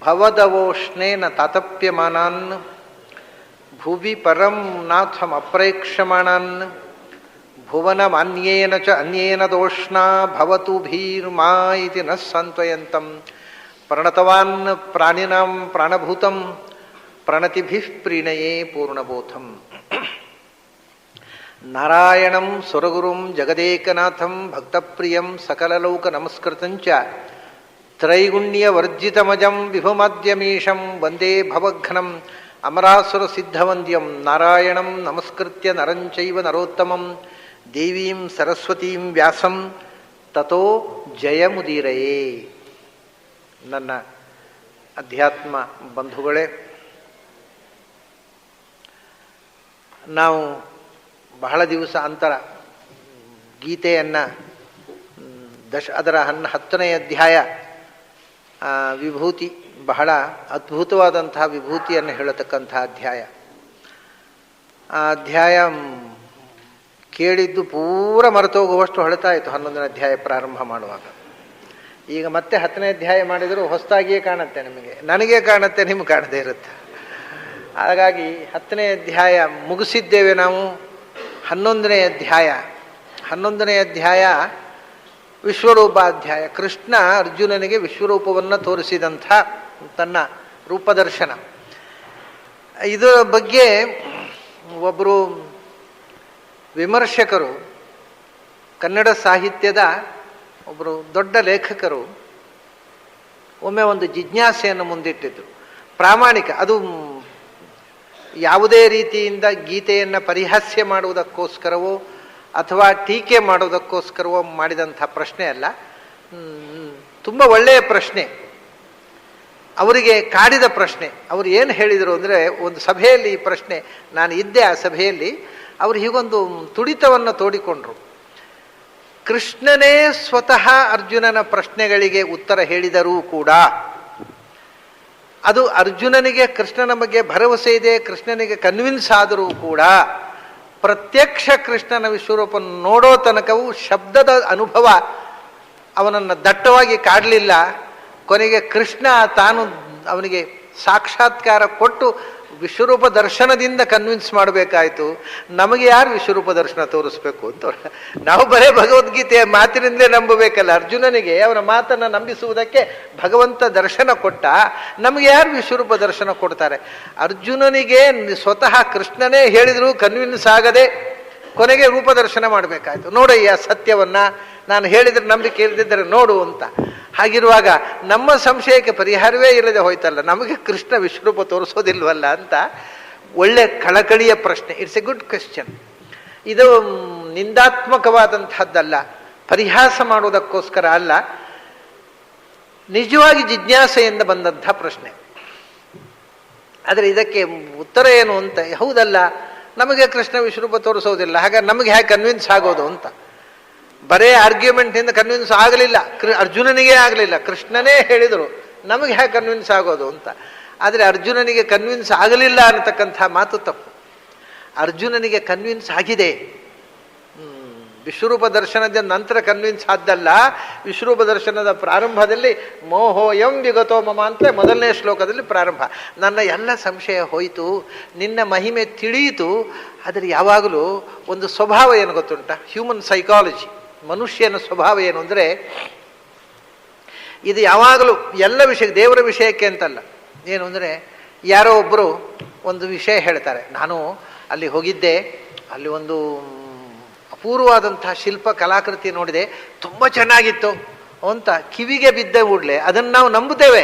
ಭವದವೋಷ್ಣೇನ ತಾತಪ್ಯಮಾನಾನ್ ಭುವಿ ಪರಂ ನಾಥಂ ಅಪ್ರೇಕ್ಷಮಾಣಾನ್ ಭುವನಮನ್ಯೇನ ಚ ಅನ್ಯೇನ ದೋಷ್ಣಾ ಭವತು ಭೀರ್ಮಾ ಇತಿ ನ ಸಾಂತ್ವಯಂತಂ ಪ್ರಣತವಾನ್ ಪ್ರಾಣಿನಾಂ ಪ್ರಾಣಭೂತಂ ಪ್ರಣತಿಭಿಃ ಪ್ರೀಣಯೇ ಪೂರ್ಣಬೋಧಂ. ನಾರಾಯಣಂ ಸುರಗುರುಂ ಜಗದೇಕನಾಥಂ ಭಕ್ತಪ್ರಿಯಂ ಸಕಲಲೋಕ ನಮಸ್ಕೃತಂಚ ತ್ರೈಗುಣ್ಯವರ್ಜಿತಮಜಂ ವಿಭುಮದ್ಯಮೀಶಂ ವಂದೇ ಭವಘ್ನಂ ಅಮರಾಸುರ ಸಿದ್ಧವಂದ್ಯಂ. ನಾರಾಯಣಂ ನಮಸ್ಕೃತ್ಯ ನರಂಚೈವ ನರೋತ್ತಮಂ ದೇವೀಂ ಸರಸ್ವತೀಂ ವ್ಯಾಸಂ ತತೋ ಜಯಮುದೀರಯೇ. ನನ್ನ ಅಧ್ಯಾತ್ಮ ಬಂಧುಗಳೇ, ನಾವು ಬಹಳ ದಿವಸ ಅಂತರ ಗೀತೆಯನ್ನು ಅದರ 10ನೇ ಅಧ್ಯಾಯ ವಿಭೂತಿ, ಬಹಳ ಅದ್ಭುತವಾದಂತಹ ವಿಭೂತಿಯನ್ನು ಹೇಳತಕ್ಕಂತಹ ಅಧ್ಯಾಯ. ಆ ಅಧ್ಯಾಯ ಕೇಳಿದ್ದು ಪೂರ ಮರೆತೋಗುವಷ್ಟು ಹೊಳತಾ ಇತ್ತು 11ನೇ ಅಧ್ಯಾಯ ಪ್ರಾರಂಭ ಮಾಡುವಾಗ. ಈಗ ಮತ್ತೆ 10ನೇ ಅಧ್ಯಾಯ ಮಾಡಿದರೂ ಹೊಸದಾಗಿಯೇ ಕಾಣುತ್ತೆ, ನನಗೆ ಕಾಣುತ್ತೆ, ನಿಮ್ಗೆ ಕಾಣದೇ ಇರುತ್ತೆ. ಹಾಗಾಗಿ 10ನೇ ಅಧ್ಯಾಯ ಮುಗಿಸಿದ್ದೇವೆ ನಾವು. 11ನೇ ಅಧ್ಯಾಯ ವಿಶ್ವರೂಪಾಧ್ಯಾಯ. ಕೃಷ್ಣ ಅರ್ಜುನನಿಗೆ ವಿಶ್ವರೂಪವನ್ನು ತೋರಿಸಿದಂಥ ತನ್ನ ರೂಪದರ್ಶನ. ಇದರ ಬಗ್ಗೆ ಒಬ್ಬರು ವಿಮರ್ಶಕರು, ಕನ್ನಡ ಸಾಹಿತ್ಯದ ಒಬ್ಬರು ದೊಡ್ಡ ಲೇಖಕರು ಒಮ್ಮೆ ಒಂದು ಜಿಜ್ಞಾಸೆಯನ್ನು ಮುಂದಿಟ್ಟಿದ್ರು. ಪ್ರಾಮಾಣಿಕ, ಅದು ಯಾವುದೇ ರೀತಿಯಿಂದ ಗೀತೆಯನ್ನು ಪರಿಹಾಸ್ಯ ಮಾಡುವುದಕ್ಕೋಸ್ಕರವೋ ಅಥವಾ ಟೀಕೆ ಮಾಡೋದಕ್ಕೋಸ್ಕರವೋ ಮಾಡಿದಂಥ ಪ್ರಶ್ನೆ ಅಲ್ಲ. ತುಂಬ ಒಳ್ಳೆಯ ಪ್ರಶ್ನೆ, ಅವರಿಗೆ ಕಾಡಿದ ಪ್ರಶ್ನೆ. ಅವರು ಏನು ಹೇಳಿದರು ಅಂದರೆ, ಒಂದು ಸಭೆಯಲ್ಲಿ ಈ ಪ್ರಶ್ನೆ, ನಾನು ಇದ್ದೆ ಆ ಸಭೆಯಲ್ಲಿ, ಅವರು ಹೀಗೊಂದು ತುಡಿತವನ್ನು ತೋಡಿಕೊಂಡ್ರು. ಕೃಷ್ಣನೇ ಸ್ವತಃ ಅರ್ಜುನನ ಪ್ರಶ್ನೆಗಳಿಗೆ ಉತ್ತರ ಹೇಳಿದರೂ ಕೂಡ, ಅದು ಅರ್ಜುನನಿಗೆ ಕೃಷ್ಣನ ಬಗ್ಗೆ ಭರವಸೆ ಇದೆ, ಕೃಷ್ಣನಿಗೆ ಕನ್ವಿನ್ಸ್ ಆದರೂ ಕೂಡ, ಪ್ರತ್ಯಕ್ಷ ಕೃಷ್ಣನ ವಿಶ್ವರೂಪ ನೋಡೋ ತನಕವೂ ಶಬ್ದದ ಅನುಭವ ಅವನನ್ನು ದಟ್ಟವಾಗಿ ಕಾಡಲಿಲ್ಲ. ಕೊನೆಗೆ ಕೃಷ್ಣ ತಾನು ಅವನಿಗೆ ಸಾಕ್ಷಾತ್ಕಾರ ಕೊಟ್ಟು ವಿಶ್ವರೂಪ ದರ್ಶನದಿಂದ ಕನ್ವಿನ್ಸ್ ಮಾಡಬೇಕಾಯಿತು. ನಮಗೆ ಯಾರು ವಿಶ್ವರೂಪ ದರ್ಶನ ತೋರಿಸ್ಬೇಕು ಅಂತ. ನಾವು ಬರೇ ಭಗವದ್ಗೀತೆಯ ಮಾತಿನಿಂದಲೇ ನಂಬಬೇಕಲ್ಲ. ಅರ್ಜುನನಿಗೆ ಅವನ ಮಾತನ್ನು ನಂಬಿಸುವುದಕ್ಕೆ ಭಗವಂತ ದರ್ಶನ ಕೊಟ್ಟ, ನಮಗೆ ಯಾರು ವಿಶ್ವರೂಪ ದರ್ಶನ ಕೊಡ್ತಾರೆ? ಅರ್ಜುನನಿಗೆ ಸ್ವತಃ ಕೃಷ್ಣನೇ ಹೇಳಿದ್ರು ಕನ್ವಿನ್ಸ್ ಆಗದೆ ಕೊನೆಗೆ ರೂಪದರ್ಶನ ಮಾಡಬೇಕಾಯ್ತು. ನೋಡಯ್ಯ ಸತ್ಯವನ್ನ, ನಾನು ಹೇಳಿದ್ರೆ ನಂಬಿಕೆ ಇಲ್ಲದಿದ್ದರೆ ನೋಡು ಅಂತ. ಹಾಗಿರುವಾಗ ನಮ್ಮ ಸಂಶಯಕ್ಕೆ ಪರಿಹಾರವೇ ಇಲ್ಲದೆ ಹೋಯ್ತಲ್ಲ, ನಮಗೆ ಕೃಷ್ಣ ವಿಶ್ವರೂಪ ತೋರಿಸೋದಿಲ್ವಲ್ಲ ಅಂತ ಒಳ್ಳೆ ಕಳಕಳಿಯ ಪ್ರಶ್ನೆ. It's A good question. ಇದು ನಿಂದಾತ್ಮಕವಾದಂಥದ್ದಲ್ಲ, ಪರಿಹಾಸ ಮಾಡುವುದಕ್ಕೋಸ್ಕರ ಅಲ್ಲ, ನಿಜವಾಗಿ ಜಿಜ್ಞಾಸೆಯಿಂದ ಬಂದಂಥ ಪ್ರಶ್ನೆ. ಆದರೆ ಇದಕ್ಕೆ ಉತ್ತರ ಏನು ಅಂತ, ಹೌದಲ್ಲ, ನಮಗೆ ಕೃಷ್ಣ ವಿಶ್ವರೂಪ ತೋರಿಸೋದಿಲ್ಲ, ಹಾಗಾಗಿ ನಮಗೆ ಹೇಗೆ ಕನ್ವಿನ್ಸ್ ಆಗೋದು ಅಂತ. ಬರೇ ಆರ್ಗ್ಯುಮೆಂಟಿಂದ ಕನ್ವಿನ್ಸ್ ಆಗಲಿಲ್ಲ, ಅರ್ಜುನನಿಗೆ ಆಗಲಿಲ್ಲ, ಕೃಷ್ಣನೇ ಹೇಳಿದರು, ನಮಗೆ ಹೇಗೆ ಕನ್ವಿನ್ಸ್ ಆಗೋದು ಅಂತ. ಆದರೆ ಅರ್ಜುನನಿಗೆ ಕನ್ವಿನ್ಸ್ ಆಗಲಿಲ್ಲ ಅನ್ನತಕ್ಕಂಥ ಮಾತು ತಪ್ಪು. ಅರ್ಜುನನಿಗೆ ಕನ್ವಿನ್ಸ್ ಆಗಿದೆ. ವಿಶ್ವರೂಪ ದರ್ಶನದ ನಂತರ ಕನ್ವಿನ್ಸ್ ಆದ್ದಲ್ಲ, ವಿಶ್ವರೂಪ ದರ್ಶನದ ಪ್ರಾರಂಭದಲ್ಲಿ ಮೋಹೋಯಂ ವಿಗತೋ ಮಮ ಅಂತ ಮೊದಲನೇ ಶ್ಲೋಕದಲ್ಲಿ ಪ್ರಾರಂಭ. ನನ್ನ ಎಲ್ಲ ಸಂಶಯ ಹೋಯಿತು, ನಿನ್ನ ಮಹಿಮೆ ತಿಳಿಯಿತು. ಆದರೆ ಯಾವಾಗಲೂ ಒಂದು ಸ್ವಭಾವ ಏನು ಗೊತ್ತುಂಟ, ಹ್ಯೂಮನ್ ಸೈಕಾಲಜಿ, ಮನುಷ್ಯನ ಸ್ವಭಾವ ಏನು ಅಂದರೆ, ಇದು ಯಾವಾಗಲೂ ಎಲ್ಲ ವಿಷಯ, ದೇವರ ವಿಷಯಕ್ಕೆ ಅಂತಲ್ಲ, ಏನು ಅಂದರೆ, ಯಾರೋ ಒಬ್ಬರು ಒಂದು ವಿಷಯ ಹೇಳ್ತಾರೆ, ನಾನು ಅಲ್ಲಿ ಹೋಗಿದ್ದೆ, ಅಲ್ಲಿ ಒಂದು ಅಪೂರ್ವವಾದಂತಹ ಶಿಲ್ಪ ಕಲಾಕೃತಿ ನೋಡಿದೆ, ತುಂಬ ಚೆನ್ನಾಗಿತ್ತು ಅಂತ ಕಿವಿಗೆ ಬಿದ್ದ ಕೂಡಲೇ ಅದನ್ನು ನಾವು ನಂಬುತ್ತೇವೆ.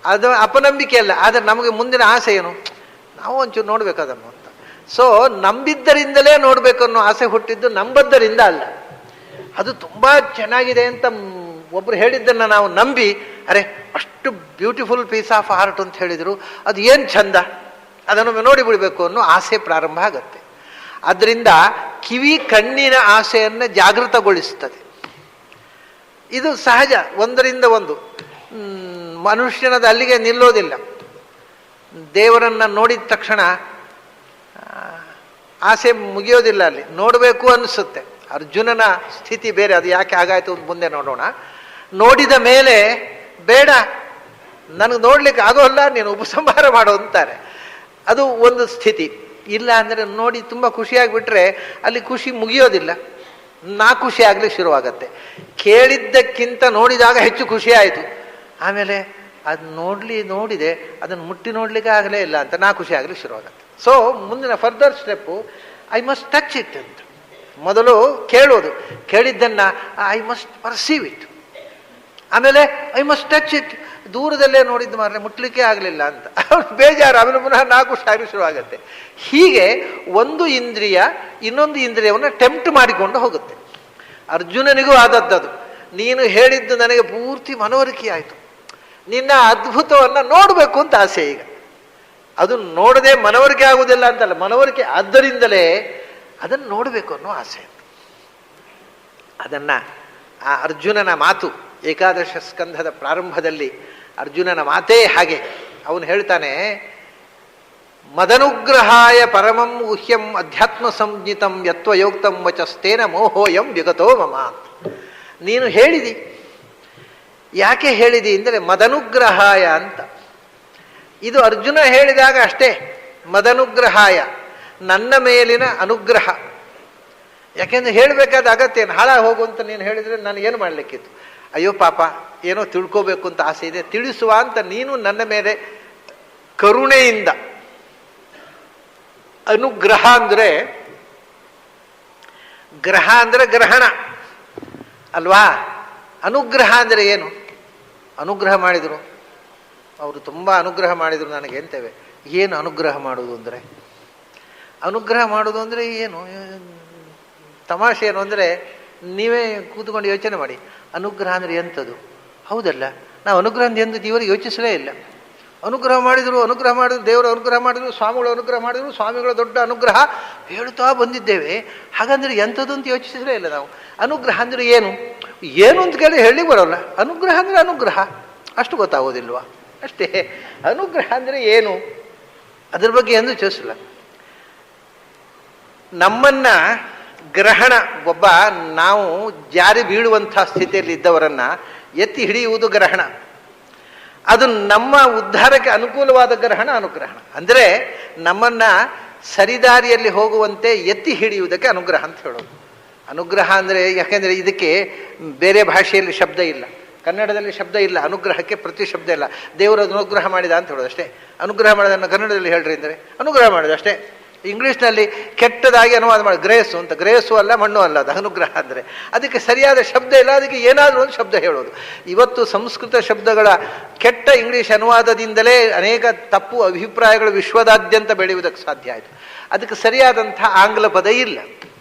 ಅದು ಅಪನಂಬಿಕೆ ಅಲ್ಲ, ಆದರೆ ನಮಗೆ ಮುಂದಿನ ಆಸೆ ಏನು, ನಾವು ಒಂಚೂರು ನೋಡ್ಬೇಕು ಅದನ್ನು ಅಂತ. ಸೊ ನಂಬಿದ್ದರಿಂದಲೇ ನೋಡಬೇಕು ಅನ್ನೋ ಆಸೆ ಹುಟ್ಟಿದ್ದು ನಂಬದ್ದರಿಂದ ಅಲ್ಲ. ಅದು ತುಂಬ ಚೆನ್ನಾಗಿದೆ ಅಂತ ಒಬ್ರು ಹೇಳಿದ್ದನ್ನು ನಾವು ನಂಬಿ, ಅರೆ ಅಷ್ಟು ಬ್ಯೂಟಿಫುಲ್ ಪೀಸ್ ಆಫ್ ಆರ್ಟ್ ಅಂತ ಹೇಳಿದರು, ಅದು ಏನು ಚಂದ, ಅದನ್ನು ನೋಡಿ ಬಿಡಬೇಕು ಅನ್ನೋ ಆಸೆ ಪ್ರಾರಂಭ ಆಗುತ್ತೆ. ಅದರಿಂದ ಕಿವಿ ಕಣ್ಣಿನ ಆಸೆಯನ್ನು ಜಾಗೃತಗೊಳಿಸ್ತದೆ. ಇದು ಸಹಜ, ಒಂದರಿಂದ ಒಂದು. ಮನುಷ್ಯನದು ಅಲ್ಲಿಗೆ ನಿಲ್ಲೋದಿಲ್ಲ. ದೇವರನ್ನು ನೋಡಿದ ತಕ್ಷಣ ಆಸೆ ಮುಗಿಯೋದಿಲ್ಲ, ಅಲ್ಲಿ ನೋಡಬೇಕು ಅನಿಸುತ್ತೆ. ಅರ್ಜುನನ ಸ್ಥಿತಿ ಬೇರೆ, ಅದು ಯಾಕೆ ಹಾಗಾಯಿತು ಮುಂದೆ ನೋಡೋಣ. ನೋಡಿದ ಮೇಲೆ ಬೇಡ, ನನಗೆ ನೋಡ್ಲಿಕ್ಕೆ ಆಗೋಲ್ಲ, ನೀನು ಉಪಸಂಹಾರ ಮಾಡು ಅಂತಾರೆ. ಅದು ಒಂದು ಸ್ಥಿತಿ. ಇಲ್ಲ ಅಂದರೆ ನೋಡಿ ತುಂಬ ಖುಷಿಯಾಗಿಬಿಟ್ರೆ ಅಲ್ಲಿ ಖುಷಿ ಮುಗಿಯೋದಿಲ್ಲ, ನಾ ಖುಷಿ ಆಗ್ಲಿಕ್ಕೆ ಶುರುವಾಗತ್ತೆ. ಕೇಳಿದ್ದಕ್ಕಿಂತ ನೋಡಿದಾಗ ಹೆಚ್ಚು ಖುಷಿ ಆಯಿತು, ಆಮೇಲೆ ಅದು ನೋಡಿದೆ ಅದನ್ನು ಮುಟ್ಟಿ ನೋಡ್ಲಿಕ್ಕೆ ಆಗಲೇ ಇಲ್ಲ ಅಂತ ನಾ ಖುಷಿ ಆಗ್ಲಿಕ್ಕೆ ಶುರುವಾಗತ್ತೆ. ಸೊ ಮುಂದಿನ further step I must touch it ಅಂತ. ಮೊದಲು ಕೇಳೋದು, ಕೇಳಿದ್ದನ್ನು ಐ ಮಸ್ಟ್ ಪರ್ಸೀವ್ ಇಟ್, ಆಮೇಲೆ ಐ ಮಸ್ಟ್ ಟಚ್ ಇಟ್. ದೂರದಲ್ಲೇ ನೋಡಿದ್ದು ಮಾತ್ರ ಮುಟ್ಲಿಕ್ಕೆ ಆಗಲಿಲ್ಲ ಅಂತ ಬೇಜಾರು, ಆಮೇಲೆ ಪುನಃ ನಾ ಖುಷಿ ಆಗಲಿ ಶುರುವಾಗತ್ತೆ. ಹೀಗೆ ಒಂದು ಇಂದ್ರಿಯ ಇನ್ನೊಂದು ಇಂದ್ರಿಯವನ್ನು ಟೆಂಪ್ಟ್ ಮಾಡಿಕೊಂಡು ಹೋಗುತ್ತೆ. ಅರ್ಜುನನಿಗೂ ಆದದ್ದದು. ನೀನು ಹೇಳಿದ್ದು ನನಗೆ ಪೂರ್ತಿ ಮನವರಿಕೆ ಆಯಿತು, ನಿನ್ನ ಅದ್ಭುತವನ್ನು ನೋಡಬೇಕು ಅಂತ ಆಸೆ. ಈಗ ಅದು ನೋಡದೆ ಮನವರಿಕೆ ಆಗುವುದಿಲ್ಲ ಅಂತಲ್ಲ, ಮನವರಿಕೆ ಆದ್ದರಿಂದಲೇ ಅದನ್ನು ನೋಡಬೇಕು ಅನ್ನೋ ಆಸೆ. ಅದನ್ನು ಆ ಅರ್ಜುನನ ಮಾತು ಏಕಾದಶ ಸ್ಕಂಧದ ಪ್ರಾರಂಭದಲ್ಲಿ ಅರ್ಜುನನ ಮಾತೇ ಹಾಗೆ. ಅವನು ಹೇಳ್ತಾನೆ, ಮದನುಗ್ರಹಾಯ ಪರಮಂ ಗುಹ್ಯಂ ಅಧ್ಯಾತ್ಮ ಸಂಜ್ಞಿತಂ ಯತ್ವಯೋಕ್ತಂ ವಚಸ್ತೇನ ಮೋಹೋಯಂ ವಿಗತೋ ಮಮ. ನೀನು ಹೇಳಿದಿ, ಯಾಕೆ ಹೇಳಿದಿ ಅಂದರೆ ಮದನುಗ್ರಹಾಯ ಅಂತ. ಇದು ಅರ್ಜುನ ಹೇಳಿದಾಗ ಅಷ್ಟೇ, ಮದನುಗ್ರಹಾಯ, ನನ್ನ ಮೇಲಿನ ಅನುಗ್ರಹ. ಯಾಕೆಂದ್ರೆ ಹೇಳಬೇಕಾದ ಅಗತ್ಯ ಏನು, ಹಾಳಾಗಿ ಹೋಗುವಂತ ನೀನು ಹೇಳಿದರೆ ನಾನು ಏನು ಮಾಡಲಿಕ್ಕಿತ್ತು. ಅಯ್ಯೋ ಪಾಪ ಏನೋ ತಿಳ್ಕೋಬೇಕು ಅಂತ ಆಸೆ ಇದೆ, ತಿಳಿಸುವ ಅಂತ ನೀನು ನನ್ನ ಮೇಲೆ ಕರುಣೆಯಿಂದ. ಅನುಗ್ರಹ ಅಂದರೆ, ಗ್ರಹ ಅಂದರೆ ಗ್ರಹಣ ಅಲ್ವಾ. ಅನುಗ್ರಹ ಅಂದರೆ ಏನು? ಅನುಗ್ರಹ ಮಾಡಿದರು, ಅವರು ತುಂಬ ಅನುಗ್ರಹ ಮಾಡಿದರು ನನಗೆ ಅಂತೇವೆ. ಏನು ಅನುಗ್ರಹ ಮಾಡುವುದು ಅಂದರೆ? ಅನುಗ್ರಹ ಮಾಡುವುದು ಅಂದರೆ ಏನು? ತಮಾಷೆ ಏನು ಅಂದರೆ, ನೀವೇ ಕೂತ್ಕೊಂಡು ಯೋಚನೆ ಮಾಡಿ, ಅನುಗ್ರಹ ಅಂದರೆ ಎಂಥದ್ದು? ಹೌದಲ್ಲ, ನಾವು ಅನುಗ್ರಹ ಎಂದು ದೇವರಿಗೆ ಯೋಚಿಸಲೇ ಇಲ್ಲ. ಅನುಗ್ರಹ ಮಾಡಿದರು ದೇವರು ಅನುಗ್ರಹ ಮಾಡಿದರು, ಸ್ವಾಮಿಗಳು ಅನುಗ್ರಹ ಮಾಡಿದರು, ಸ್ವಾಮಿಗಳ ದೊಡ್ಡ ಅನುಗ್ರಹ ಹೇಳ್ತಾ ಬಂದಿದ್ದೇವೆ. ಹಾಗಂದ್ರೆ ಎಂಥದ್ದು ಅಂತ ಯೋಚಿಸಲೇ ಇಲ್ಲ ನಾವು. ಅನುಗ್ರಹ ಅಂದರೆ ಏನು ಅಂತ ಕೇಳಿ ಹೇಳಿ ಬರೋಲ್ಲ. ಅನುಗ್ರಹ ಅಂದರೆ ಅನುಗ್ರಹ, ಅಷ್ಟು ಗೊತ್ತಾಗೋದಿಲ್ವಾ? ಅಷ್ಟೇ. ಅನುಗ್ರಹ ಅಂದರೆ ಏನು ಅದ್ರ ಬಗ್ಗೆ ಎಂದು ಯೋಚಿಸಲ್ಲ. ನಮ್ಮನ್ನ ಗ್ರಹಣ, ಒಬ್ಬ ನಾವು ಜಾರಿ ಬೀಳುವಂಥ ಸ್ಥಿತಿಯಲ್ಲಿ ಇದ್ದವರನ್ನ ಎತ್ತಿ ಹಿಡಿಯುವುದು ಗ್ರಹಣ. ಅದು ನಮ್ಮ ಉದ್ಧಾರಕ್ಕೆ ಅನುಕೂಲವಾದ ಗ್ರಹಣ ಅನುಗ್ರಹಣ. ಅಂದರೆ ನಮ್ಮನ್ನ ಸರಿದಾರಿಯಲ್ಲಿ ಹೋಗುವಂತೆ ಎತ್ತಿ ಹಿಡಿಯುವುದಕ್ಕೆ ಅನುಗ್ರಹ ಅಂತ ಹೇಳೋದು. ಅನುಗ್ರಹ ಅಂದರೆ, ಯಾಕೆಂದರೆ ಇದಕ್ಕೆ ಬೇರೆ ಭಾಷೆಯಲ್ಲಿ ಶಬ್ದ ಇಲ್ಲ, ಕನ್ನಡದಲ್ಲಿ ಶಬ್ದ ಇಲ್ಲ. ಅನುಗ್ರಹಕ್ಕೆ ಪ್ರತಿ ಶಬ್ದ ಇಲ್ಲ. ದೇವರು ಅನುಗ್ರಹ ಮಾಡಿದ ಅಂತ ಹೇಳೋದು ಅಷ್ಟೇ. ಅನುಗ್ರಹ ಮಾಡೋದನ್ನು ಕನ್ನಡದಲ್ಲಿ ಹೇಳ್ರಿ ಅಂದರೆ ಅನುಗ್ರಹ ಮಾಡೋದು ಅಷ್ಟೇ. ಇಂಗ್ಲೀಷ್ನಲ್ಲಿ ಕೆಟ್ಟದಾಗಿ ಅನುವಾದ ಮಾಡಿ ಗ್ರೇಸು ಅಂತ. ಗ್ರೇಸು ಅಲ್ಲ, ಮಣ್ಣು ಅಲ್ಲ ಅದು ಅನುಗ್ರಹ ಅಂದರೆ. ಅದಕ್ಕೆ ಸರಿಯಾದ ಶಬ್ದ ಇಲ್ಲ, ಅದಕ್ಕೆ ಏನಾದರೂ ಒಂದು ಶಬ್ದ ಹೇಳೋದು. ಇವತ್ತು ಸಂಸ್ಕೃತ ಶಬ್ದಗಳ ಕೆಟ್ಟ ಇಂಗ್ಲೀಷ್ ಅನುವಾದದಿಂದಲೇ ಅನೇಕ ತಪ್ಪು ಅಭಿಪ್ರಾಯಗಳು ವಿಶ್ವದಾದ್ಯಂತ ಬೆಳೆಯುವುದಕ್ಕೆ ಸಾಧ್ಯ ಆಯಿತು. ಅದಕ್ಕೆ ಸರಿಯಾದಂಥ ಆಂಗ್ಲ ಪದ ಇಲ್ಲ,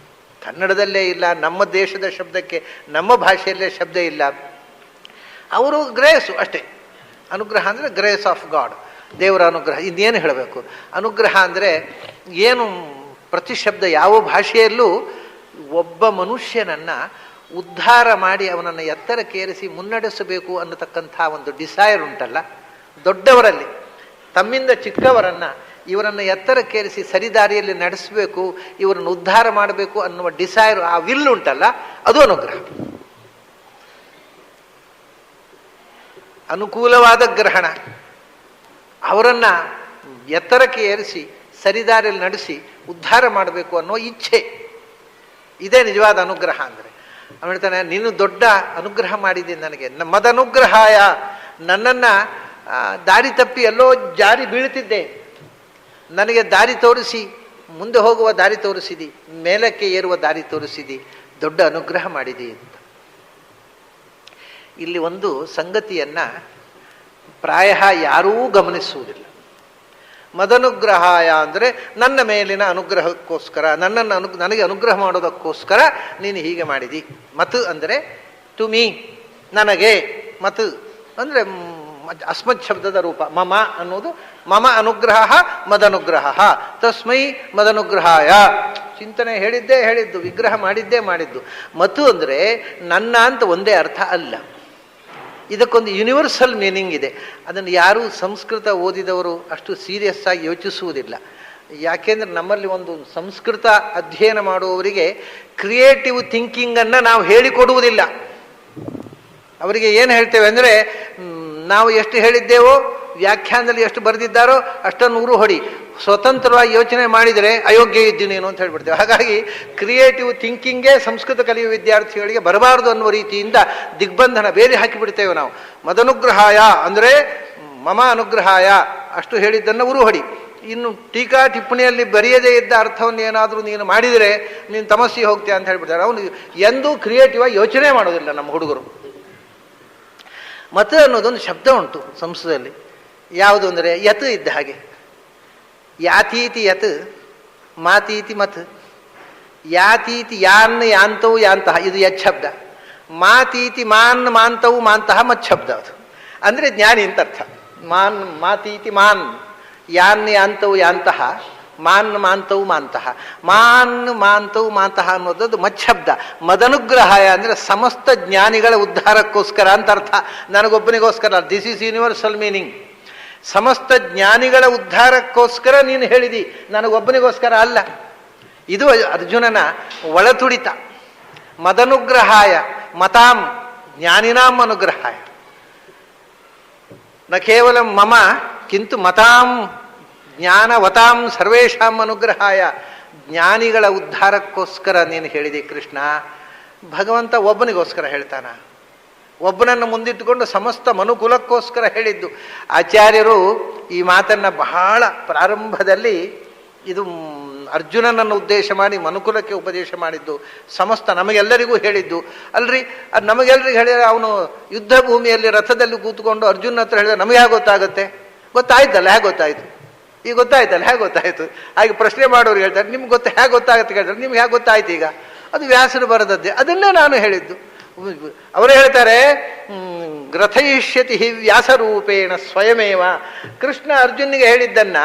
ಕನ್ನಡದಲ್ಲೇ ಇಲ್ಲ. ನಮ್ಮ ದೇಶದ ಶಬ್ದಕ್ಕೆ ನಮ್ಮ ಭಾಷೆಯಲ್ಲೇ ಶಬ್ದ ಇಲ್ಲ. ಅವರು ಗ್ರೇಸು ಅಷ್ಟೇ. ಅನುಗ್ರಹ ಅಂದರೆ ಗ್ರೇಸ್ ಆಫ್ ಗಾಡ್, ದೇವರ ಅನುಗ್ರಹ. ಇನ್ನೇನು ಹೇಳಬೇಕು? ಅನುಗ್ರಹ ಅಂದರೆ ಏನು? ಪ್ರತಿಶಬ್ದ ಯಾವ ಭಾಷೆಯಲ್ಲೂ ಒಬ್ಬ ಮನುಷ್ಯನನ್ನು ಉದ್ಧಾರ ಮಾಡಿ ಅವನನ್ನು ಎತ್ತರಕ್ಕೇರಿಸಿ ಮುನ್ನಡೆಸಬೇಕು ಅನ್ನತಕ್ಕಂಥ ಒಂದು ಡಿಸೈರ್ ಉಂಟಲ್ಲ ದೊಡ್ಡವರಲ್ಲಿ. ತಮ್ಮಿಂದ ಚಿಕ್ಕವರನ್ನು ಇವರನ್ನು ಎತ್ತರಕ್ಕೇರಿಸಿ ಸರಿದಾರಿಯಲ್ಲಿ ನಡೆಸಬೇಕು, ಇವರನ್ನು ಉದ್ಧಾರ ಮಾಡಬೇಕು ಅನ್ನುವ ಡಿಸೈರ್, ಆ ವಿಲ್ ಉಂಟಲ್ಲ, ಅದು ಅನುಗ್ರಹ. ಅನುಕೂಲವಾದ ಗ್ರಹಣ, ಅವರನ್ನು ಎತ್ತರಕ್ಕೆ ಏರಿಸಿ ಸರಿದಾರಿಯಲ್ಲಿ ನಡೆಸಿ ಉದ್ಧಾರ ಮಾಡಬೇಕು ಅನ್ನೋ ಇಚ್ಛೆ, ಇದೇ ನಿಜವಾದ ಅನುಗ್ರಹ ಅಂದರೆ. ಅವನು ಹೇಳ್ತಾನೆ, ನೀನು ದೊಡ್ಡ ಅನುಗ್ರಹ ಮಾಡಿದ್ದೀನಿ ನನಗೆ. ಮದನುಗ್ರಹಾಯ, ನನ್ನನ್ನು ದಾರಿ ತಪ್ಪಿ ಎಲ್ಲೋ ಜಾರಿ ಬೀಳ್ತಿದ್ದೆ, ನನಗೆ ದಾರಿ ತೋರಿಸಿ ಮುಂದೆ ಹೋಗುವ ದಾರಿ ತೋರಿಸಿದಿ, ಮೇಲಕ್ಕೆ ಏರುವ ದಾರಿ ತೋರಿಸಿದಿ, ದೊಡ್ಡ ಅನುಗ್ರಹ ಮಾಡಿದಿ ಅಂತ. ಇಲ್ಲಿ ಒಂದು ಸಂಗತಿಯನ್ನು ಪ್ರಾಯ ಯಾರೂ ಗಮನಿಸುವುದಿಲ್ಲ. ಮದನುಗ್ರಹಾಯ ಅಂದರೆ ನನ್ನ ಮೇಲಿನ ಅನುಗ್ರಹಕ್ಕೋಸ್ಕರ, ನನಗೆ ಅನುಗ್ರಹ ಮಾಡೋದಕ್ಕೋಸ್ಕರ ನೀನು ಹೀಗೆ ಮಾಡಿದಿ. ಮತ್ ಅಂದರೆ ಟು ಮೀ, ನನಗೆ. ಮತ್ ಅಂದರೆ ಅಸ್ಮತ್ ಶಬ್ದದ ರೂಪ. ಮಮ ಅನ್ನೋದು ಮಮ ಅನುಗ್ರಹ ಮದನುಗ್ರಹ, ತಸ್ಮೈ ಮದನುಗ್ರಹಾಯ. ಚಿಂತನೆ ಹೇಳಿದ್ದು, ವಿಗ್ರಹ ಮಾಡಿದ್ದು. ಮತು ಅಂದರೆ ನನ್ನ ಅಂತ ಒಂದೇ ಅರ್ಥ ಅಲ್ಲ, ಇದಕ್ಕೊಂದು ಯೂನಿವರ್ಸಲ್ ಮೀನಿಂಗ್ ಇದೆ. ಅದನ್ನು ಯಾರೂ ಸಂಸ್ಕೃತ ಓದಿದವರು ಅಷ್ಟು ಸೀರಿಯಸ್ ಆಗಿ ಯೋಚಿಸುವುದಿಲ್ಲ. ಯಾಕೆಂದರೆ ನಮ್ಮಲ್ಲಿ ಒಂದು ಸಂಸ್ಕೃತ ಅಧ್ಯಯನ ಮಾಡುವವರಿಗೆ ಕ್ರಿಯೇಟಿವ್ ಥಿಂಕಿಂಗನ್ನು ನಾವು ಹೇಳಿಕೊಡುವುದಿಲ್ಲ. ಅವರಿಗೆ ಏನು ಹೇಳ್ತೇವೆ ಅಂದರೆ, ನಾವು ಎಷ್ಟು ಹೇಳಿದ್ದೇವೋ ವ್ಯಾಖ್ಯಾನದಲ್ಲಿ ಎಷ್ಟು ಬರೆದಿದ್ದಾರೋ ಅಷ್ಟನ್ನು ಉರು ಹೊಡಿ, ಸ್ವತಂತ್ರವಾಗಿ ಯೋಚನೆ ಮಾಡಿದರೆ ಅಯೋಗ್ಯ ಇದ್ದೀನಿ ನೀನು ಅಂತ ಹೇಳ್ಬಿಡ್ತೇವೆ. ಹಾಗಾಗಿ ಕ್ರಿಯೇಟಿವ್ ಥಿಂಕಿಂಗೇ ಸಂಸ್ಕೃತ ಕಲಿಯುವ ವಿದ್ಯಾರ್ಥಿಗಳಿಗೆ ಬರಬಾರದು ಅನ್ನುವ ರೀತಿಯಿಂದ ದಿಗ್ಬಂಧನ ಬೇರೆ ಹಾಕಿಬಿಡ್ತೇವೆ ನಾವು. ಮದನುಗ್ರಹಾಯ ಅಂದರೆ ಮಮ ಅನುಗ್ರಹಾಯ ಅಷ್ಟು ಹೇಳಿದ್ದನ್ನು ಉರು ಹೊಡಿ. ಇನ್ನು ಟೀಕಾ ಟಿಪ್ಪಣಿಯಲ್ಲಿ ಬರೆಯದೇ ಇದ್ದ ಅರ್ಥವನ್ನು ಏನಾದರೂ ನೀನು ಮಾಡಿದರೆ ನೀನು ತಮಸ್ಸಿಗೆ ಹೋಗ್ತೀಯ ಅಂತ ಹೇಳ್ಬಿಡ್ತಾರೆ. ಅವನು ಎಂದೂ ಕ್ರಿಯೇಟಿವ್ ಆಗಿ ಯೋಚನೆ ಮಾಡೋದಿಲ್ಲ ನಮ್ಮ ಹುಡುಗರು. ಮತ ಅನ್ನೋದೊಂದು ಶಬ್ದ ಉಂಟು ಸಂಸ್ಕೃತದಲ್ಲಿ. ಯಾವುದು ಅಂದರೆ ಯತ್ ಇದ್ದ ಹಾಗೆ, ಯಾತೀತಿ ಯತ್, ಮಾತೀತಿ ಮತ್. ಯಾತೀತಿ ಯಾನ್ ಯಾಂತವು ಯಾಂತಹ, ಇದು ಯತ್ ಶಬ್ದ. ಮಾತೀತಿ ಮಾನ್ ಮಾಂತವು ಮಾಂತಹ ಮತ್ ಶಬ್ದ. ಅದು ಅಂದರೆ ಜ್ಞಾನಿ ಅಂತ ಅರ್ಥ. ಮಾನ್ ಮಾತೀತಿ ಮಾನ್, ಯಾನ್ ಯಾಂತವು ಯಾಂತಹ, ಮಾನ್ ಮಾಂತವು ಮಾಂತಹ. ಮಾನ್ ಮಾಂತವು ಮಾಂತಹ ಅನ್ನೋದು ಮಚ್ಛಬ್ದ. ಮದನುಗ್ರಹಾಯ ಅಂದರೆ ಸಮಸ್ತ ಜ್ಞಾನಿಗಳ ಉದ್ಧಾರಕ್ಕೋಸ್ಕರ ಅಂತ ಅರ್ಥ, ನನಗೊಬ್ಬನಿಗೋಸ್ಕರ. This is universal meaning. ಸಮಸ್ತ ಜ್ಞಾನಿಗಳ ಉದ್ಧಾರಕ್ಕೋಸ್ಕರ ನೀನು ಹೇಳಿದಿ, ನನಗೊಬ್ಬನಿಗೋಸ್ಕರ ಅಲ್ಲ. ಇದು ಅರ್ಜುನನ ಒಳತುಡಿತ. ಮದನುಗ್ರಹಾಯ ಮತಾಂ ಜ್ಞಾನಿನಾಂ ಅನುಗ್ರಹಾಯ ನ ಕೇವಲ ಮಮ ಕಿಂತು ಮತಾಂ ಜ್ಞಾನವತಾಂ ಸರ್ವೇಷಾಂ ಅನುಗ್ರಹಾಯ. ಜ್ಞಾನಿಗಳ ಉದ್ಧಾರಕ್ಕೋಸ್ಕರ ನೀನು ಹೇಳಿದೆ ಕೃಷ್ಣ. ಭಗವಂತ ಒಬ್ಬನಿಗೋಸ್ಕರ ಹೇಳ್ತಾನ? ಒಬ್ಬನನ್ನು ಮುಂದಿಟ್ಟುಕೊಂಡು ಸಮಸ್ತ ಮನುಕುಲಕ್ಕೋಸ್ಕರ ಹೇಳಿದ್ದು. ಆಚಾರ್ಯರು ಈ ಮಾತನ್ನು ಬಹಳ ಪ್ರಾರಂಭದಲ್ಲಿ ಇದು ಅರ್ಜುನನನ್ನು ಉದ್ದೇಶ ಮಾಡಿ ಮನುಕುಲಕ್ಕೆ ಉಪದೇಶ ಮಾಡಿದ್ದು, ಸಮಸ್ತ ನಮಗೆಲ್ಲರಿಗೂ ಹೇಳಿದ್ದು ಅಲ್ರಿ. ಅದು ನಮಗೆಲ್ಲರಿಗೂ ಹೇಳಿದರೆ ಅವನು ಯುದ್ಧ ಭೂಮಿಯಲ್ಲಿ ರಥದಲ್ಲಿ ಕೂತ್ಕೊಂಡು ಅರ್ಜುನ ಹತ್ರ ಹೇಳಿದ್ರೆ ನಮಗೆ ಹೇಗೆ ಗೊತ್ತಾಗುತ್ತೆ? ಗೊತ್ತಾಯ್ತಲ್ಲ, ಹೇಗೆ ಗೊತ್ತಾಯ್ತು? ಈಗ ಗೊತ್ತಾಯ್ತಲ್ಲ, ಹೇಗೆ ಗೊತ್ತಾಯ್ತು? ಹಾಗೆ ಪ್ರಶ್ನೆ ಮಾಡೋರು ಹೇಳ್ತಾರೆ ನಿಮ್ಗೆ ಹೇಗೆ ಗೊತ್ತಾಗುತ್ತೆ ಕೇಳ್ತಾರೆ, ನಿಮ್ಗೆ ಹೇಗೆ ಗೊತ್ತಾಯ್ತು? ಈಗ ಅದು ವ್ಯಾಸರು ಬರೆದದ್ದೇ, ಅದನ್ನೇ ನಾನು ಹೇಳಿದ್ದು. ಅವರು ಹೇಳ್ತಾರೆ ಗ್ರಥಯಿಷ್ಯತಿ ವ್ಯಾಸರೂಪೇಣ ಸ್ವಯಮೇವ. ಕೃಷ್ಣ ಅರ್ಜುನಿಗೆ ಹೇಳಿದ್ದನ್ನ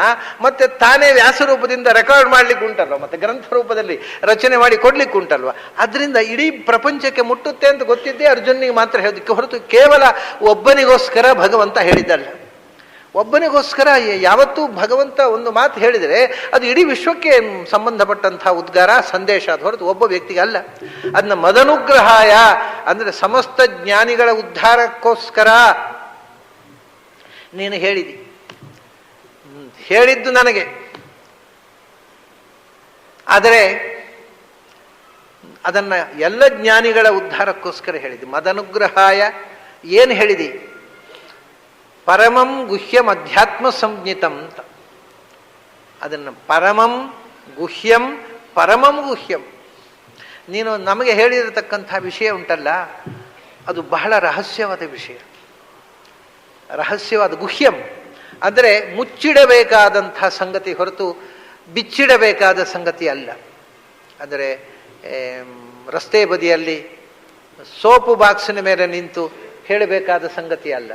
ಮತ್ತೆ ತಾನೇ ವ್ಯಾಸರೂಪದಿಂದ ರೆಕಾರ್ಡ್ ಮಾಡ್ಲಿಕ್ಕೆ ಉಂಟಲ್ವ, ಮತ್ತೆ ಗ್ರಂಥ ರೂಪದಲ್ಲಿ ರಚನೆ ಮಾಡಿ ಕೊಡ್ಲಿಕ್ಕೆ ಉಂಟಲ್ವ. ಅದರಿಂದ ಇಡೀ ಪ್ರಪಂಚಕ್ಕೆ ಮುಟ್ಟುತ್ತೆ ಅಂತ ಗೊತ್ತಿದ್ದೇ ಅರ್ಜುನಿಗೆ ಮಾತ್ರ ಹೇಳೋದಕ್ಕೆ ಹೊರತು ಕೇವಲ ಒಬ್ಬನಿಗೋಸ್ಕರ ಭಗವಂತ ಹೇಳಿದ್ದಲ್ಲ. ಒಬ್ಬನಿಗೋಸ್ಕರ ಯಾವತ್ತೂ ಭಗವಂತ ಒಂದು ಮಾತು ಹೇಳಿದರೆ ಅದು ಇಡೀ ವಿಶ್ವಕ್ಕೆ ಸಂಬಂಧಪಟ್ಟಂಥ ಉದ್ಗಾರ ಸಂದೇಶ, ಅದು ಹೊರತು ಒಬ್ಬ ವ್ಯಕ್ತಿಗೆ ಅಲ್ಲ. ಅದನ್ನ ಮದನುಗ್ರಹಾಯ ಅಂದರೆ ಸಮಸ್ತ ಜ್ಞಾನಿಗಳ ಉದ್ಧಾರಕ್ಕೋಸ್ಕರ ನೀನು ಹೇಳಿದಿ. ಹೇಳಿದ್ದು ನನಗೆ, ಆದರೆ ಅದನ್ನ ಎಲ್ಲ ಜ್ಞಾನಿಗಳ ಉದ್ಧಾರಕ್ಕೋಸ್ಕರ ಹೇಳಿದಿ. ಮದನುಗ್ರಹಾಯ ಏನು ಹೇಳಿದಿ? ಪರಮಂ ಗುಹ್ಯಂ ಅಧ್ಯಾತ್ಮ ಸಂಜ್ಞಿತಂ ಅಂತ. ಅದನ್ನು ಪರಮಂ ಗುಹ್ಯಂ ಪರಮಂ ಗುಹ್ಯಂ ನೀನು ನಮಗೆ ಹೇಳಿರತಕ್ಕಂಥ ವಿಷಯ ಉಂಟಲ್ಲ, ಅದು ಬಹಳ ರಹಸ್ಯವಾದ ವಿಷಯ. ರಹಸ್ಯವಾದ ಗುಹ್ಯಂ ಅಂದರೆ ಮುಚ್ಚಿಡಬೇಕಾದಂಥ ಸಂಗತಿ ಹೊರತು ಬಿಚ್ಚಿಡಬೇಕಾದ ಸಂಗತಿ ಅಲ್ಲ. ಅಂದರೆ ರಸ್ತೆ ಬದಿಯಲ್ಲಿ ಸೋಪು ಬಾಕ್ಸಿನ ಮೇಲೆ ನಿಂತು ಹೇಳಬೇಕಾದ ಸಂಗತಿ ಅಲ್ಲ.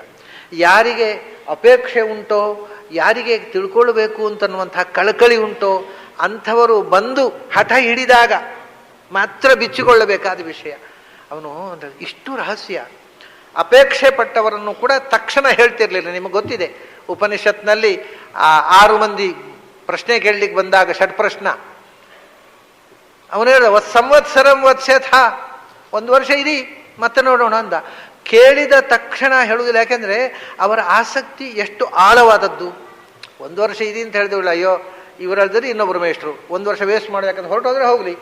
ಯಾರಿಗೆ ಅಪೇಕ್ಷೆ ಉಂಟೋ, ಯಾರಿಗೆ ತಿಳ್ಕೊಳ್ಬೇಕು ಅಂತನ್ನುವಂಥ ಕಳಕಳಿ ಉಂಟೋ ಅಂಥವರು ಬಂದು ಹಠ ಹಿಡಿದಾಗ ಮಾತ್ರ ಬಿಚ್ಚಿಕೊಳ್ಳಬೇಕಾದ ವಿಷಯ. ಅವನು ಇಷ್ಟು ರಹಸ್ಯ. ಅಪೇಕ್ಷೆ ಪಟ್ಟವರನ್ನು ಕೂಡ ತಕ್ಷಣ ಹೇಳ್ತಿರ್ಲಿಲ್ಲ. ನಿಮಗೆ ಗೊತ್ತಿದೆ, ಉಪನಿಷತ್ನಲ್ಲಿ 6 ಮಂದಿ ಪ್ರಶ್ನೆ ಕೇಳಲಿಕ್ಕೆ ಬಂದಾಗ ಷಟ್ಪ್ರಶ್ನ, ಅವನು ಹೇಳಿದ ಸಂವತ್ಸರಂ ವತ್ಸ್ಯಥ, 1 ವರ್ಷ ಇರಿ ಮತ್ತೆ ನೋಡೋಣ ಅಂದ. ಕೇಳಿದ ತಕ್ಷಣ ಹೇಳುವುದಿಲ್ಲ, ಯಾಕೆಂದರೆ ಅವರ ಆಸಕ್ತಿ ಎಷ್ಟು ಆಳವಾದದ್ದು. 1 ವರ್ಷ ಇದೆ ಅಂತ ಹೇಳಿದ್ವಿಲ್ಲ, ಅಯ್ಯೋ ಇವರಲ್ದರೆ ಇನ್ನೊಬ್ಬರು ಮೇಷ್ಟ್ರು 1 ವರ್ಷ ವೇಸ್ಟ್ ಮಾಡೋದು, ಯಾಕಂದ್ರೆ ಹೊರಟೋದ್ರೆ ಹೋಗಲಿ,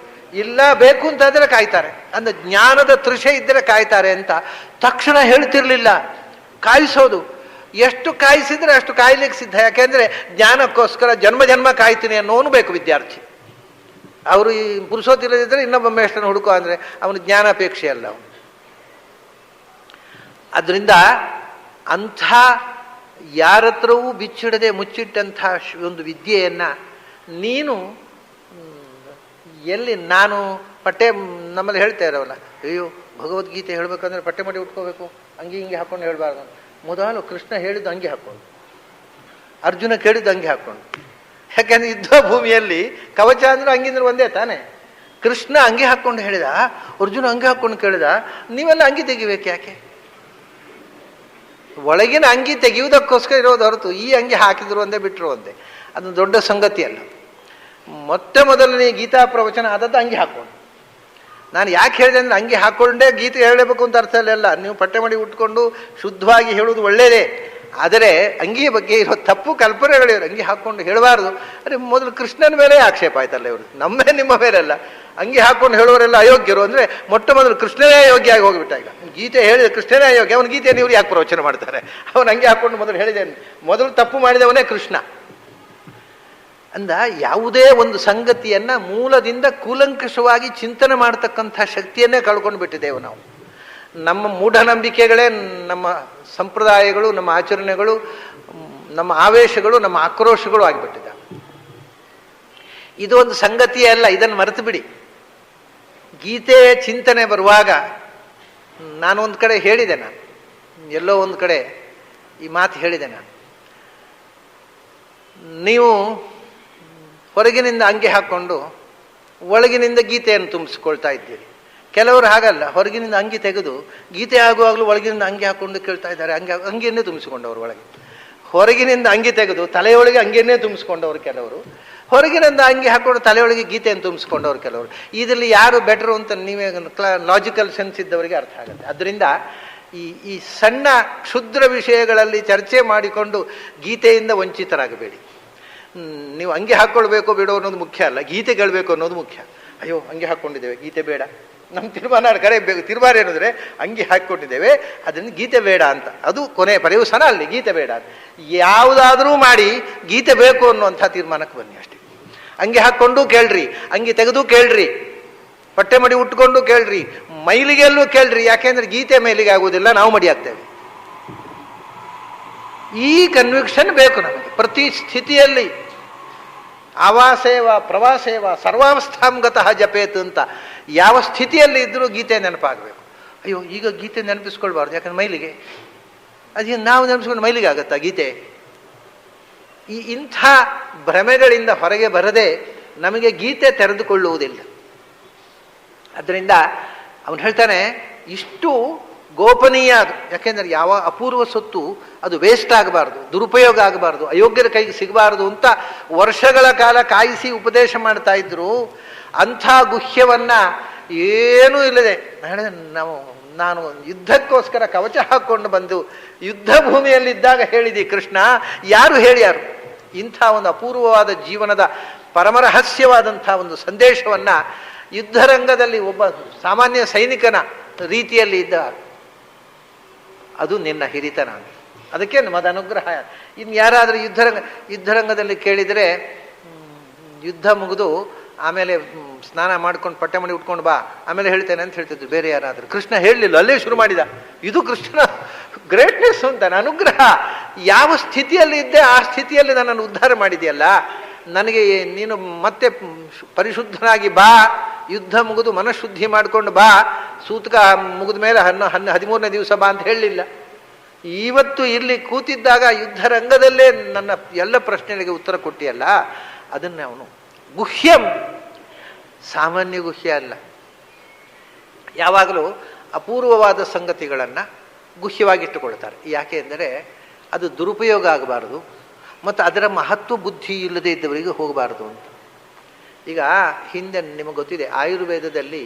ಇಲ್ಲ ಬೇಕು ಅಂತ ಆದರೆ ಕಾಯ್ತಾರೆ, ಅಂದ್ರೆ ಜ್ಞಾನದ ತೃಷೆ ಇದ್ದರೆ ಕಾಯ್ತಾರೆ ಅಂತ ತಕ್ಷಣ ಹೇಳ್ತಿರ್ಲಿಲ್ಲ. ಕಾಯಿಸೋದು, ಎಷ್ಟು ಕಾಯಿಸಿದ್ರೆ ಅಷ್ಟು ಕಾಯ್ಲಿಕ್ಕೆ ಸಿದ್ಧ. ಯಾಕೆಂದರೆ ಜ್ಞಾನಕ್ಕೋಸ್ಕರ ಜನ್ಮ ಜನ್ಮ ಕಾಯ್ತೀನಿ ಅನ್ನೋನು ಬೇಕು ವಿದ್ಯಾರ್ಥಿ. ಅವರು ಈ ಪುರುಷೋತ್ತಿಲ್ಲದಿದ್ದರೆ ಇನ್ನೊಬ್ಬ ಮೇಷ್ಟ್ರನ್ನು ಹುಡುಕೋ ಅಂದರೆ ಅವನು ಜ್ಞಾನಾಪೇಕ್ಷೆ ಅಲ್ಲ ಅವನು. ಅದರಿಂದ ಅಂಥ ಯಾರತ್ರವೂ ಬಿಚ್ಚಿಡದೆ ಮುಚ್ಚಿಟ್ಟಂಥ ಒಂದು ವಿದ್ಯೆಯನ್ನು ನೀನು ಎಲ್ಲಿ, ನಾನು ಪಟ್ಟೆ ನಮ್ಮಲ್ಲಿ ಹೇಳ್ತಾ ಇರೋಲ್ಲ, ಅಯ್ಯೋ ಭಗವದ್ಗೀತೆ ಹೇಳಬೇಕಂದ್ರೆ ಪಟ್ಟೆ ಮಾಡಿ ಉಟ್ಕೋಬೇಕು, ಅಂಗಿ ಹಿಂಗೆ ಹಾಕ್ಕೊಂಡು ಹೇಳಬಾರ್ದು. ಮೊದಲು ಕೃಷ್ಣ ಹೇಳಿದ್ದು ಅಂಗಿ ಹಾಕ್ಕೊಂಡು, ಅರ್ಜುನ ಕೇಳಿದ್ದು ಅಂಗಿ ಹಾಕ್ಕೊಂಡು. ಯಾಕೆಂದ್ರೆ ಯುದ್ಧ ಭೂಮಿಯಲ್ಲಿ ಕವಚ ಅಂದ್ರೆ ಅಂಗಿಂದ್ರೆ ಒಂದೇ ತಾನೆ. ಕೃಷ್ಣ ಅಂಗಿ ಹಾಕ್ಕೊಂಡು ಹೇಳಿದ, ಅರ್ಜುನ ಅಂಗಿ ಹಾಕ್ಕೊಂಡು ಕೇಳಿದ, ನೀವೆಲ್ಲ ಅಂಗಿ ತೆಗಿಬೇಕು ಯಾಕೆ? ಒಳಗಿನ ಅಂಗಿ ತೆಗೆಯುವುದಕ್ಕೋಸ್ಕರ ಇರೋದು ಹೊರತು ಈ ಅಂಗಿ ಹಾಕಿದ್ರು ಒಂದೇ ಬಿಟ್ಟರು ಒಂದೇ, ಅದು ದೊಡ್ಡ ಸಂಗತಿ ಅಲ್ಲ. ಮೊಟ್ಟ ಮೊದಲನೇ ಗೀತಾ ಪ್ರವಚನ ಆದದ್ದು ಅಂಗಿ ಹಾಕ್ಕೊಂಡು. ನಾನು ಯಾಕೆ ಹೇಳಿದೆ ಅಂದರೆ ಅಂಗಿ ಹಾಕ್ಕೊಂಡೇ ಗೀತೆ ಹೇಳಬೇಕು ಅಂತ ಅರ್ಥ ಇಲ್ಲ. ನೀವು ಪಟ್ಟೆ ಮಾಡಿ ಉಟ್ಕೊಂಡು ಶುದ್ಧವಾಗಿ ಹೇಳುವುದು ಒಳ್ಳೆಯದೇ. ಆದರೆ ಅಂಗಿಯ ಬಗ್ಗೆ ಇರೋ ತಪ್ಪು ಕಲ್ಪನೆಗಳಿವ್ರು. ಅಂಗಿ ಹಾಕ್ಕೊಂಡು ಹೇಳಬಾರ್ದು. ಅರೆ ಮೊದಲು ಕೃಷ್ಣನ ಮೇಲೆ ಆಕ್ಷೇಪ ಆಯ್ತಲ್ಲ ಇವರು, ನಮ್ಮ ನಿಮ್ಮ ಮೇಲೆಲ್ಲ. ಅಂಗಿ ಹಾಕ್ಕೊಂಡು ಹೇಳೋರೆಲ್ಲ ಅಯೋಗ್ಯರು ಅಂದರೆ ಮೊಟ್ಟ ಮೊದಲು ಕೃಷ್ಣನೇ ಅಯೋಗ್ಯ ಆಗಿ ಹೋಗಿಬಿಟ್ಟ. ಈಗ ಗೀತೆ ಹೇಳಿದ ಕೃಷ್ಣನೇ ಅಯೋಗ್ಯ, ಅವನ ಗೀತೆಯನ್ನು ಇವ್ರು ಯಾಕೆ ಪ್ರವಚನ ಮಾಡ್ತಾರೆ? ಅವನು ಅಂಗಿ ಹಾಕ್ಕೊಂಡು ಮೊದಲು ಹೇಳಿದ್ದೇನೆ, ಮೊದಲು ತಪ್ಪು ಮಾಡಿದವನೇ ಕೃಷ್ಣ ಅಂದ. ಯಾವುದೇ ಒಂದು ಸಂಗತಿಯನ್ನು ಮೂಲದಿಂದ ಕೂಲಂಕಷವಾಗಿ ಚಿಂತನೆ ಮಾಡತಕ್ಕಂಥ ಶಕ್ತಿಯನ್ನೇ ಕಳ್ಕೊಂಡು ಬಿಟ್ಟಿದ್ದೇವೆ ನಾವು. ನಮ್ಮ ಮೂಢನಂಬಿಕೆಗಳೇ ನಮ್ಮ ಸಂಪ್ರದಾಯಗಳು, ನಮ್ಮ ಆಚರಣೆಗಳು, ನಮ್ಮ ಆವೇಶಗಳು, ನಮ್ಮ ಆಕ್ರೋಶಗಳು ಆಗಿಬಿಟ್ಟಿದೆ. ಇದು ಒಂದು ಸಂಗತಿಯೇ ಅಲ್ಲ, ಇದನ್ನು ಮರೆತು ಬಿಡಿ. ಗೀತೆ ಚಿಂತನೆ ಬರುವಾಗ ನಾನು ಒಂದು ಕಡೆ ಹೇಳಿದೆ, ನಾನು ಎಲ್ಲೋ ಒಂದು ಕಡೆ ಈ ಮಾತು ಹೇಳಿದೆ. ನಾನು ನೀವು ಹೊರಗಿನಿಂದ ಅಂಗಿ ಹಾಕ್ಕೊಂಡು ಒಳಗಿನಿಂದ ಗೀತೆಯನ್ನು ತುಂಬಿಸ್ಕೊಳ್ತಾ ಇದ್ದೀರಿ. ಕೆಲವರು ಹಾಗಲ್ಲ, ಹೊರಗಿನಿಂದ ಅಂಗಿ ತೆಗೆದು ಗೀತೆ ಆಗುವಾಗಲೂ ಒಳಗಿನಿಂದ ಅಂಗಿ ಹಾಕ್ಕೊಂಡು ಕೇಳ್ತಾ ಇದ್ದಾರೆ. ಅಂಗಿಯನ್ನೇ ತುಂಬಿಸಿಕೊಂಡವರು ಒಳಗೆ. ಹೊರಗಿನಿಂದ ಅಂಗಿ ತೆಗೆದು ತಲೆಯೊಳಗೆ ಅಂಗಿಯನ್ನೇ ತುಂಬಿಸ್ಕೊಂಡವರು ಕೆಲವರು, ಹೊರಗಿನಿಂದ ಅಂಗಿ ಹಾಕ್ಕೊಂಡು ತಲೆಯೊಳಗೆ ಗೀತೆಯನ್ನು ತುಂಬಿಸ್ಕೊಂಡವರು ಕೆಲವರು. ಇದರಲ್ಲಿ ಯಾರು ಬೆಟರು ಅಂತ ನೀವೇ ಲಾಜಿಕಲ್ ಸೆನ್ಸ್ ಇದ್ದವರಿಗೆ ಅರ್ಥ ಆಗುತ್ತೆ. ಅದರಿಂದ ಈ ಸಣ್ಣ ಕ್ಷುದ್ರ ವಿಷಯಗಳಲ್ಲಿ ಚರ್ಚೆ ಮಾಡಿಕೊಂಡು ಗೀತೆಯಿಂದ ವಂಚಿತರಾಗಬೇಡಿ. ನೀವು ಅಂಗಿ ಹಾಕ್ಕೊಳ್ಬೇಕು ಬೇಡೋ ಅನ್ನೋದು ಮುಖ್ಯ ಅಲ್ಲ, ಗೀತೆ ಕೇಳಬೇಕು ಅನ್ನೋದು ಮುಖ್ಯ. ಅಯ್ಯೋ ಅಂಗಿ ಹಾಕ್ಕೊಂಡಿದ್ದೇವೆ, ಗೀತೆ ಬೇಡ. ನಮ್ಮ ತೀರ್ಮಾನ ಕರೆ ತೀರ್ಮಾನ ಏನಂದರೆ ಅಂಗಿ ಹಾಕ್ಕೊಂಡಿದ್ದೇವೆ, ಅದನ್ನು ಗೀತೆ ಬೇಡ ಅಂತ. ಅದು ಕೊನೆ ಪರ್ಯವಸಾನ ಅಲ್ಲಿ, ಗೀತೆ ಬೇಡ ಅಂತ. ಯಾವುದಾದ್ರೂ ಮಾಡಿ ಗೀತೆ ಬೇಕು ಅನ್ನುವಂಥ ತೀರ್ಮಾನಕ್ಕೆ ಬನ್ನಿ ಅಷ್ಟೇ. ಅಂಗಿ ಹಾಕ್ಕೊಂಡು ಕೇಳ್ರಿ, ಅಂಗಿ ತೆಗೆದು ಕೇಳ್ರಿ, ಪಟ್ಟೆ ಮಡಿ ಉಟ್ಕೊಂಡು ಕೇಳ್ರಿ, ಮೈಲಿಗೆಲ್ಲೂ ಕೇಳ್ರಿ. ಯಾಕೆಂದ್ರೆ ಗೀತೆ ಮೈಲಿಗೆ ಆಗುವುದಿಲ್ಲ, ನಾವು ಮಡಿ ಆಗ್ತೇವೆ. ಈ ಕನ್ವಿಕ್ಷನ್ ಬೇಕು ನಮಗೆ ಪ್ರತಿ ಸ್ಥಿತಿಯಲ್ಲಿ. ಆವಾಸೇವ ಪ್ರವಾಸೇವ ಸರ್ವಾವಸ್ಥಾಂಗತಃ ಜಪೇತ್ ಅಂತ. ಯಾವ ಸ್ಥಿತಿಯಲ್ಲಿ ಇದ್ರೂ ಗೀತೆ ನೆನಪಾಗಬೇಕು. ಅಯ್ಯೋ ಈಗ ಗೀತೆ ನೆನಪಿಸ್ಕೊಳ್ಬಾರ್ದು, ಯಾಕಂದ್ರೆ ಮೈಲಿಗೆ. ಅದು ನಾವು ನೆನಪಿಸ್ಕೊಂಡು ಮೈಲಿಗೆ ಆಗುತ್ತಾ ಗೀತೆ? ಇಂಥ ಭ್ರಮೆಗಳಿಂದ ಹೊರಗೆ ಬರದೆ ನಮಗೆ ಗೀತೆ ತೆರೆದುಕೊಳ್ಳುವುದಿಲ್ಲ. ಅದರಿಂದ ಅವನು ಹೇಳ್ತಾನೆ ಇಷ್ಟು ಗೋಪನೀಯ ಅದು. ಯಾಕೆಂದರೆ ಯಾವ ಅಪೂರ್ವ ಸೊತ್ತು ಅದು ವೇಸ್ಟ್ ಆಗಬಾರ್ದು, ದುರುಪಯೋಗ ಆಗಬಾರ್ದು, ಅಯೋಗ್ಯರ ಕೈಗೆ ಸಿಗಬಾರ್ದು ಅಂತ ವರ್ಷಗಳ ಕಾಲ ಕಾಯಿಸಿ ಉಪದೇಶ ಮಾಡ್ತಾ ಇದ್ರು. ಅಂಥ ಗುಹ್ಯವನ್ನ ಏನೂ ಇಲ್ಲದೆ ನಾನು ಯುದ್ಧಕ್ಕೋಸ್ಕರ ಕವಚ ಹಾಕ್ಕೊಂಡು ಬಂದು ಯುದ್ಧ ಭೂಮಿಯಲ್ಲಿದ್ದಾಗ ಹೇಳಿದಿ ಕೃಷ್ಣ, ಯಾರು ಹೇಳ್ಯಾರು? ಇಂಥ ಒಂದು ಅಪೂರ್ವವಾದ ಜೀವನದ ಪರಮರಹಸ್ಯವಾದಂಥ ಒಂದು ಸಂದೇಶವನ್ನ ಯುದ್ಧರಂಗದಲ್ಲಿ ಒಬ್ಬ ಸಾಮಾನ್ಯ ಸೈನಿಕನ ರೀತಿಯಲ್ಲಿ ಇದ್ದ. ಅದು ನಿನ್ನ ಹಿರಿತನ. ಅದಕ್ಕೆ ನಮ್ಮದು ಅನುಗ್ರಹ. ಇನ್ನು ಯಾರಾದರೂ ಯುದ್ಧರಂಗದಲ್ಲಿ ಕೇಳಿದರೆ ಯುದ್ಧ ಮುಗಿದು ಆಮೇಲೆ ಸ್ನಾನ ಮಾಡ್ಕೊಂಡು ಪಟ್ಟೆ ಮಡಿ ಉಟ್ಕೊಂಡು ಬಾ ಆಮೇಲೆ ಹೇಳ್ತೇನೆ ಅಂತ ಹೇಳ್ತಿದ್ರು ಬೇರೆ ಯಾರಾದರೂ. ಕೃಷ್ಣ ಹೇಳಲಿಲ್ಲ, ಅಲ್ಲೇ ಶುರು ಮಾಡಿದ. ಇದು ಕೃಷ್ಣನ ಗ್ರೇಟ್ನೆಸ್ ಅಂತ, ಅನುಗ್ರಹ. ಯಾವ ಸ್ಥಿತಿಯಲ್ಲಿ ಇದ್ದೆ ಆ ಸ್ಥಿತಿಯಲ್ಲಿ ನನ್ನನ್ನು ಉದ್ಧಾರ ಮಾಡಿದೆಯಲ್ಲ, ನನಗೆ ನೀನು ಮತ್ತೆ ಪರಿಶುದ್ಧನಾಗಿ ಬಾ, ಯುದ್ಧ ಮುಗಿದು ಮನಃಶುದ್ಧಿ ಮಾಡಿಕೊಂಡು ಬಾ, ಸೂತಕ ಮುಗಿದ ಮೇಲೆ 13ನೇ ದಿವಸ ಬಾ ಅಂತ ಹೇಳಲಿಲ್ಲ. ಇವತ್ತು ಇಲ್ಲಿ ಕೂತಿದ್ದಾಗ ಯುದ್ಧರಂಗದಲ್ಲೇ ನನ್ನ ಎಲ್ಲ ಪ್ರಶ್ನೆಗಳಿಗೆ ಉತ್ತರ ಕೊಟ್ಟಿಯಲ್ಲ, ಅದನ್ನೇ ಅವನು ಗುಹ್ಯಂ, ಸಾಮಾನ್ಯ ಗುಹ್ಯ ಅಲ್ಲ. ಯಾವಾಗಲೂ ಅಪೂರ್ವವಾದ ಸಂಗತಿಗಳನ್ನು ಗುಹ್ಯವಾಗಿಟ್ಟುಕೊಳ್ತಾರೆ. ಯಾಕೆ ಎಂದರೆ ಅದು ದುರುಪಯೋಗ ಆಗಬಾರ್ದು ಮತ್ತು ಅದರ ಮಹತ್ವ ಬುದ್ಧಿ ಇಲ್ಲದೆ ಇದ್ದವರಿಗೆ ಹೋಗಬಾರ್ದು ಅಂತ. ಈಗ ಹಿಂದೆ ನಿಮಗೆ ಗೊತ್ತಿದೆ, ಆಯುರ್ವೇದದಲ್ಲಿ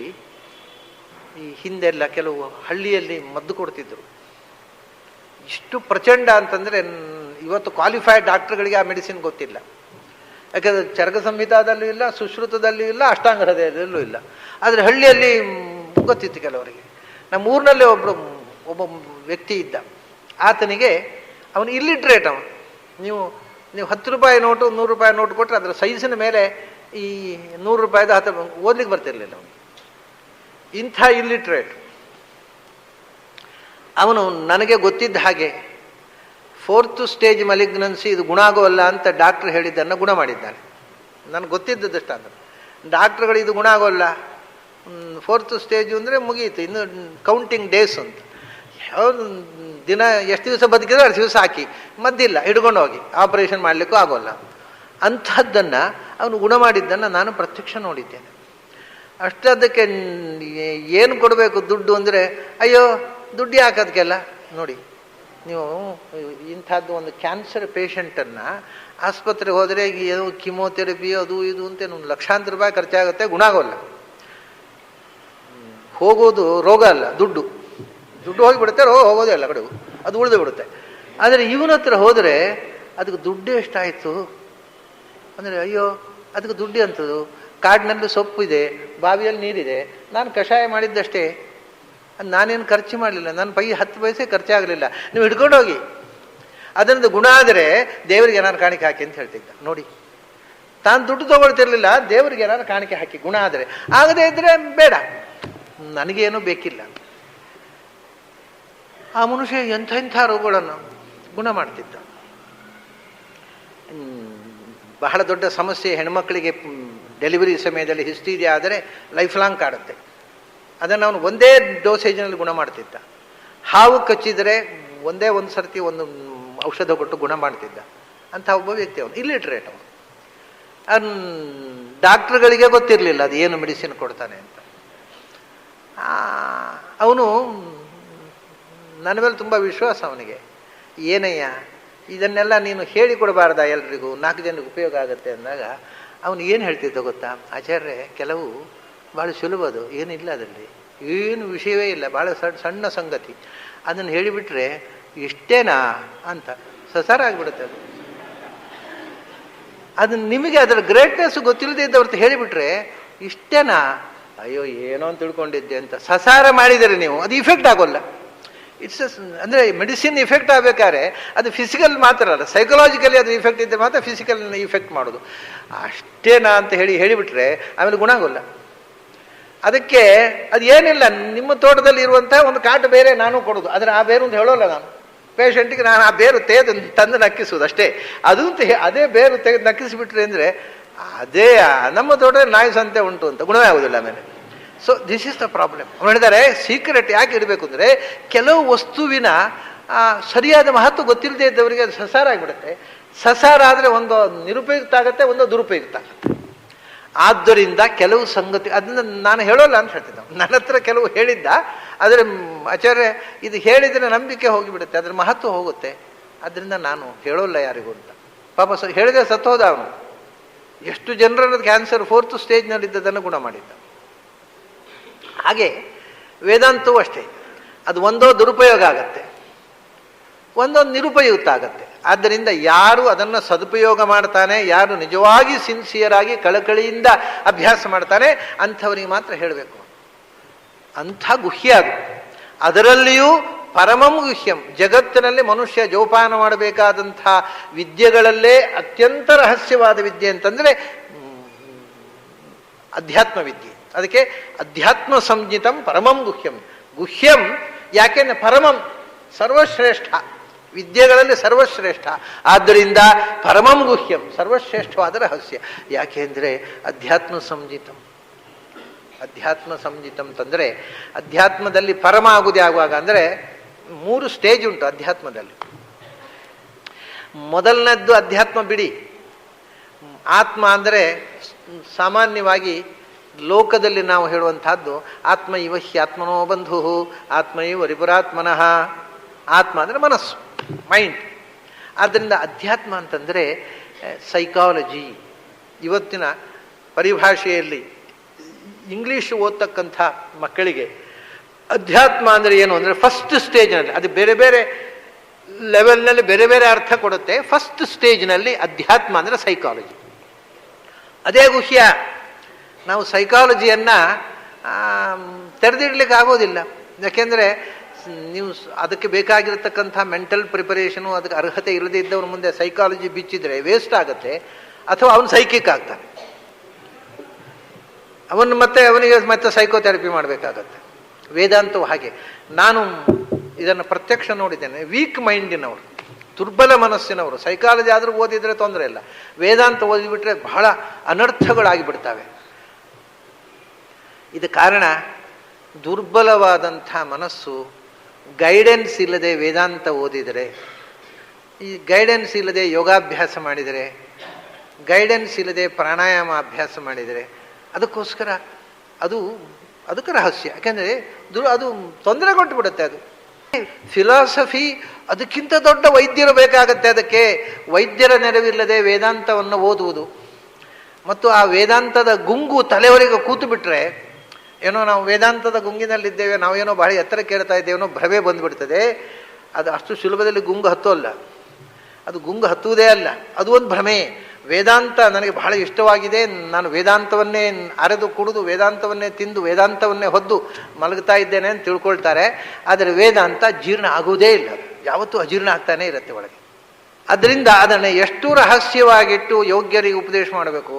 ಈ ಹಿಂದೆಲ್ಲ ಕೆಲವು ಹಳ್ಳಿಯಲ್ಲಿ ಮದ್ದು ಕೊಡ್ತಿದ್ರು. ಇಷ್ಟು ಪ್ರಚಂಡ ಅಂತಂದರೆ ಇವತ್ತು ಕ್ವಾಲಿಫೈಡ್ ಡಾಕ್ಟರ್ಗಳಿಗೆ ಆ ಮೆಡಿಸಿನ್ ಗೊತ್ತಿಲ್ಲ. ಯಾಕೆಂದರೆ ಚರಕ ಸಂಹಿತಾದಲ್ಲೂ ಇಲ್ಲ, ಸುಶ್ರುತದಲ್ಲೂ ಇಲ್ಲ, ಅಷ್ಟಾಂಗ ಹೃದಯದಲ್ಲೂ ಇಲ್ಲ. ಆದರೆ ಹಳ್ಳಿಯಲ್ಲಿ ಗೊತ್ತಿತ್ತು ಕೆಲವರಿಗೆ. ನಮ್ಮ ಊರಿನಲ್ಲೇ ಒಬ್ಬ ವ್ಯಕ್ತಿ ಇದ್ದ. ಆತನಿಗೆ ಅವನು ಇಲ್ಲಿಟ್ರೇಟ್. ನೀವು 10 ರೂಪಾಯಿ ನೋಟು 100 ರೂಪಾಯಿ ನೋಟು ಕೊಟ್ಟರೆ ಅದರ ಸೈಜಿನ ಮೇಲೆ ಈ 100 ರೂಪಾಯಿದ ಓದ್ಲಿಕ್ಕೆ ಬರ್ತಿರ್ಲಿಲ್ಲ ಅವನು. ಇಂಥ ಇಲ್ಲಿಟ್ರೇಟ್ ಅವನು. ನನಗೆ ಗೊತ್ತಿದ್ದ ಹಾಗೆ 4th ಸ್ಟೇಜ್ ಮಲಿಗ್ನೆನ್ಸಿ ಇದು ಗುಣ ಆಗೋಲ್ಲ ಅಂತ ಡಾಕ್ಟ್ರ್ ಹೇಳಿದ್ದನ್ನು ಗುಣ ಮಾಡಿದ್ದಾನೆ. ನನಗೆ ಗೊತ್ತಿದ್ದದಷ್ಟು ಅಂದರೆ ಡಾಕ್ಟ್ರುಗಳು ಇದು ಗುಣ ಆಗೋಲ್ಲ, 4th ಸ್ಟೇಜು ಅಂದರೆ ಮುಗಿಯಿತು, ಇನ್ನು ಕೌಂಟಿಂಗ್ ಡೇಸ್ ಅಂತ. ಯಾವ ದಿನ ಎಷ್ಟು ದಿವಸ ಬದುಕಿದ್ರೆ ಅಷ್ಟು ದಿವಸ ಹಾಕಿ, ಮದ್ದಿಲ್ಲ ಹಿಡ್ಕೊಂಡು ಹೋಗಿ ಆಪರೇಷನ್ ಮಾಡಲಿಕ್ಕೂ ಆಗೋಲ್ಲ. ಅಂಥದ್ದನ್ನು ಅವನು ಗುಣ ಮಾಡಿದ್ದನ್ನು ನಾನು ಪ್ರತ್ಯಕ್ಷ ನೋಡಿದ್ದೇನೆ. ಅಷ್ಟದಕ್ಕೆ ಏನು ಕೊಡಬೇಕು ದುಡ್ಡು ಅಂದರೆ, ಅಯ್ಯೋ ದುಡ್ಡು ಹಾಕೋದಕ್ಕೆಲ್ಲ. ನೋಡಿ ನೀವು ಇಂಥದ್ದು ಒಂದು ಕ್ಯಾನ್ಸರ್ ಪೇಷಂಟನ್ನು ಆಸ್ಪತ್ರೆಗೆ ಹೋದರೆ ಏನೋ ಕಿಮೋಥೆರಪಿ ಅದು ಇದು ಅಂತ ಒಂದು ಲಕ್ಷಾಂತರ ರೂಪಾಯಿ ಖರ್ಚಾಗುತ್ತೆ, ಗುಣ ಆಗೋಲ್ಲ. ಹೋಗೋದು ರೋಗ ಅಲ್ಲ, ದುಡ್ಡು ಹೋಗಿಬಿಡುತ್ತೆ, ರೋಗ ಹೋಗೋದೇ ಎಲ್ಲ ಕಡೆಗೂ, ಅದು ಉಳಿದು ಬಿಡುತ್ತೆ. ಆದರೆ ಇವನ ಹತ್ರ ಹೋದರೆ ಅದಕ್ಕೆ ದುಡ್ಡು ಎಷ್ಟಾಯಿತು ಅಂದರೆ, ಅಯ್ಯೋ ಅದಕ್ಕೆ ದುಡ್ಡು ಅಂತದ್ದು, ಕಾಡಿನಲ್ಲಿ ಸೊಪ್ಪಿದೆ, ಬಾವಿಯಲ್ಲಿ ನೀರಿದೆ, ನಾನು ಕಷಾಯ ಮಾಡಿದ್ದಷ್ಟೇ, ಅದು ನಾನೇನು ಖರ್ಚು ಮಾಡಲಿಲ್ಲ, ನನ್ನ 10 ಪೈಸೆ ಖರ್ಚಾಗಲಿಲ್ಲ, ನೀವು ಹಿಡ್ಕೊಂಡು ಹೋಗಿ, ಅದರಿಂದ ಗುಣ ಆದರೆ ದೇವರಿಗೆ ಏನಾರು ಕಾಣಿಕೆ ಹಾಕಿ ಅಂತ ಹೇಳ್ತಿದ್ದ. ನೋಡಿ, ತಾನು ದುಡ್ಡು ತೊಗೊಳ್ತಿರ್ಲಿಲ್ಲ, ದೇವರಿಗೆ ಏನಾರು ಕಾಣಿಕೆ ಹಾಕಿ ಗುಣ ಆದರೆ, ಆಗದೇ ಇದ್ದರೆ ಬೇಡ, ನನಗೇನೂ ಬೇಕಿಲ್ಲ. ಆ ಮನುಷ್ಯ ಎಂಥ ರೋಗಗಳನ್ನು ಗುಣ ಮಾಡ್ತಿದ್ದ. ಬಹಳ ದೊಡ್ಡ ಸಮಸ್ಯೆ ಹೆಣ್ಮಕ್ಳಿಗೆ ಡೆಲಿವರಿ ಸಮಯದಲ್ಲಿ ಹಿಸ್ಟೀರಿಯಾ ಆದರೆ ಲೈಫ್ ಲಾಂಗ್ ಕಾಡುತ್ತೆ, ಅದನ್ನು ಅವನು ಒಂದೇ ಡೋಸೇಜ್ನಲ್ಲಿ ಗುಣ ಮಾಡ್ತಿದ್ದ. ಹಾವು ಕಚ್ಚಿದರೆ ಒಂದೇ ಒಂದು ಸರ್ತಿ ಒಂದು ಔಷಧ ಕೊಟ್ಟು ಗುಣ ಮಾಡ್ತಿದ್ದ. ಅಂಥ ಒಬ್ಬ ವ್ಯಕ್ತಿ ಅವನು, ಇಲ್ಲಿಟ್ರೇಟ್ ಅವನು. ಡಾಕ್ಟ್ರುಗಳಿಗೆ ಗೊತ್ತಿರಲಿಲ್ಲ ಅದು ಏನು ಮೆಡಿಸಿನ್ ಕೊಡ್ತಾನೆ ಅಂತ. ಅವನು ನನ್ನ ಮೇಲೆ ತುಂಬ ವಿಶ್ವಾಸ ಅವನಿಗೆ. ಏನಯ್ಯ ಇದನ್ನೆಲ್ಲ ನೀನು ಹೇಳಿಕೊಡಬಾರ್ದ, ಎಲ್ರಿಗೂ 4 ಜನರಿಗೆ ಉಪಯೋಗ ಆಗುತ್ತೆ ಅಂದಾಗ ಅವನು ಏನು ಹೇಳ್ತಿದ್ದ ಗೊತ್ತಾ, ಆಚಾರ್ಯ ಕೆಲವು ಭಾಳ ಸುಲಭದು, ಏನಿಲ್ಲ ಅದರಲ್ಲಿ, ಏನು ವಿಷಯವೇ ಇಲ್ಲ, ಭಾಳ ಸಣ್ಣ ಸಂಗತಿ, ಅದನ್ನು ಹೇಳಿಬಿಟ್ರೆ ಇಷ್ಟೇನಾ ಅಂತ ಸಸಾರ ಆಗಿಬಿಡುತ್ತೆ ಅದು. ಅದನ್ನು ನಿಮಗೆ ಅದರ ಗ್ರೇಟ್ನೆಸ್ ಗೊತ್ತಿಲ್ಲದೆ ಇದ್ದವ್ರದ್ದು ಹೇಳಿಬಿಟ್ರೆ ಇಷ್ಟೇನಾ, ಅಯ್ಯೋ ಏನೋ ಅಂತ ತಿಳ್ಕೊಂಡಿದ್ದೆ ಅಂತ ಸಸಾರ ಮಾಡಿದರೆ ನೀವು ಅದು ಇಫೆಕ್ಟ್ ಆಗೋಲ್ಲ. ಇಟ್ಸ್ ಅಂದರೆ ಮೆಡಿಸಿನ್ ಇಫೆಕ್ಟ್ ಆಗಬೇಕಾದ್ರೆ ಅದು ಫಿಸಿಕಲ್ ಮಾತ್ರ ಅಲ್ಲ, ಸೈಕಲಾಜಿಕಲಿ ಅದು ಇಫೆಕ್ಟ್ ಇದ್ದರೆ ಮಾತ್ರ ಫಿಸಿಕಲ್ ಇಫೆಕ್ಟ್ ಮಾಡೋದು. ಅಷ್ಟೇನಾ ಅಂತ ಹೇಳಿಬಿಟ್ರೆ ಆಮೇಲೆ ಗುಣ ಆಗೋಲ್ಲ. ಅದಕ್ಕೆ ಅದು ಏನಿಲ್ಲ, ನಿಮ್ಮ ತೋಟದಲ್ಲಿ ಇರುವಂಥ ಒಂದು ಕಾಟು ಬೇರೆ ನಾನು ಕೊಡೋದು, ಆದರೆ ಆ ಬೇರು ಅಂತ ಹೇಳೋಲ್ಲ ನಾನು ಪೇಷಂಟಿಗೆ, ನಾನು ಆ ಬೇರು ತೆಗೆದು ತಂದು ನಕ್ಕಿಸೋದು ಅಷ್ಟೇ. ಅದು ಅದೇ ಬೇರು ತೆಗೆದು ನಕ್ಕಿಸಿಬಿಟ್ರೆ ಅಂದರೆ ಅದೇ ನಮ್ಮ ತೋಟದಲ್ಲಿ ನಾಯಿ ಸಂತೆ ಉಂಟು ಅಂತ ಗುಣವೇ ಆಗೋದಿಲ್ಲ ಆಮೇಲೆ. So this is the problem. ಅವ್ರು ಹೇಳಿದ್ದಾರೆ ಸೀಕ್ರೆಟ್ ಯಾಕೆ ಇಡಬೇಕು ಅಂದರೆ, ಕೆಲವು ವಸ್ತುವಿನ ಸರಿಯಾದ ಮಹತ್ವ ಗೊತ್ತಿಲ್ಲದೆ ಇದ್ದವರಿಗೆ ಅದು ಸಸಾರ ಆಗಿಬಿಡುತ್ತೆ. ಸಸಾರ ಆದರೆ ಒಂದು ನಿರುಪಯುಕ್ತ ಆಗುತ್ತೆ, ಒಂದು ದುರುಪಯುಕ್ತ ಆಗುತ್ತೆ. ಆದ್ದರಿಂದ ಕೆಲವು ಸಂಗತಿ ಅದನ್ನು ನಾನು ಹೇಳೋಲ್ಲ ಅಂತ ಹೇಳ್ತಿದ್ದ. ನನ್ನ ಹತ್ರ ಕೆಲವು ಹೇಳಿದ್ದ, ಆದರೆ ಆಚಾರ್ಯ ಇದು ಹೇಳಿದರೆ ನಂಬಿಕೆ ಹೋಗಿಬಿಡುತ್ತೆ, ಅದರ ಮಹತ್ವ ಹೋಗುತ್ತೆ, ಅದರಿಂದ ನಾನು ಹೇಳೋಲ್ಲ ಯಾರಿಗೂ ಅಂತ. ಪಾಪ ಹೇಳಿದ್ರೆ ಸತ್ತೋದ ಅವನು. ಎಷ್ಟು ಜನರನ್ನು ಕ್ಯಾನ್ಸರ್ 4th ಸ್ಟೇಜ್ನಲ್ಲಿದ್ದದನ್ನು ಗುಣ ಮಾಡಿದ್ದ. ಹಾಗೆ ವೇದಾಂತವೂ ಅಷ್ಟೇ, ಅದು ಒಂದೋ ದುರುಪಯೋಗ ಆಗತ್ತೆ, ಒಂದೊಂದು ನಿರುಪಯುಕ್ತ ಆಗತ್ತೆ. ಆದ್ದರಿಂದ ಯಾರು ಅದನ್ನು ಸದುಪಯೋಗ ಮಾಡ್ತಾನೆ, ಯಾರು ನಿಜವಾಗಿ ಸಿನ್ಸಿಯರ್ ಆಗಿ ಕಳಕಳಿಯಿಂದ ಅಭ್ಯಾಸ ಮಾಡ್ತಾನೆ ಅಂಥವನಿಗೆ ಮಾತ್ರ ಹೇಳಬೇಕು. ಅಂಥ ಗುಹ್ಯ ಅದು. ಅದರಲ್ಲಿಯೂ ಪರಮಂ ಗುಹ್ಯಂ, ಜಗತ್ತಿನಲ್ಲಿ ಮನುಷ್ಯ ಜೋಪಾನ ಮಾಡಬೇಕಾದಂಥ ವಿದ್ಯೆಗಳಲ್ಲೇ ಅತ್ಯಂತ ರಹಸ್ಯವಾದ ವಿದ್ಯೆ ಅಂತಂದರೆ ಅಧ್ಯಾತ್ಮ ವಿದ್ಯೆ. ಅದಕ್ಕೆ ಅಧ್ಯಾತ್ಮ ಸಂಜಿತಂ ಪರಮಂ ಗುಹ್ಯಂ. ಗುಹ್ಯಂ ಯಾಕೆಂದ್ರೆ ಪರಮಂ ಸರ್ವಶ್ರೇಷ್ಠ, ವಿದ್ಯೆಗಳಲ್ಲಿ ಸರ್ವಶ್ರೇಷ್ಠ. ಆದ್ದರಿಂದ ಪರಮಂ ಗುಹ್ಯಂ ಸರ್ವಶ್ರೇಷ್ಠವಾದ ರಹಸ್ಯ. ಯಾಕೆಂದರೆ ಅಧ್ಯಾತ್ಮ ಸಂಜಿತಂ. ಅಧ್ಯಾತ್ಮ ಸಂಜಿತಂ ಅಂತಂದರೆ ಅಧ್ಯಾತ್ಮದಲ್ಲಿ ಪರಮ ಆಗುವುದೇ ಆಗುವಾಗ ಅಂದರೆ 3 ಸ್ಟೇಜ್ ಉಂಟು ಅಧ್ಯಾತ್ಮದಲ್ಲಿ. ಮೊದಲನೇದ್ದು ಅಧ್ಯಾತ್ಮ ಬಿಡಿ. ಆತ್ಮ ಅಂದರೆ ಸಾಮಾನ್ಯವಾಗಿ ಲೋಕದಲ್ಲಿ ನಾವು ಹೇಳುವಂತಹದ್ದು ಆತ್ಮ ಇವ ಹ್ಯಾತ್ಮನೋ ಬಂಧು, ಆತ್ಮ ಇವ ರಿಪುರಾತ್ಮನಃ. ಆತ್ಮ ಅಂದರೆ ಮನಸ್ಸು, ಮೈಂಡ್. ಆದ್ದರಿಂದ ಅಧ್ಯಾತ್ಮ ಅಂತಂದರೆ ಸೈಕಾಲಜಿ. ಇವತ್ತಿನ ಪರಿಭಾಷೆಯಲ್ಲಿ ಇಂಗ್ಲೀಷ್ ಓದ್ತಕ್ಕಂಥ ಮಕ್ಕಳಿಗೆ ಅಧ್ಯಾತ್ಮ ಅಂದರೆ ಏನು ಅಂದರೆ ಫಸ್ಟ್ ಸ್ಟೇಜ್ನಲ್ಲಿ, ಅದು ಬೇರೆ ಬೇರೆ ಲೆವೆಲ್ನಲ್ಲಿ ಬೇರೆ ಬೇರೆ ಅರ್ಥ ಕೊಡುತ್ತೆ. ಫಸ್ಟ್ ಸ್ಟೇಜ್ನಲ್ಲಿ ಅಧ್ಯಾತ್ಮ ಅಂದರೆ ಸೈಕಾಲಜಿ, ಅದೇ ಗುಹ್ಯ. ನಾವು ಸೈಕಾಲಜಿಯನ್ನು ತೆರೆದಿಡ್ಲಿಕ್ಕೆ ಆಗೋದಿಲ್ಲ. ಯಾಕೆಂದರೆ ನೀವು ಅದಕ್ಕೆ ಬೇಕಾಗಿರತಕ್ಕಂಥ ಮೆಂಟಲ್ ಪ್ರಿಪರೇಷನು, ಅದಕ್ಕೆ ಅರ್ಹತೆ ಇಲ್ಲದೇ ಇದ್ದವ್ರ ಮುಂದೆ ಸೈಕಾಲಜಿ ಬಿಚ್ಚಿದ್ರೆ ವೇಸ್ಟ್ ಆಗುತ್ತೆ, ಅಥವಾ ಅವನು ಸೈಕಿಕ್ ಆಗ್ತಾನೆ. ಅವನಿಗೆ ಮತ್ತೆ ಸೈಕೋಥೆರಪಿ ಮಾಡಬೇಕಾಗತ್ತೆ. ವೇದಾಂತವು ಹಾಗೆ. ನಾನು ಇದನ್ನು ಪ್ರತ್ಯಕ್ಷ ನೋಡಿದ್ದೇನೆ. ವೀಕ್ ಮೈಂಡಿನವರು, ದುರ್ಬಲ ಮನಸ್ಸಿನವರು ಸೈಕಾಲಜಿ ಆದರೂ ಓದಿದರೆ ತೊಂದರೆ ಇಲ್ಲ, ವೇದಾಂತ ಓದಿಬಿಟ್ರೆ ಬಹಳ ಅನರ್ಥಗಳಾಗಿಬಿಡ್ತವೆ. ಇದು ಕಾರಣ ದುರ್ಬಲವಾದಂಥ ಮನಸ್ಸು ಗೈಡೆನ್ಸ್ ಇಲ್ಲದೆ ವೇದಾಂತ ಓದಿದರೆ, ಈ ಗೈಡೆನ್ಸ್ ಇಲ್ಲದೆ ಯೋಗಾಭ್ಯಾಸ ಮಾಡಿದರೆ, ಗೈಡೆನ್ಸ್ ಇಲ್ಲದೆ ಪ್ರಾಣಾಯಾಮ ಅಭ್ಯಾಸ ಮಾಡಿದರೆ, ಅದಕ್ಕೋಸ್ಕರ ಅದಕ್ಕೆ ರಹಸ್ಯ. ಯಾಕೆಂದರೆ ಅದು ತೊಂದರೆ ಕೊಟ್ಟುಬಿಡುತ್ತೆ. ಅದು ಫಿಲಾಸಫಿ ಅದಕ್ಕಿಂತ ದೊಡ್ಡ ವೈದ್ಯರು ಬೇಕಾಗತ್ತೆ. ಅದಕ್ಕೆ ವೈದ್ಯರ ನೆರವಿಲ್ಲದೆ ವೇದಾಂತವನ್ನು ಓದುವುದು ಮತ್ತು ಆ ವೇದಾಂತದ ಗುಂಗು ತಲೆವರೆಗೆ ಕೂತು ಬಿಟ್ಟರೆ ಏನೋ ನಾವು ವೇದಾಂತದ ಗುಂಗಿನಲ್ಲಿದ್ದೇವೆ, ನಾವೇನೋ ಬಹಳ ಎತ್ತರ ಕೇಳ್ತಾ ಇದ್ದೇವೇನೋ ಭ್ರಮೆ ಬಂದುಬಿಡ್ತದೆ. ಅದು ಅಷ್ಟು ಸುಲಭದಲ್ಲಿ ಗುಂಗು ಹತ್ತೋಲ್ಲ, ಅದು ಗುಂಗು ಹತ್ತುವುದೇ ಅಲ್ಲ, ಅದು ಒಂದು ಭ್ರಮೆ. ವೇದಾಂತ ನನಗೆ ಬಹಳ ಇಷ್ಟವಾಗಿದೆ, ನಾನು ವೇದಾಂತವನ್ನೇ ಅರೆದು ಕುಡಿದು ವೇದಾಂತವನ್ನೇ ತಿಂದು ವೇದಾಂತವನ್ನೇ ಹೊದ್ದು ಮಲಗ್ತಾ ಇದ್ದೇನೆ ಅಂತ ತಿಳ್ಕೊಳ್ತಾರೆ. ಆದರೆ ವೇದಾಂತ ಜೀರ್ಣ ಆಗುವುದೇ ಇಲ್ಲ, ಯಾವತ್ತೂ ಅಜೀರ್ಣ ಆಗ್ತಾನೆ ಇರುತ್ತೆ ಒಳಗೆ. ಅದರಿಂದ ಅದನ್ನು ಎಷ್ಟು ರಹಸ್ಯವಾಗಿಟ್ಟು ಯೋಗ್ಯರಿಗೆ ಉಪದೇಶ ಮಾಡಬೇಕು.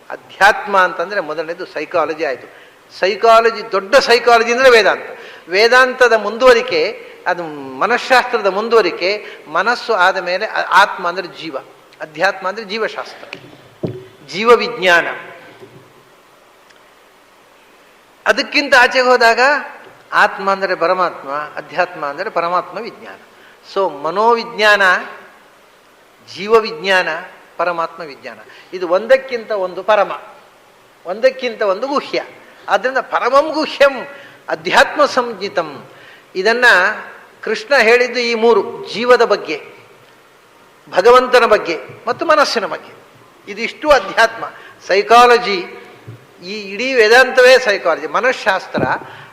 ಅಧ್ಯಾತ್ಮ ಅಂತಂದರೆ ಮೊದಲನೇದು ಸೈಕಾಲಜಿ ಆಯಿತು. ಸೈಕಾಲಜಿ, ದೊಡ್ಡ ಸೈಕಾಲಜಿ ಅಂದರೆ ವೇದಾಂತ. ವೇದಾಂತದ ಮುಂದುವರಿಕೆ ಅದು ಮನಃಶಾಸ್ತ್ರದ ಮುಂದುವರಿಕೆ. ಮನಸ್ಸು ಆದ ಮೇಲೆ ಆತ್ಮ ಅಂದರೆ ಜೀವ, ಅಧ್ಯಾತ್ಮ ಅಂದರೆ ಜೀವಶಾಸ್ತ್ರ, ಜೀವವಿಜ್ಞಾನ. ಅದಕ್ಕಿಂತ ಆಚೆಗೆ ಹೋದಾಗ ಆತ್ಮ ಅಂದರೆ ಪರಮಾತ್ಮ, ಅಧ್ಯಾತ್ಮ ಅಂದರೆ ಪರಮಾತ್ಮ ವಿಜ್ಞಾನ. ಸೊ ಮನೋವಿಜ್ಞಾನ, ಜೀವವಿಜ್ಞಾನ, ಪರಮಾತ್ಮ ವಿಜ್ಞಾನ, ಇದು ಒಂದಕ್ಕಿಂತ ಒಂದು ಪರಮ, ಒಂದಕ್ಕಿಂತ ಒಂದು ಗುಹ್ಯ. ಆದ್ದರಿಂದ ಪರಮಂ ಗುಹ್ಯಂ ಅಧ್ಯಾತ್ಮ ಸಂಜ್ಞಿತಂ. ಇದನ್ನು ಕೃಷ್ಣ ಹೇಳಿದ್ದು ಈ ಮೂರು: ಜೀವದ ಬಗ್ಗೆ, ಭಗವಂತನ ಬಗ್ಗೆ ಮತ್ತು ಮನಸ್ಸಿನ ಬಗ್ಗೆ. ಇದಿಷ್ಟು ಅಧ್ಯಾತ್ಮ. ಸೈಕಾಲಜಿ, ಈ ಇಡೀ ವೇದಾಂತವೇ ಸೈಕಾಲಜಿ, ಮನಃಶಾಸ್ತ್ರ.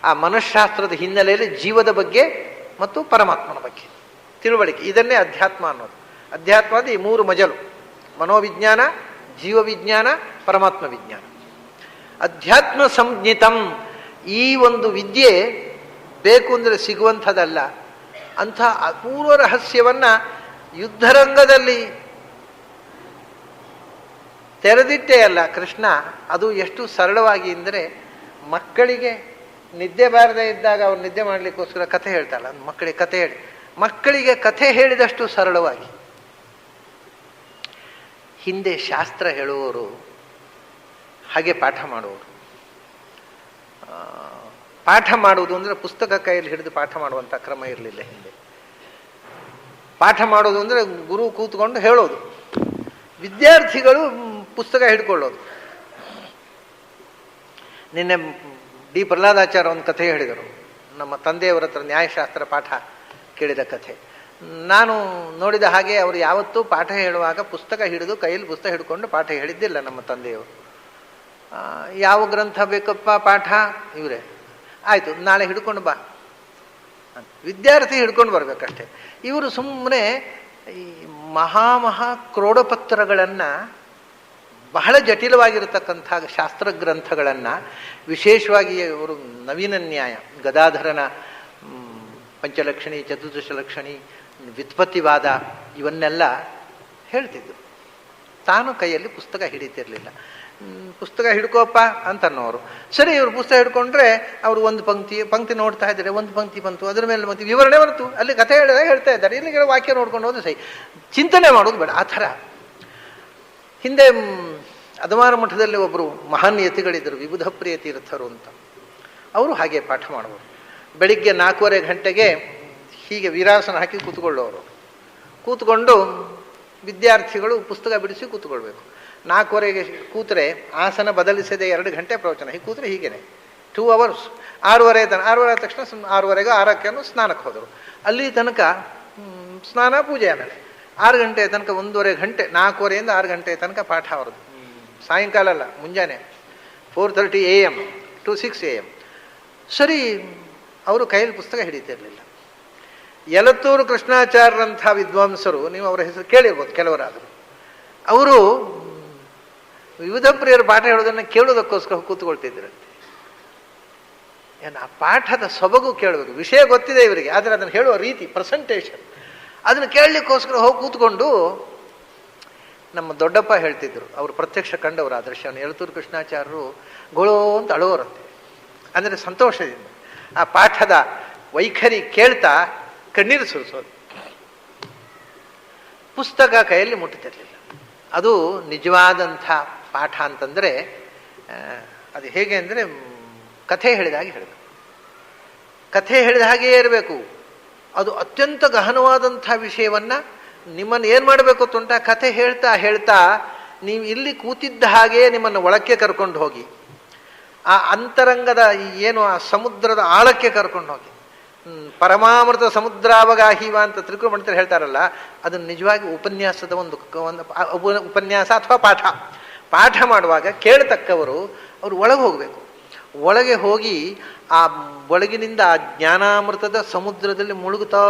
ಆ ಮನಃಶಾಸ್ತ್ರದ ಹಿನ್ನೆಲೆಯಲ್ಲಿ ಜೀವದ ಬಗ್ಗೆ ಮತ್ತು ಪರಮಾತ್ಮನ ಬಗ್ಗೆ ತಿಳುವಳಿಕೆ, ಇದನ್ನೇ ಅಧ್ಯಾತ್ಮ ಅನ್ನೋದು. ಅಧ್ಯಾತ್ಮ ಅಂದರೆ ಈ ಮೂರು ಮಜಲು: ಮನೋವಿಜ್ಞಾನ, ಜೀವವಿಜ್ಞಾನ, ಪರಮಾತ್ಮ ವಿಜ್ಞಾನ. ಅಧ್ಯಾತ್ಮ ಸಂಜ್ಞಿತಂ. ಈ ಒಂದು ವಿದ್ಯೆ ಬೇಕು ಅಂದರೆ ಸಿಗುವಂಥದ್ದಲ್ಲ. ಅಂಥ ಅಪೂರ್ವ ರಹಸ್ಯವನ್ನು ಯುದ್ಧರಂಗದಲ್ಲಿ ತೆರೆದಿಟ್ಟೇ ಅಲ್ಲ ಕೃಷ್ಣ. ಅದು ಎಷ್ಟು ಸರಳವಾಗಿ ಅಂದರೆ, ಮಕ್ಕಳಿಗೆ ನಿದ್ದೆ ಬಾರದೇ ಇದ್ದಾಗ ಅವ್ರು ನಿದ್ದೆ ಮಾಡಲಿಕ್ಕೋಸ್ಕರ ಕಥೆ ಹೇಳ್ತಾರಲ್ಲ, ಮಕ್ಕಳಿಗೆ ಕಥೆ ಹೇಳಿ, ಮಕ್ಕಳಿಗೆ ಕಥೆ ಹೇಳಿದಷ್ಟು ಸರಳವಾಗಿ. ಹಿಂದೆ ಶಾಸ್ತ್ರ ಹೇಳುವವರು ಹಾಗೆ ಪಾಠ ಮಾಡುವವರು. ಪಾಠ ಮಾಡುವುದು ಅಂದರೆ ಪುಸ್ತಕ ಕೈಯಲ್ಲಿ ಹಿಡಿದು ಪಾಠ ಮಾಡುವಂಥ ಕ್ರಮ ಇರಲಿಲ್ಲ ಹಿಂದೆ. ಪಾಠ ಮಾಡೋದು ಅಂದರೆ ಗುರು ಕೂತ್ಕೊಂಡು ಹೇಳೋದು, ವಿದ್ಯಾರ್ಥಿಗಳು ಪುಸ್ತಕ ಹಿಡ್ಕೊಳ್ಳೋದು. ನಿನ್ನೆ ಡಿ ಪ್ರಹ್ಲಾದಾಚಾರ್ಯ ಒಂದು ಕಥೆ ಹೇಳಿದರು. ನಮ್ಮ ತಂದೆಯವರ ಹತ್ರ ನ್ಯಾಯಶಾಸ್ತ್ರ ಪಾಠ ಕೇಳಿದ ಕಥೆ. ನಾನು ನೋಡಿದ ಹಾಗೆ ಅವರು ಯಾವತ್ತೂ ಪಾಠ ಹೇಳುವಾಗ ಪುಸ್ತಕ ಹಿಡಿದು ಕೈಯಲ್ಲಿ ಪುಸ್ತಕ ಹಿಡ್ಕೊಂಡು ಪಾಠ ಹೇಳಿದ್ದಿಲ್ಲ ನಮ್ಮ ತಂದೆಯವರು. ಯಾವ ಗ್ರಂಥ ಬೇಕಪ್ಪ ಪಾಠ, ಇವರೇ ಆಯಿತು ನಾಳೆ ಹಿಡ್ಕೊಂಡು ಬಾ, ವಿದ್ಯಾರ್ಥಿ ಹಿಡ್ಕೊಂಡು ಬರಬೇಕಷ್ಟೆ. ಇವರು ಸುಮ್ಮನೆ ಈ ಮಹಾ ಕ್ರೋಡಪತ್ರಗಳನ್ನು, ಬಹಳ ಜಟಿಲವಾಗಿರತಕ್ಕಂಥ ಶಾಸ್ತ್ರಗ್ರಂಥಗಳನ್ನು, ವಿಶೇಷವಾಗಿ ಇವರು ನವೀನ ನ್ಯಾಯ, ಗದಾಧರನ ಪಂಚಲಕ್ಷಣಿ, ಚತುರ್ದಶಲಕ್ಷಣಿ, ವ್ಯುತ್ಪತ್ತಿವಾದ ಇವನ್ನೆಲ್ಲ ಹೇಳ್ತಿದ್ರು. ತಾನು ಕೈಯಲ್ಲಿ ಪುಸ್ತಕ ಹಿಡಿತಿರಲಿಲ್ಲ. ಪುಸ್ತಕ ಹಿಡ್ಕೋಪ್ಪ ಅಂತನ್ನೋರು. ಸರಿ, ಇವರು ಪುಸ್ತಕ ಹಿಡ್ಕೊಂಡ್ರೆ ಅವರು ಒಂದು ಪಂಕ್ತಿ ನೋಡ್ತಾ ಇದ್ದಾರೆ, ಒಂದು ಪಂಕ್ತಿ ಬಂತು, ಅದರ ಮೇಲೆ ಮತ್ತೆ ವಿವರಣೆ ಬಂತು, ಅಲ್ಲಿ ಕಥೆ ಹೇಳಿದಾಗ ಹೇಳ್ತಾ ಇದ್ದಾರೆ, ಇಲ್ಲಿಗೆ ವಾಕ್ಯ ನೋಡ್ಕೊಂಡು ಹೋದ್ರೆ ಸರಿ, ಚಿಂತನೆ ಮಾಡೋದು ಬೇಡ. ಆ ಥರ ಹಿಂದೆ ಅದಮಾರ ಮಠದಲ್ಲಿ ಒಬ್ಬರು ಮಹಾನ್ ಯತಿಗಳಿದ್ದರು, ವಿಬುಧ ಪ್ರಿಯ ತೀರ್ಥರು ಅಂತ. ಅವರು ಹಾಗೆ ಪಾಠ ಮಾಡುವರು. ಬೆಳಿಗ್ಗೆ 4:15 ಗಂಟೆಗೆ ಹೀಗೆ ವೀರಾಸನ ಹಾಕಿ ಕೂತ್ಕೊಳ್ಳೋರು. ಕೂತ್ಕೊಂಡು ವಿದ್ಯಾರ್ಥಿಗಳು ಪುಸ್ತಕ ಬಿಡಿಸಿ ಕೂತ್ಕೊಳ್ಬೇಕು. 4:15ಗೆ ಕೂತ್ರೆ ಆಸನ ಬದಲಿಸದೆ 2 ಗಂಟೆ ಪ್ರವಚನ. ಹೀಗೆ ಕೂತ್ರೆ ಹೀಗೇನೆ 2 hours. 6:30 ಆದ ತಕ್ಷಣ 6:30 6ಕ್ಕೆ ಸ್ನಾನಕ್ಕೆ ಹೋದರು. ಅಲ್ಲಿ ತನಕ ಸ್ನಾನ, ಪೂಜೆ, ಆಮೇಲೆ 6 ಗಂಟೆ ತನಕ 1:30 ಗಂಟೆ, 4:15 6 ಗಂಟೆ ತನಕ ಪಾಠ ಅವ್ರದ್ದು. ಸಾಯಂಕಾಲ ಅಲ್ಲ, ಮುಂಜಾನೆ 4:30 AM to 6 AM. ಸರಿ, ಅವರು ಕೈಯಲ್ಲಿ ಪುಸ್ತಕ ಹಿಡಿತಿರಲಿಲ್ಲ. ಯಲತ್ತೂರು ಕೃಷ್ಣಾಚಾರ್ಯರಂಥ ವಿದ್ವಾಂಸರು, ನೀವು ಅವರ ಹೆಸರು ಕೇಳಿರ್ಬೋದು ಕೆಲವರಾದರು. ಅವರು ವಿವಿಧ ಪ್ರಿಯರು ಪಾಠ ಹೇಳೋದನ್ನು ಕೇಳೋದಕ್ಕೋಸ್ಕರ ಕೂತ್ಕೊಳ್ತಿದ್ದರಂತೆ. ಏನು ಆ ಪಾಠದ ಸೊಬಗು ಕೇಳಬೇಕು, ವಿಷಯ ಗೊತ್ತಿದೆ ಇವರಿಗೆ, ಆದರೆ ಅದನ್ನು ಹೇಳುವ ರೀತಿ, ಪ್ರೆಸೆಂಟೇಷನ್, ಅದನ್ನು ಕೇಳಲಿಕ್ಕೋಸ್ಕರ ಹೋಗಿ ಕೂತ್ಕೊಂಡು, ನಮ್ಮ ದೊಡ್ಡಪ್ಪ ಹೇಳ್ತಿದ್ರು, ಅವರು ಪ್ರತ್ಯಕ್ಷ ಕಂಡವರು ಆ ದೃಶ್ಯವನ್ನು. ಯಲತ್ತೂರು ಕೃಷ್ಣಾಚಾರ್ಯರು ಗೊಳೋ ಅಂತ ಅಳುವರಂತೆ, ಅಂದರೆ ಸಂತೋಷದಿಂದ ಆ ಪಾಠದ ವೈಖರಿ ಕೇಳ್ತಾ ಕಣ್ಣೀರು ಸುರಿಸೋದು. ಪುಸ್ತಕ ಕೈಯಲ್ಲಿ ಮುಟ್ಟುತ್ತಿರಲಿಲ್ಲ. ಅದು ನಿಜವಾದಂಥ ಪಾಠ ಅಂತಂದರೆ ಅದು ಹೇಗೆ ಅಂದರೆ, ಕಥೆ ಹೇಳಿದ ಹಾಗೆ ಹೇಳಬೇಕು, ಕಥೆ ಹೇಳಿದ ಹಾಗೆಯೇ ಇರಬೇಕು. ಅದು ಅತ್ಯಂತ ಗಹನವಾದಂಥ ವಿಷಯವನ್ನು ನಿಮ್ಮನ್ನು ಏನು ಮಾಡಬೇಕು ತುಂಟ, ಕಥೆ ಹೇಳ್ತಾ ಹೇಳ್ತಾ ನೀವು ಇಲ್ಲಿ ಕೂತಿದ್ದ ಹಾಗೆಯೇ ನಿಮ್ಮನ್ನು ಒಳಕ್ಕೆ ಕರ್ಕೊಂಡು ಹೋಗಿ, ಆ ಅಂತರಂಗದ ಏನು ಆ ಸಮುದ್ರದ ಆಳಕ್ಕೆ ಕರ್ಕೊಂಡು ಹೋಗಿ, ಪರಮಾಮೃತ ಸಮುದ್ರಾವಗಾಹಿವ ಅಂತ ತ್ರಿಕುರುಮಣಿತರು ಹೇಳ್ತಾರಲ್ಲ, ಅದನ್ನು ನಿಜವಾಗಿ ಉಪನ್ಯಾಸದ ಒಂದು ಉಪನ್ಯಾಸ ಅಥವಾ ಪಾಠ ಮಾಡುವಾಗ ಕೇಳತಕ್ಕವರು ಅವರು ಒಳಗೆ ಹೋಗಬೇಕು. ಒಳಗೆ ಹೋಗಿ ಆ ಒಳಗಿನಿಂದ ಆ ಜ್ಞಾನಾಮೃತದ ಸಮುದ್ರದಲ್ಲಿ ಮುಳುಗುತ್ತಾ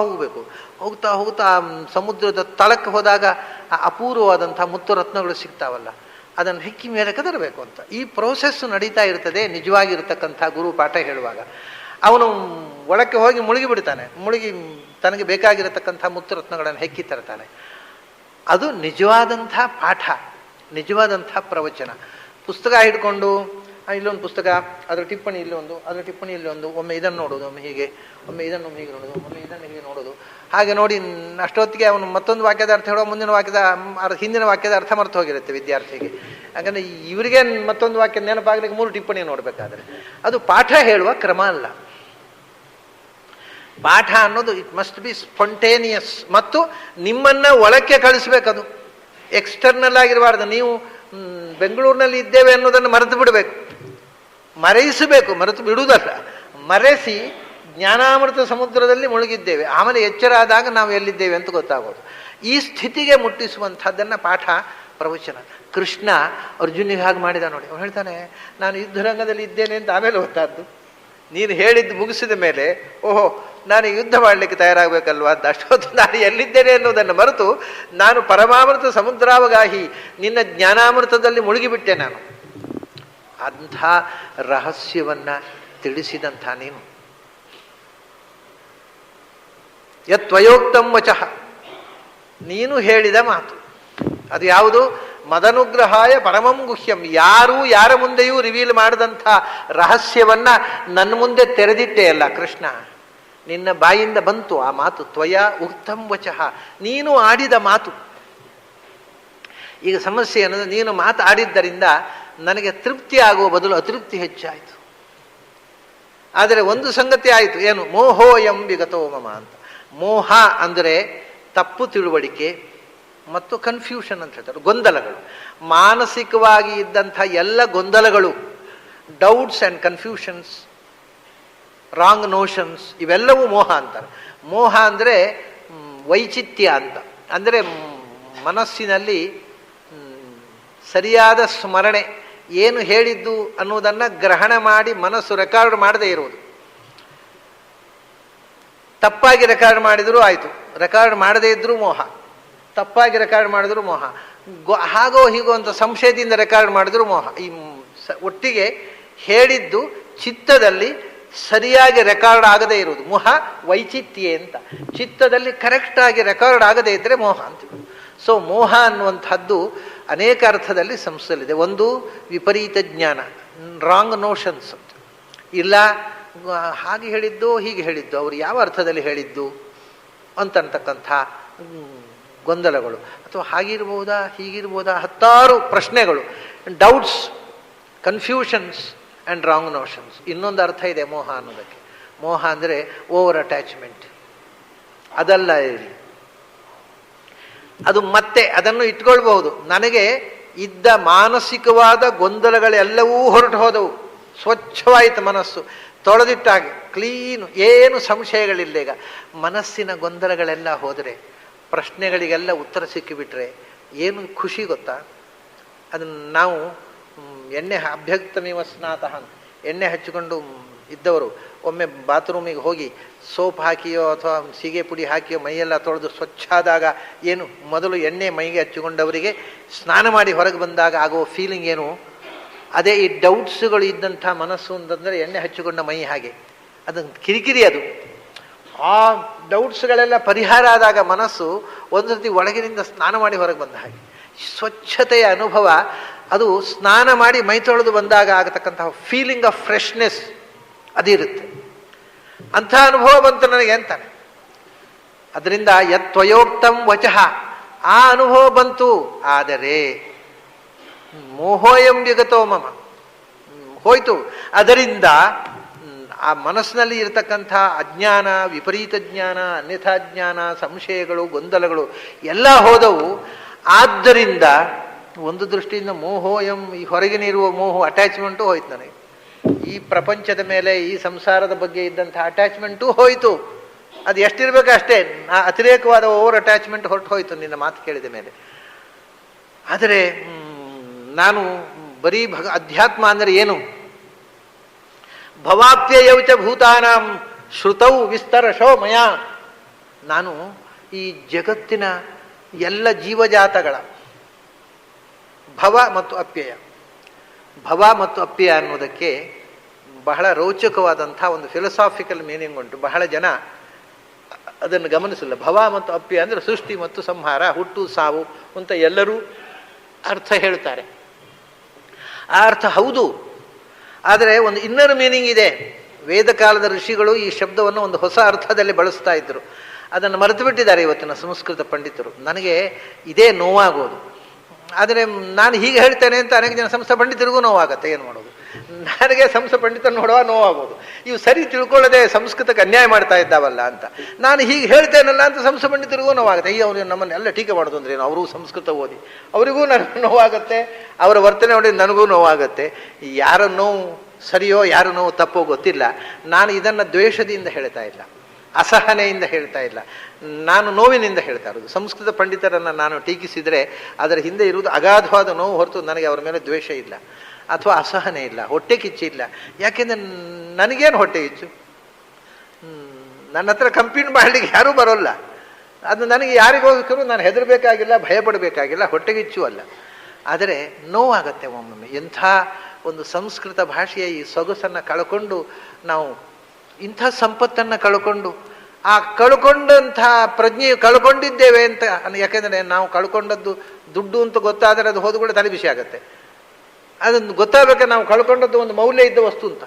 ಹೋಗಬೇಕು. ಹೋಗ್ತಾ ಹೋಗ್ತಾ ಆ ಸಮುದ್ರದ ತಳಕ್ಕೆ ಹೋದಾಗ ಆ ಅಪೂರ್ವವಾದಂಥ ಮುತ್ತು ರತ್ನಗಳು ಸಿಗ್ತಾವಲ್ಲ, ಅದನ್ನು ಹೆಕ್ಕಿ ಮೇಲೆ ಕದರಬೇಕು ಅಂತ ಈ ಪ್ರೋಸೆಸ್ ನಡೀತಾ ಇರ್ತದೆ. ನಿಜವಾಗಿರ್ತಕ್ಕಂಥ ಗುರು ಪಾಠ ಹೇಳುವಾಗ ಅವನು ಒಳಕ್ಕೆ ಹೋಗಿ ಮುಳುಗಿ ಬಿಡ್ತಾನೆ. ಮುಳುಗಿ ತನಗೆ ಬೇಕಾಗಿರತಕ್ಕಂಥ ಮುತ್ತು ರತ್ನಗಳನ್ನು ಹೆಕ್ಕಿ ತರ್ತಾನೆ. ಅದು ನಿಜವಾದಂಥ ಪಾಠ, ನಿಜವಾದಂಥ ಪ್ರವಚನ. ಪುಸ್ತಕ ಹಿಡ್ಕೊಂಡು ಇಲ್ಲೊಂದು ಪುಸ್ತಕ, ಅದರ ಟಿಪ್ಪಣಿ ಇಲ್ಲೊಂದು, ಅದರ ಟಿಪ್ಪಣಿ ಇಲ್ಲೊಂದು, ಒಮ್ಮೆ ಇದನ್ನು ನೋಡೋದು, ಒಮ್ಮೆ ಹೀಗೆ, ಒಮ್ಮೆ ಇದನ್ನು ಹೀಗೆ ನೋಡೋದು, ಒಮ್ಮೆ ಇದನ್ನು ಹೀಗೆ ನೋಡೋದು. ಹಾಗೆ ನೋಡಿ ಅಷ್ಟೊತ್ತಿಗೆ ಅವನು ಮತ್ತೊಂದು ವಾಕ್ಯದ ಅರ್ಥ ಹೇಳೋ, ಮುಂದಿನ ವಾಕ್ಯದ ಹಿಂದಿನ ವಾಕ್ಯದ ಅರ್ಥ ಮರ್ತು ಹೋಗಿರುತ್ತೆ ವಿದ್ಯಾರ್ಥಿಗೆ. ಯಾಕಂದರೆ ಇವರಿಗೆ ಮತ್ತೊಂದು ವಾಕ್ಯ ನೆನಪಾಗಲಿಕ್ಕೆ 3 ಟಿಪ್ಪಣಿ ನೋಡಬೇಕಾದ್ರೆ ಅದು ಪಾಠ ಹೇಳುವ ಕ್ರಮ ಅಲ್ಲ. ಪಾಠ ಅನ್ನೋದು ಇಟ್ ಮಸ್ಟ್ ಬಿ ಸ್ಪಾಂಟೇನಿಯಸ್ ಮತ್ತು ನಿಮ್ಮನ್ನು ಒಳಕ್ಕೆ ಕಳಿಸ್ಬೇಕದು, ಎಕ್ಸ್ಟರ್ನಲ್ ಆಗಿರಬಾರ್ದು. ನೀವು ಬೆಂಗಳೂರಿನಲ್ಲಿ ಇದ್ದೇವೆ ಅನ್ನೋದನ್ನು ಮರೆತು ಬಿಡಬೇಕು, ಮರೆಯಿಸಬೇಕು, ಮರೆತು ಬಿಡುವುದಲ್ಲ, ಮರೆಸಿ ಜ್ಞಾನಾಮೃತ ಸಮುದ್ರದಲ್ಲಿ ಮುಳುಗಿದ್ದೇವೆ. ಆಮೇಲೆ ಎಚ್ಚರ ಆದಾಗ ನಾವು ಎಲ್ಲಿದ್ದೇವೆ ಅಂತ ಗೊತ್ತಾಗೋದು. ಈ ಸ್ಥಿತಿಗೆ ಮುಟ್ಟಿಸುವಂಥದ್ದನ್ನು ಪಾಠ ಪ್ರವಚನ. ಕೃಷ್ಣ ಅರ್ಜುನಿಗೆ ಹಾಗೆ ಮಾಡಿದ ನೋಡಿ. ಅವನು ಹೇಳ್ತಾನೆ, ನಾನು ಯುದ್ಧರಂಗದಲ್ಲಿ ಇದ್ದೇನೆ ಅಂತ ಆಮೇಲೆ ಗೊತ್ತಾದ್ದು. ನೀನು ಹೇಳಿದ್ದು ಮುಗಿಸಿದ ಮೇಲೆ ಓಹೋ ನಾನು ಯುದ್ಧ ಮಾಡಲಿಕ್ಕೆ ತಯಾರಾಗಬೇಕಲ್ವಾ ಅಂತ. ಅಷ್ಟೊತ್ತು ನಾನು ಎಲ್ಲಿದ್ದೇನೆ ಅನ್ನೋದನ್ನು ಮರೆತು ನಾನು ಪರಮಾಮೃತ ಸಮುದ್ರಾವಗಾಹಿ, ನಿನ್ನ ಜ್ಞಾನಾಮೃತದಲ್ಲಿ ಮುಳುಗಿಬಿಟ್ಟೆ ನಾನು. ಅಂಥ ರಹಸ್ಯವನ್ನು ತಿಳಿಸಿದಂಥ ನೀನು. ಯತ್ವಯೋಕ್ತಂ ವಚಃ, ನೀನು ಹೇಳಿದ ಮಾತು ಅದು ಯಾವುದು? ಮದನುಗ್ರಹಾಯ ಪರಮಂ ಗುಹ್ಯಂ. ಯಾರೂ ಯಾರ ಮುಂದೆಯೂ ರಿವೀಲ್ ಮಾಡಿದಂಥ ರಹಸ್ಯವನ್ನ ನನ್ನ ಮುಂದೆ ತೆರೆದಿಟ್ಟೇ ಅಲ್ಲ ಕೃಷ್ಣ, ನಿನ್ನ ಬಾಯಿಂದ ಬಂತು ಆ ಮಾತು. ತ್ವಯ ಉಕ್ತಂ ವಚಃ, ನೀನು ಆಡಿದ ಮಾತು. ಈಗ ಸಮಸ್ಯೆ ಅನ್ನೋದು, ನೀನು ಮಾತಾಡಿದ್ದರಿಂದ ನನಗೆ ತೃಪ್ತಿ ಆಗುವ ಬದಲು ಅತೃಪ್ತಿ ಹೆಚ್ಚಾಯಿತು. ಆದರೆ ಒಂದು ಸಂಗತಿ ಆಯಿತು, ಏನು? ಮೋಹೋಯಂ ವಿಗತೋ ಮಮ ಅಂತ. ಮೋಹ ಅಂದರೆ ತಪ್ಪು ತಿಳುವಳಿಕೆ ಮತ್ತು ಕನ್ಫ್ಯೂಷನ್ ಅಂತ ಹೇಳ್ತಾರೆ, ಗೊಂದಲಗಳು. ಮಾನಸಿಕವಾಗಿ ಇದ್ದಂಥ ಎಲ್ಲ ಗೊಂದಲಗಳು, doubts and confusions, wrong notions, ಇವೆಲ್ಲವೂ ಮೋಹ ಅಂತಾರೆ. ಮೋಹ ಅಂದರೆ ವೈಚಿತ್ಯ ಅಂತ. ಅಂದರೆ ಮನಸ್ಸಿನಲ್ಲಿ ಸರಿಯಾದ ಸ್ಮರಣೆ, ಏನು ಹೇಳಿದ್ದು ಅನ್ನೋದನ್ನು ಗ್ರಹಣ ಮಾಡಿ ಮನಸ್ಸು ರೆಕಾರ್ಡ್ ಮಾಡದೇ ಇರುವುದು. ತಪ್ಪಾಗಿ ರೆಕಾರ್ಡ್ ಮಾಡಿದರೂ ಆಯಿತು, ರೆಕಾರ್ಡ್ ಮಾಡದೇ ಇದ್ದರೂ ಮೋಹ. ತಪ್ಪಾಗಿ ರೆಕಾರ್ಡ್ ಮಾಡಿದ್ರು ಮೋಹ, ಹಾಗೋ ಹೀಗೋ ಅಂತ ಸಂಶಯದಿಂದ ರೆಕಾರ್ಡ್ ಮಾಡಿದ್ರು ಮೋಹ. ಈ ಒಟ್ಟಿಗೆ ಹೇಳಿದ್ದು ಚಿತ್ತದಲ್ಲಿ ಸರಿಯಾಗಿ ರೆಕಾರ್ಡ್ ಆಗದೇ ಇರುವುದು ಮೋಹ, ವೈಚಿತ್ಯ ಅಂತ. ಚಿತ್ತದಲ್ಲಿ ಕರೆಕ್ಟಾಗಿ ರೆಕಾರ್ಡ್ ಆಗದೇ ಇದ್ದರೆ ಮೋಹ ಅಂತ. ಸೊ ಮೋಹ ಅನ್ನುವಂಥದ್ದು ಅನೇಕ ಅರ್ಥದಲ್ಲಿ ಸಂಸ್ಥೆಯಲ್ಲಿದೆ. ಒಂದು ವಿಪರೀತ ಜ್ಞಾನ, ರಾಂಗ್ ನೋಷನ್ಸ್ ಅಂತ. ಇಲ್ಲ ಹಾಗೆ ಹೇಳಿದ್ದು ಹೀಗೆ ಹೇಳಿದ್ದು, ಅವರು ಯಾವ ಅರ್ಥದಲ್ಲಿ ಹೇಳಿದ್ದು ಅಂತಕ್ಕಂಥ ಗೊಂದಲಗಳು, ಅಥವಾ ಹಾಗಿರ್ಬೋದಾ ಹೀಗಿರ್ಬೋದಾ, ಹತ್ತಾರು ಪ್ರಶ್ನೆಗಳು, doubts, confusions and wrong notions. ಇನ್ನೊಂದು ಅರ್ಥ ಇದೆ ಮೋಹ ಅನ್ನೋದಕ್ಕೆ. ಮೋಹ ಅಂದರೆ ಓವರ್ ಅಟ್ಯಾಚ್ಮೆಂಟ್. ಅದಲ್ಲ ಇಲ್ಲಿ, ಅದು ಮತ್ತೆ ಅದನ್ನು ಇಟ್ಕೊಳ್ಬಹುದು. ನನಗೆ ಇದ್ದ ಮಾನಸಿಕವಾದ ಗೊಂದಲಗಳೆಲ್ಲವೂ ಹೊರಟು ಹೋದವು, ಸ್ವಚ್ಛವಾಯಿತು ಮನಸ್ಸು, ತೊಳೆದಿಟ್ಟಾಗೆ ಕ್ಲೀನು, ಏನು ಸಂಶಯಗಳಿಲ್ಲ. ಈಗ ಮನಸ್ಸಿನ ಗೊಂದಲಗಳೆಲ್ಲ ಹೋದರೆ, ಪ್ರಶ್ನೆಗಳಿಗೆಲ್ಲ ಉತ್ತರ ಸಿಕ್ಕಿಬಿಟ್ರೆ ಏನು ಖುಷಿ ಗೊತ್ತಾ? ಅದನ್ನು ನಾವು ಎಣ್ಣೆ ಅಭ್ಯಕ್ತಮೇವ ಸ್ನಾತಃ ಅಂತ, ಎಣ್ಣೆ ಹಚ್ಚಿಕೊಂಡು ಇದ್ದವರು ಒಮ್ಮೆ ಬಾತ್ರೂಮಿಗೆ ಹೋಗಿ ಸೋಪ್ ಹಾಕಿಯೋ ಅಥವಾ ಸೀಗೆ ಪುಡಿ ಹಾಕಿಯೋ ಮೈಯೆಲ್ಲ ತೊಳೆದು ಸ್ವಚ್ಛ ಆದಾಗ ಏನು ಮೊದಲು ಎಣ್ಣೆ ಮೈಗೆ ಹಚ್ಚಿಕೊಂಡವರಿಗೆ ಸ್ನಾನ ಮಾಡಿ ಹೊರಗೆ ಬಂದಾಗ ಆಗುವ ಫೀಲಿಂಗ್ ಏನು? ಅದೇ ಈ ಡೌಟ್ಸ್ಗಳು ಇದ್ದಂಥ ಮನಸ್ಸು ಅಂತಂದರೆ ಎಣ್ಣೆ ಹಚ್ಚಿಕೊಂಡ ಮೈ ಹಾಗೆ, ಅದನ್ನು ಕಿರಿಕಿರಿ. ಅದು ಆ ಡೌಟ್ಸ್ಗಳೆಲ್ಲ ಪರಿಹಾರ ಆದಾಗ ಮನಸ್ಸು ಒಂದು ಸರ್ತಿ ಒಳಗಿನಿಂದ ಸ್ನಾನ ಮಾಡಿ ಹೊರಗೆ ಬಂದ ಹಾಗೆ. ಸ್ವಚ್ಛತೆಯ ಅನುಭವ ಅದು ಸ್ನಾನ ಮಾಡಿ ಮೈ ತೊಳೆದು ಬಂದಾಗ ಆಗತಕ್ಕಂತಹ ಫೀಲಿಂಗ್ ಆಫ್ ಫ್ರೆಶ್ನೆಸ್ ಅದಿರುತ್ತೆ. ಅಂಥ ಅನುಭವ ಬಂತು ನನಗೆ ಅಂತಾನೆ. ಅದರಿಂದ ಯತ್ವಯೋಕ್ತಂ ವಚಃ, ಆ ಅನುಭವ ಬಂತು. ಆದರೆ ಮೋಹೋಯಂ ವಿಗತೋ ಮಮ, ಹೋಯ್ತು. ಅದರಿಂದ ಆ ಮನಸ್ಸಿನಲ್ಲಿ ಇರತಕ್ಕಂಥ ಅಜ್ಞಾನ, ವಿಪರೀತ ಜ್ಞಾನ, ಅನ್ಯಥಾ ಜ್ಞಾನ, ಸಂಶಯಗಳು, ಗೊಂದಲಗಳು ಎಲ್ಲ ಹೋದವು. ಆದ್ದರಿಂದ ಒಂದು ದೃಷ್ಟಿಯಿಂದ ಮೋಹೋಯಂ, ಈ ಹೊರಗಿನ ಇರುವ ಮೋಹ ಅಟ್ಯಾಚ್ಮೆಂಟು ಹೋಯ್ತು ನನಗೆ. ಈ ಪ್ರಪಂಚದ ಮೇಲೆ, ಈ ಸಂಸಾರದ ಬಗ್ಗೆ ಇದ್ದಂಥ ಅಟ್ಯಾಚ್ಮೆಂಟು ಹೋಯಿತು. ಅದು ಎಷ್ಟಿರಬೇಕು ಅಷ್ಟೇ, ಅತಿರೇಕವಾದ ಓವರ್ ಅಟ್ಯಾಚ್ಮೆಂಟ್ ಹೊರಟು ಹೋಯಿತು ನಿನ್ನ ಮಾತು ಕೇಳಿದ ಮೇಲೆ. ಆದರೆ ನಾನು ಬರೀ ಅಧ್ಯಾತ್ಮ ಅಂದರೆ ಏನು? ಭವಾಪ್ಯಯೌಚ ಭೂತಾನಾಂ ಶ್ರುತೌ ವಿಸ್ತರಶೋ ಮಯ. ನಾನು ಈ ಜಗತ್ತಿನ ಎಲ್ಲ ಜೀವಜಾತಗಳ ಭವ ಮತ್ತು ಅಪ್ಯಯ, ಭವ ಮತ್ತು ಅಪ್ಯಯ ಅನ್ನೋದಕ್ಕೆ ಬಹಳ ರೋಚಕವಾದಂಥ ಒಂದು ಫಿಲಸಾಫಿಕಲ್ ಮೀನಿಂಗ್ ಉಂಟು. ಬಹಳ ಜನ ಅದನ್ನು ಗಮನಿಸಿಲ್ಲ. ಭವ ಮತ್ತು ಅಪ್ಯಯ ಅಂದರೆ ಸೃಷ್ಟಿ ಮತ್ತು ಸಂಹಾರ, ಹುಟ್ಟು ಸಾವು ಅಂತ ಎಲ್ಲರೂ ಅರ್ಥ ಹೇಳ್ತಾರೆ. ಆ ಅರ್ಥ ಹೌದು, ಆದರೆ ಒಂದು ಇನ್ನರ್ ಮೀನಿಂಗ್ ಇದೆ. ವೇದ ಕಾಲದ ಋಷಿಗಳು ಈ ಶಬ್ದವನ್ನು ಒಂದು ಹೊಸ ಅರ್ಥದಲ್ಲಿ ಬಳಸ್ತಾ ಇದ್ದರು. ಅದನ್ನು ಮರೆತು ಬಿಟ್ಟಿದ್ದಾರೆ ಇವತ್ತಿನ ಸಂಸ್ಕೃತ ಪಂಡಿತರು. ನನಗೆ ಇದೇ ನೋವಾಗೋದು. ಆದರೆ ನಾನು ಹೀಗೆ ಹೇಳ್ತೇನೆ ಅಂತ ಅನೇಕ ಜನ ಸಂಸ್ಕೃತ ಪಂಡಿತರಿಗೂ ನೋವಾಗತ್ತೆ. ಏನು ಮಾಡೋದು? ನನಗೆ ಸಂಸ್ಕೃತ ಪಂಡಿತ ನೋಡುವ ನೋವಾಗೋದು. ಇವು ಸರಿ ತಿಳ್ಕೊಳ್ಳದೆ ಸಂಸ್ಕೃತಕ್ಕೆ ಅನ್ಯಾಯ ಮಾಡ್ತಾ ಇದ್ದಾವಲ್ಲ ಅಂತ. ನಾನು ಹೀಗೆ ಹೇಳ್ತೇನಲ್ಲ ಅಂತ ಸಂಸ್ಕೃತ ಪಂಡಿತರಿಗೂ ನೋವಾಗುತ್ತೆ. ಈ ಅವರು ನಮ್ಮನ್ನೆಲ್ಲ ಟೀಕೆ ಮಾಡೋದು ಅಂದ್ರೆ ಏನು? ಅವರು ಸಂಸ್ಕೃತ ಓದಿ ಅವರಿಗೂ ನನಗೂ ನೋವಾಗುತ್ತೆ, ಅವರ ವರ್ತನೆ ನೋಡಿ ನನಗೂ ನೋವಾಗುತ್ತೆ. ಯಾರ ನೋವು ಸರಿಯೋ ಯಾರ ನೋವು ತಪ್ಪೋ ಗೊತ್ತಿಲ್ಲ. ನಾನು ಇದನ್ನು ದ್ವೇಷದಿಂದ ಹೇಳ್ತಾ ಇಲ್ಲ, ಅಸಹನೆಯಿಂದ ಹೇಳ್ತಾ ಇಲ್ಲ, ನಾನು ನೋವಿನಿಂದ ಹೇಳ್ತಾ ಇರೋದು. ಸಂಸ್ಕೃತ ಪಂಡಿತರನ್ನು ನಾನು ಟೀಕಿಸಿದರೆ ಅದರ ಹಿಂದೆ ಇರುವುದು ಅಗಾಧವಾದ ನೋವು ಹೊರತು ನನಗೆ ಅವರ ಮೇಲೆ ದ್ವೇಷ ಇಲ್ಲ ಅಥವಾ ಅಸಹನೆ ಇಲ್ಲ, ಹೊಟ್ಟೆ ಕಿಚ್ಚು ಇಲ್ಲ. ಯಾಕೆಂದರೆ ನನಗೇನು ಹೊಟ್ಟೆ ಕಿಚ್ಚು? ನನ್ನ ಹತ್ರ ಕಂಪ್ಲೇಂಟ್ ಮಾಡಲಿಕ್ಕೆ ಯಾರೂ ಬರೋಲ್ಲ. ಅದು ನನಗೆ ಯಾರಿಗೋಸ್ಕರ ನಾನು ಹೆದರಬೇಕಾಗಿಲ್ಲ, ಭಯಪಡಬೇಕಾಗಿಲ್ಲ, ಹೊಟ್ಟೆಗಿಚ್ಚು ಅಲ್ಲ. ಆದರೆ ನೋವಾಗತ್ತೆ ಒಮ್ಮೊಮ್ಮೆ. ಎಂಥ ಒಂದು ಸಂಸ್ಕೃತ ಭಾಷೆಯ ಈ ಸೊಗಸನ್ನು ಕಳ್ಕೊಂಡು ನಾವು ಇಂಥ ಸಂಪತ್ತನ್ನು ಕಳ್ಕೊಂಡು ಆ ಕಳ್ಕೊಂಡಂಥ ಪ್ರಜ್ಞೆ ಕಳ್ಕೊಂಡಿದ್ದೇವೆ ಅಂತ. ಯಾಕೆಂದರೆ ನಾವು ಕಳ್ಕೊಂಡದ್ದು ದುಡ್ಡು ಅಂತ ಗೊತ್ತಾದರೆ ಅದು ಹೋದ ಕೂಡ ತಲೆ ಬಿಸಿ ಆಗುತ್ತೆ. ಅದನ್ನು ಗೊತ್ತಾಗಬೇಕಾದ್ರೆ ನಾವು ಕಳ್ಕೊಂಡದ್ದು ಒಂದು ಮೌಲ್ಯ ಇದ್ದ ವಸ್ತು ಅಂತ.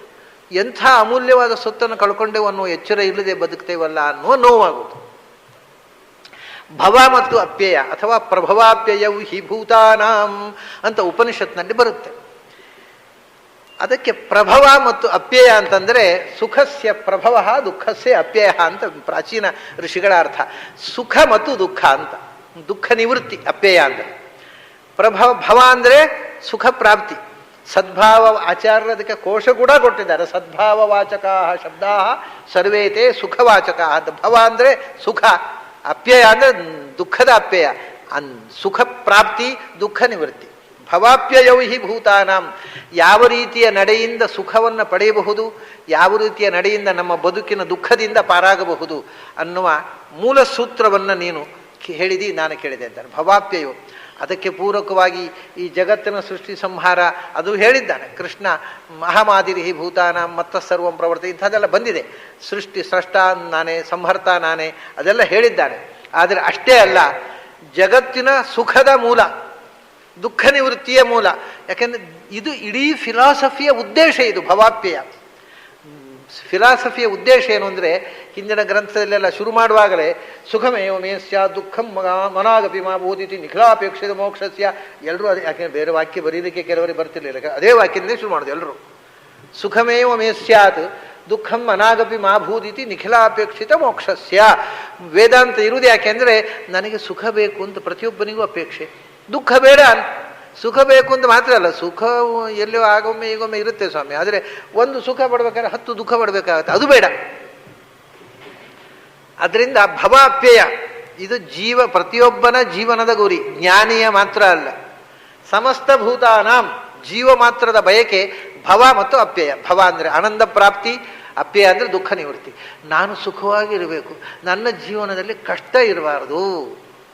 ಎಂಥ ಅಮೂಲ್ಯವಾದ ಸೊತ್ತನ್ನು ಕಳ್ಕೊಂಡೇವು ಅನ್ನೋ ಎಚ್ಚರ ಇಲ್ಲದೆ ಬದುಕ್ತೇವಲ್ಲ ಅನ್ನೋ ನೋವಾಗುವುದು. ಭವ ಮತ್ತು ಅಪ್ಯಯ ಅಥವಾ ಪ್ರಭವಾಪ್ಯಯವು ಹಿ ಭೂತಾನಾಂ ಅಂತ ಉಪನಿಷತ್ನಲ್ಲಿ ಬರುತ್ತೆ. ಅದಕ್ಕೆ ಪ್ರಭವ ಮತ್ತು ಅಪ್ಯಯ ಅಂತಂದರೆ ಸುಖಸ್ಯ ಪ್ರಭವ ದುಃಖಸ್ಯ ಅಪ್ಯಯ ಅಂತ ಪ್ರಾಚೀನ ಋಷಿಗಳ ಅರ್ಥ. ಸುಖ ಮತ್ತು ದುಃಖ ಅಂತ, ದುಃಖ ನಿವೃತ್ತಿ ಅಪ್ಯಯ ಅಂದರೆ. ಭವ ಅಂದರೆ ಸುಖ ಪ್ರಾಪ್ತಿ. ಸದ್ಭಾವ ಆಚಾರ್ಯರು ಅದಕ್ಕೆ ಕೋಶ ಕೂಡ ಕೊಟ್ಟಿದ್ದಾರೆ. ಸದ್ಭಾವವಾಚಕ ಶಬ್ದ ಸರ್ವೇತೆ ಸುಖವಾಚಕ ಅಂತ. ಭವ ಅಂದರೆ ಸುಖ, ಅಪ್ಯಯ ಅಂದರೆ ದುಃಖದ ಅಪ್ಯಯ. ಸುಖ ಪ್ರಾಪ್ತಿ, ದುಃಖ ನಿವೃತ್ತಿ. ಭವಾಪ್ಯಯೌ ಹಿ ಭೂತಾನಾಂ. ಯಾವ ರೀತಿಯ ನಡೆಯಿಂದ ಸುಖವನ್ನು ಪಡೆಯಬಹುದು, ಯಾವ ರೀತಿಯ ನಡೆಯಿಂದ ನಮ್ಮ ಬದುಕಿನ ದುಃಖದಿಂದ ಪಾರಾಗಬಹುದು ಅನ್ನುವ ಮೂಲ ಸೂತ್ರವನ್ನು ನೀನು ಹೇಳಿದಿ, ನಾನು ಕೇಳಿದೆ ಅಂತಾರೆ. ಭವಾಪ್ಯಯೋ ಅದಕ್ಕೆ ಪೂರಕವಾಗಿ ಈ ಜಗತ್ತಿನ ಸೃಷ್ಟಿ ಸಂಹಾರ ಅದು ಹೇಳಿದ್ದಾನೆ ಕೃಷ್ಣ. ಅಹಮಾದಿರಿ ಭೂತಾನಾಂ ಮತ್ತ ಸರ್ವಂ ಪ್ರವರ್ತಿ ಇಂಥದ್ದೆಲ್ಲ ಬಂದಿದೆ. ಸೃಷ್ಟಿ ಸ್ರಷ್ಟ ನಾನೇ, ಸಂಹರ್ತ ನಾನೇ, ಅದೆಲ್ಲ ಹೇಳಿದ್ದಾನೆ. ಆದರೆ ಅಷ್ಟೇ ಅಲ್ಲ, ಜಗತ್ತಿನ ಸುಖದ ಮೂಲ, ದುಃಖ ನಿವೃತ್ತಿಯ ಮೂಲ. ಯಾಕೆಂದರೆ ಇದು ಇಡೀ ಫಿಲಾಸಫಿಯ ಉದ್ದೇಶ. ಇದು ಭವಾಪ್ಯಯ ಫಿಲಾಸಫಿಯ ಉದ್ದೇಶ ಏನು ಅಂದರೆ, ಹಿಂದಿನ ಗ್ರಂಥದಲ್ಲೆಲ್ಲ ಶುರು ಮಾಡುವಾಗಲೇ ಸುಖಮೇವ ಮೇ ಸ್ಯಾತ್ ದುಃಖಂ ಮನಾಗಪಿ ಮಾ ಬೋಧಿತಿ ನಿಖಿಲಾಪೇಕ್ಷಿತ ಮೋಕ್ಷಸ್ಯ. ಎಲ್ಲರೂ ಅದೇ, ಯಾಕೆಂದರೆ ಬೇರೆ ವಾಕ್ಯ ಬರೀಲಿಕ್ಕೆ ಕೆಲವರಿಗೆ ಬರ್ತಿರ್ಲಿಲ್ಲ, ಅದೇ ವಾಕ್ಯದಿಂದ ಶುರು ಮಾಡೋದು ಎಲ್ಲರೂ. ಸುಖಮೇವ ಮೇ ಸ್ಯಾತ್ ದುಃಖಂ ಅನಾಗಪಿ ಮಾ ಭೂದಿತಿ ನಿಖಿಲಾಪೇಕ್ಷಿತ ಮೋಕ್ಷಸ್ಯ. ವೇದಾಂತ ಇರುವುದು ಯಾಕೆಂದರೆ ನನಗೆ ಸುಖ ಬೇಕು ಅಂತ ಪ್ರತಿಯೊಬ್ಬನಿಗೂ ಅಪೇಕ್ಷೆ, ದುಃಖ ಬೇಡ. ಸುಖ ಬೇಕು ಅಂತ ಮಾತ್ರ ಅಲ್ಲ, ಸುಖ ಎಲ್ಲೋ ಆಗೊಮ್ಮೆ ಈಗೊಮ್ಮೆ ಇರುತ್ತೆ ಸ್ವಾಮಿ. ಆದರೆ ಒಂದು ಸುಖ ಪಡ್ಬೇಕಾದ್ರೆ 10 ದುಃಖ ಪಡಬೇಕಾಗತ್ತೆ, ಅದು ಬೇಡ. ಅದರಿಂದ ಭವಾಪ್ಯಯ ಇದು ಪ್ರತಿಯೊಬ್ಬನ ಜೀವನದ ಗುರಿ, ಜ್ಞಾನಿಯ ಮಾತ್ರ ಅಲ್ಲ. ಸಮಸ್ತ ಭೂತಾನಾಂ ಜೀವ ಮಾತ್ರದ ಬಯಕೆ ಭವ ಮತ್ತು ಅಪ್ಯಯ. ಭವ ಅಂದರೆ ಆನಂದ ಪ್ರಾಪ್ತಿ, ಅಪ್ಯಯ ಅಂದರೆ ದುಃಖ ನಿವೃತ್ತಿ. ನಾನು ಸುಖವಾಗಿರಬೇಕು, ನನ್ನ ಜೀವನದಲ್ಲಿ ಕಷ್ಟ ಇರಬಾರ್ದು,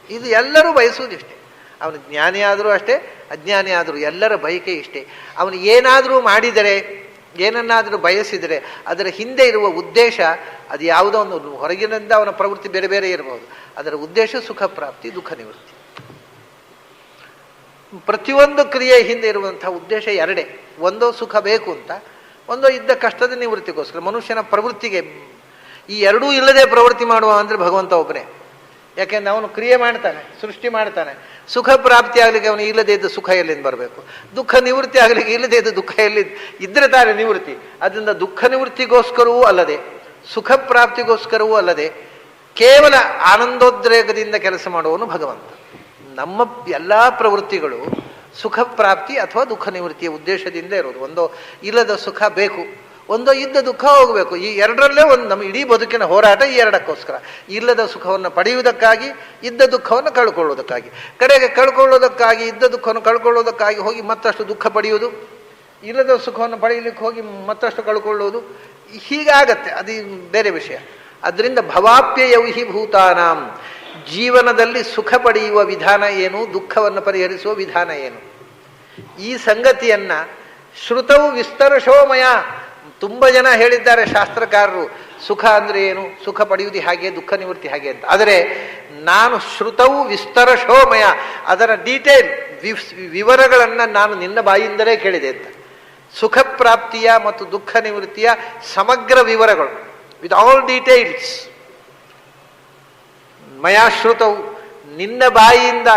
ಇದು ಎಲ್ಲರೂ ಬಯಸುವುದಿಷ್ಟೇ. ಅವನು ಜ್ಞಾನಿ ಆದರೂ ಅಷ್ಟೇ, ಅಜ್ಞಾನಿ ಆದರೂ ಎಲ್ಲರ ಬಯಕೆ ಇಷ್ಟೇ. ಅವನು ಏನಾದರೂ ಮಾಡಿದರೆ, ಏನನ್ನಾದರೂ ಬಯಸಿದರೆ ಅದರ ಹಿಂದೆ ಇರುವ ಉದ್ದೇಶ ಅದು ಯಾವುದೋ ಒಂದು ಹೊರಗಿನಿಂದ ಅವನ ಪ್ರವೃತ್ತಿ ಬೇರೆ ಬೇರೆ ಇರಬಹುದು. ಅದರ ಉದ್ದೇಶ ಸುಖ ಪ್ರಾಪ್ತಿ, ದುಃಖ ನಿವೃತ್ತಿ. ಪ್ರತಿಯೊಂದು ಕ್ರಿಯೆ ಹಿಂದೆ ಇರುವಂಥ ಉದ್ದೇಶ ಎರಡೇ. ಒಂದೋ ಸುಖ ಬೇಕು ಅಂತ, ಒಂದೋ ಇದ್ದ ಕಷ್ಟದ ನಿವೃತ್ತಿಗೋಸ್ಕರ. ಮನುಷ್ಯನ ಪ್ರವೃತ್ತಿಗೆ ಈ ಎರಡೂ ಇಲ್ಲದೆ ಪ್ರವೃತ್ತಿ ಮಾಡುವ ಅಂದರೆ ಭಗವಂತ ಒಬ್ಬನೇ. ಯಾಕೆಂದ್ರೆ ಅವನು ಕ್ರಿಯೆ ಮಾಡ್ತಾನೆ, ಸೃಷ್ಟಿ ಮಾಡ್ತಾನೆ. ಸುಖ ಪ್ರಾಪ್ತಿ ಆಗಲಿಕ್ಕೆ ಅವನು ಇಲ್ಲದೇ ಇದ್ದ ಸುಖ ಎಲ್ಲಿಂದ ಬರಬೇಕು, ದುಃಖ ನಿವೃತ್ತಿ ಆಗಲಿಕ್ಕೆ ಇಲ್ಲದೇ ಇದ್ದ ದುಃಖ ಎಲ್ಲಿ ಇದ್ರೆ ತಾನೆ ನಿವೃತ್ತಿ. ಅದರಿಂದ ದುಃಖ ನಿವೃತ್ತಿಗೋಸ್ಕರವೂ ಅಲ್ಲದೆ, ಸುಖ ಪ್ರಾಪ್ತಿಗೋಸ್ಕರವೂ ಅಲ್ಲದೆ, ಕೇವಲ ಆನಂದೋದ್ರೇಕದಿಂದ ಕೆಲಸ ಮಾಡುವವನು ಭಗವಂತ. ನಮ್ಮ ಎಲ್ಲ ಪ್ರವೃತ್ತಿಗಳು ಸುಖ ಪ್ರಾಪ್ತಿ ಅಥವಾ ದುಃಖ ನಿವೃತ್ತಿಯ ಉದ್ದೇಶದಿಂದ ಇರೋದು. ಒಂದೋ ಇಲ್ಲದ ಸುಖ ಬೇಕು, ಒಂದೋ ಇದ್ದ ದುಃಖ ಹೋಗಬೇಕು. ಈ ಎರಡರಲ್ಲೇ ಒಂದು ನಮ್ಮ ಇಡೀ ಬದುಕಿನ ಹೋರಾಟ ಈ ಎರಡಕ್ಕೋಸ್ಕರ. ಇಲ್ಲದ ಸುಖವನ್ನು ಪಡೆಯುವುದಕ್ಕಾಗಿ, ಇದ್ದ ದುಃಖವನ್ನು ಕಳ್ಕೊಳ್ಳೋದಕ್ಕಾಗಿ. ಕಡೆಗೆ ಕಳ್ಕೊಳ್ಳೋದಕ್ಕಾಗಿ, ಇದ್ದ ದುಃಖವನ್ನು ಕಳ್ಕೊಳ್ಳೋದಕ್ಕಾಗಿ ಹೋಗಿ ಮತ್ತಷ್ಟು ದುಃಖ ಪಡೆಯುವುದು, ಇಲ್ಲದ ಸುಖವನ್ನು ಪಡೆಯಲಿಕ್ಕೆ ಹೋಗಿ ಮತ್ತಷ್ಟು ಕಳ್ಕೊಳ್ಳೋದು ಹೀಗಾಗತ್ತೆ, ಅದು ಬೇರೆ ವಿಷಯ. ಅದರಿಂದ ಭವಾಪ್ಯಯೌಹಿ ಭೂತಾನಾಂ, ಜೀವನದಲ್ಲಿ ಸುಖ ಪಡೆಯುವ ವಿಧಾನ ಏನು, ದುಃಖವನ್ನು ಪರಿಹರಿಸುವ ವಿಧಾನ ಏನು, ಈ ಸಂಗತಿಯನ್ನು ಶ್ರುತವು ವಿಸ್ತರಶೋಮಯ, ತುಂಬ ಜನ ಹೇಳಿದ್ದಾರೆ ಶಾಸ್ತ್ರಕಾರರು. ಸುಖ ಅಂದರೆ ಏನು, ಸುಖ ಪಡೆಯುವುದು ಹಾಗೆ, ದುಃಖ ನಿವೃತ್ತಿ ಹಾಗೆ ಅಂತ. ಆದರೆ ನಾನು ಶ್ರುತವು ವಿಸ್ತರಶೋಮಯ, ಅದರ ಡೀಟೇಲ್ ವಿವರಗಳನ್ನು ನಾನು ನಿನ್ನ ಬಾಯಿಂದಲೇ ಕೇಳಿದೆ ಅಂತ. ಸುಖ ಪ್ರಾಪ್ತಿಯ ಮತ್ತು ದುಃಖ ನಿವೃತ್ತಿಯ ಸಮಗ್ರ ವಿವರಗಳು ವಿತ್ ಆಲ್ ಡೀಟೇಲ್ಸ್ ಮಯಾಶ್ರುತವು, ನಿನ್ನ ಬಾಯಿಯಿಂದ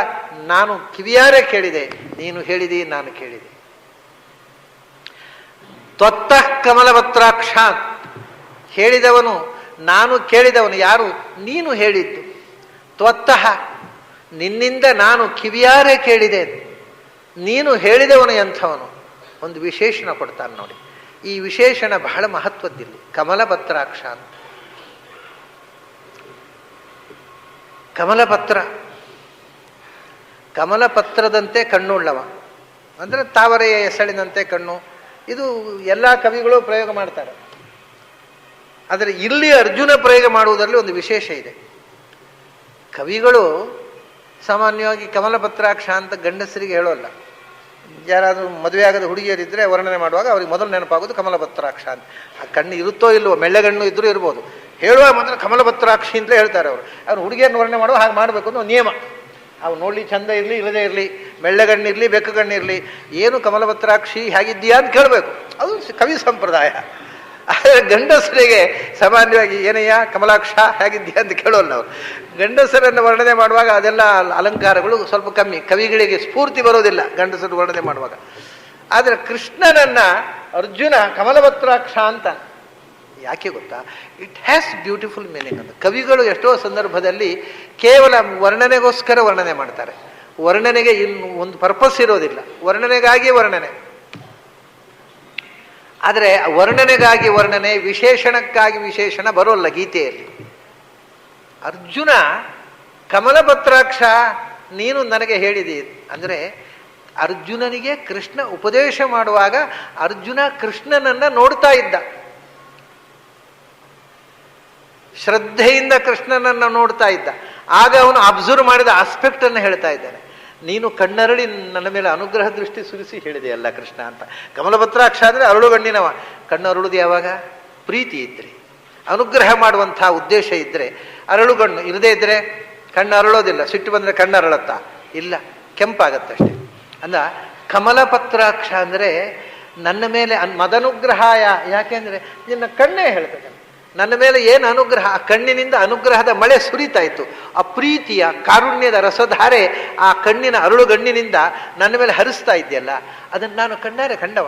ನಾನು ಕಿವಿಯಾರೆ ಕೇಳಿದೆ, ನೀನು ಹೇಳಿದೆ, ನಾನು ಕೇಳಿದೆ. ತ್ವತ್ತಃ ಕಮಲಪತ್ರಾಕ್ಷ, ಹೇಳಿದವನು ನಾನು, ಕೇಳಿದವನು ಯಾರು, ನೀನು ಹೇಳಿದ್ದು. ತ್ವತ್ತಃ, ನಿನ್ನಿಂದ ನಾನು ಕಿವಿಯಾರೆ ಕೇಳಿದೆ, ನೀನು ಹೇಳಿದವನು ಎಂಥವನು. ಒಂದು ವಿಶೇಷಣ ಕೊಡ್ತಾನೆ ನೋಡಿ, ಈ ವಿಶೇಷಣ ಬಹಳ ಮಹತ್ವದ್ದಿಲ್ಲಿ. ಕಮಲಪತ್ರಾಕ್ಷ ಅಂತ, ಕಮಲಪತ್ರ, ಕಮಲಪತ್ರದಂತೆ ಕಣ್ಣುಳ್ಳವ ಅಂದರೆ ತಾವರೆಯ ಎಸಳಿನಂತೆ ಕಣ್ಣು. ಇದು ಎಲ್ಲ ಕವಿಗಳು ಪ್ರಯೋಗ ಮಾಡ್ತಾರೆ. ಆದರೆ ಇಲ್ಲಿ ಅರ್ಜುನ ಪ್ರಯೋಗ ಮಾಡುವುದರಲ್ಲಿ ಒಂದು ವಿಶೇಷ ಇದೆ. ಕವಿಗಳು ಸಾಮಾನ್ಯವಾಗಿ ಕಮಲಪತ್ರಾಕ್ಷ ಅಂತ ಗಂಡಸರಿಗೆ ಹೇಳೋಲ್ಲ. ಯಾರಾದರೂ ಮದುವೆ ಆಗದ ಹುಡುಗಿಯರಿದ್ದರೆ ವರ್ಣನೆ ಮಾಡುವಾಗ ಅವ್ರಿಗೆ ಮೊದಲು ನೆನಪಾಗೋದು ಕಮಲಪತ್ರಾಕ್ಷ ಅಂತ. ಆ ಕಣ್ಣು ಇರುತ್ತೋ ಇಲ್ವೋ, ಮೆಳ್ಳೆಗಣ್ಣು ಇದ್ರೂ ಇರ್ಬೋದು, ಹೇಳುವ ಮಾತ್ರ ಕಮಲಪತ್ರಾಕ್ಷಿ ಅಂತಲೇ ಹೇಳ್ತಾರೆ ಅವರು. ಅವ್ರು ಹುಡುಗಿಯನ್ನು ವರ್ಣನೆ ಮಾಡುವ ಹಾಗೆ ಮಾಡಬೇಕು ಅನ್ನೋ ನಿಯಮ. ಅವು ನೋಡಲಿ ಚಂದ ಇರಲಿ ಇಲ್ಲದೇ ಇರಲಿ, ಮೆಳ್ಳೆಗಣ್ಣಿರಲಿ ಬೆಕ್ಕಗಣ್ಣಿರಲಿ, ಏನು ಕಮಲಪತ್ರಾಕ್ಷಿ ಹೇಗಿದ್ದೀಯಾ ಅಂತ ಕೇಳಬೇಕು, ಅದು ಕವಿ ಸಂಪ್ರದಾಯ. ಆದರೆ ಗಂಡಸರಿಗೆ ಸಾಮಾನ್ಯವಾಗಿ ಏನಯ್ಯ ಕಮಲಾಕ್ಷ ಹೇಗಿದ್ದೀಯಾ ಅಂತ ಕೇಳೋಲ್ಲ ಅವರು. ಗಂಡಸರನ್ನು ವರ್ಣನೆ ಮಾಡುವಾಗ ಅದೆಲ್ಲ ಅಲಂಕಾರಗಳು ಸ್ವಲ್ಪ ಕಮ್ಮಿ, ಕವಿಗಳಿಗೆ ಸ್ಫೂರ್ತಿ ಬರೋದಿಲ್ಲ ಗಂಡಸರು ವರ್ಣನೆ ಮಾಡುವಾಗ. ಆದರೆ ಕೃಷ್ಣನನ್ನು ಅರ್ಜುನ ಕಮಲಪತ್ರಾಕ್ಷ ಅಂತ ಯಾಕೆ ಗೊತ್ತಾ, ಇಟ್ ಹ್ಯಾಸ್ ಬ್ಯೂಟಿಫುಲ್ ಮೀನಿಂಗ್ ಅಂತ. ಕವಿಗಳು ಎಷ್ಟೋ ಸಂದರ್ಭದಲ್ಲಿ ಕೇವಲ ವರ್ಣನೆಗೋಸ್ಕರ ವರ್ಣನೆ ಮಾಡ್ತಾರೆ, ವರ್ಣನೆಗೆ ಇನ್ನು ಒಂದು ಪರ್ಪಸ್ ಇರೋದಿಲ್ಲ, ವರ್ಣನೆಗಾಗಿ ವರ್ಣನೆ. ಆದರೆ ವರ್ಣನೆಗಾಗಿ ವರ್ಣನೆ, ವಿಶೇಷಣಕ್ಕಾಗಿ ವಿಶೇಷಣ ಬರೋಲ್ಲ ಗೀತೆಯಲ್ಲಿ. ಅರ್ಜುನ ಕಮಲಪತ್ರಾಕ್ಷ ನೀನು ನನಗೆ ಹೇಳಿದಿ ಅಂದರೆ ಅರ್ಜುನನಿಗೆ ಕೃಷ್ಣ ಉಪದೇಶ ಮಾಡುವಾಗ ಅರ್ಜುನ ಕೃಷ್ಣನನ್ನ ನೋಡ್ತಾ ಇದ್ದ, ಶ್ರದ್ಧೆಯಿಂದ ಕೃಷ್ಣನನ್ನು ನೋಡ್ತಾ ಇದ್ದ. ಆಗ ಅವನು ಅಬ್ಸರ್ವ್ ಮಾಡಿದ ಆಸ್ಪೆಕ್ಟ್ ಅನ್ನು ಹೇಳ್ತಾ ಇದ್ದಾನೆ. ನೀನು ಕಣ್ಣರಳಿ ನನ್ನ ಮೇಲೆ ಅನುಗ್ರಹ ದೃಷ್ಟಿ ಸುರಿಸಿ ಹೇಳಿದೆ ಅಲ್ಲ ಕೃಷ್ಣ ಅಂತ. ಕಮಲಪತ್ರಾಕ್ಷ ಅಂದರೆ ಅರಳುಗಣ್ಣಿನವ. ಕಣ್ಣು ಅರಳುದು ಯಾವಾಗ, ಪ್ರೀತಿ ಇದ್ದರೆ, ಅನುಗ್ರಹ ಮಾಡುವಂಥ ಉದ್ದೇಶ ಇದ್ದರೆ. ಅರಳುಗಣ್ಣು ಇರದೇ ಇದ್ದರೆ ಕಣ್ಣು ಅರಳೋದಿಲ್ಲ. ಸಿಟ್ಟು ಬಂದರೆ ಕಣ್ಣು ಅರಳತ್ತಾ ಇಲ್ಲ, ಕೆಂಪಾಗತ್ತಷ್ಟೆ. ಅಂದ ಕಮಲಪತ್ರಾಕ್ಷ ಅಂದರೆ ನನ್ನ ಮೇಲೆ ಮದನುಗ್ರಹಾಯ, ಯಾಕೆಂದರೆ ನಿನ್ನ ಕಣ್ಣೇ ಹೇಳ್ತದೆ ನನ್ನ ಮೇಲೆ ಏನು ಅನುಗ್ರಹ. ಆ ಕಣ್ಣಿನಿಂದ ಅನುಗ್ರಹದ ಮಳೆ ಸುರಿತಾ ಇತ್ತು. ಆ ಪ್ರೀತಿಯ ಕಾರುಣ್ಯದ ರಸಧಾರೆ ಆ ಕಣ್ಣಿನ ಅರಳುಗಣ್ಣಿನಿಂದ ನನ್ನ ಮೇಲೆ ಹರಿಸ್ತಾ ಇದೆಯಲ್ಲ, ಅದನ್ನು ನಾನು ಕಣ್ಣಾರೆ ಕಂಡವ.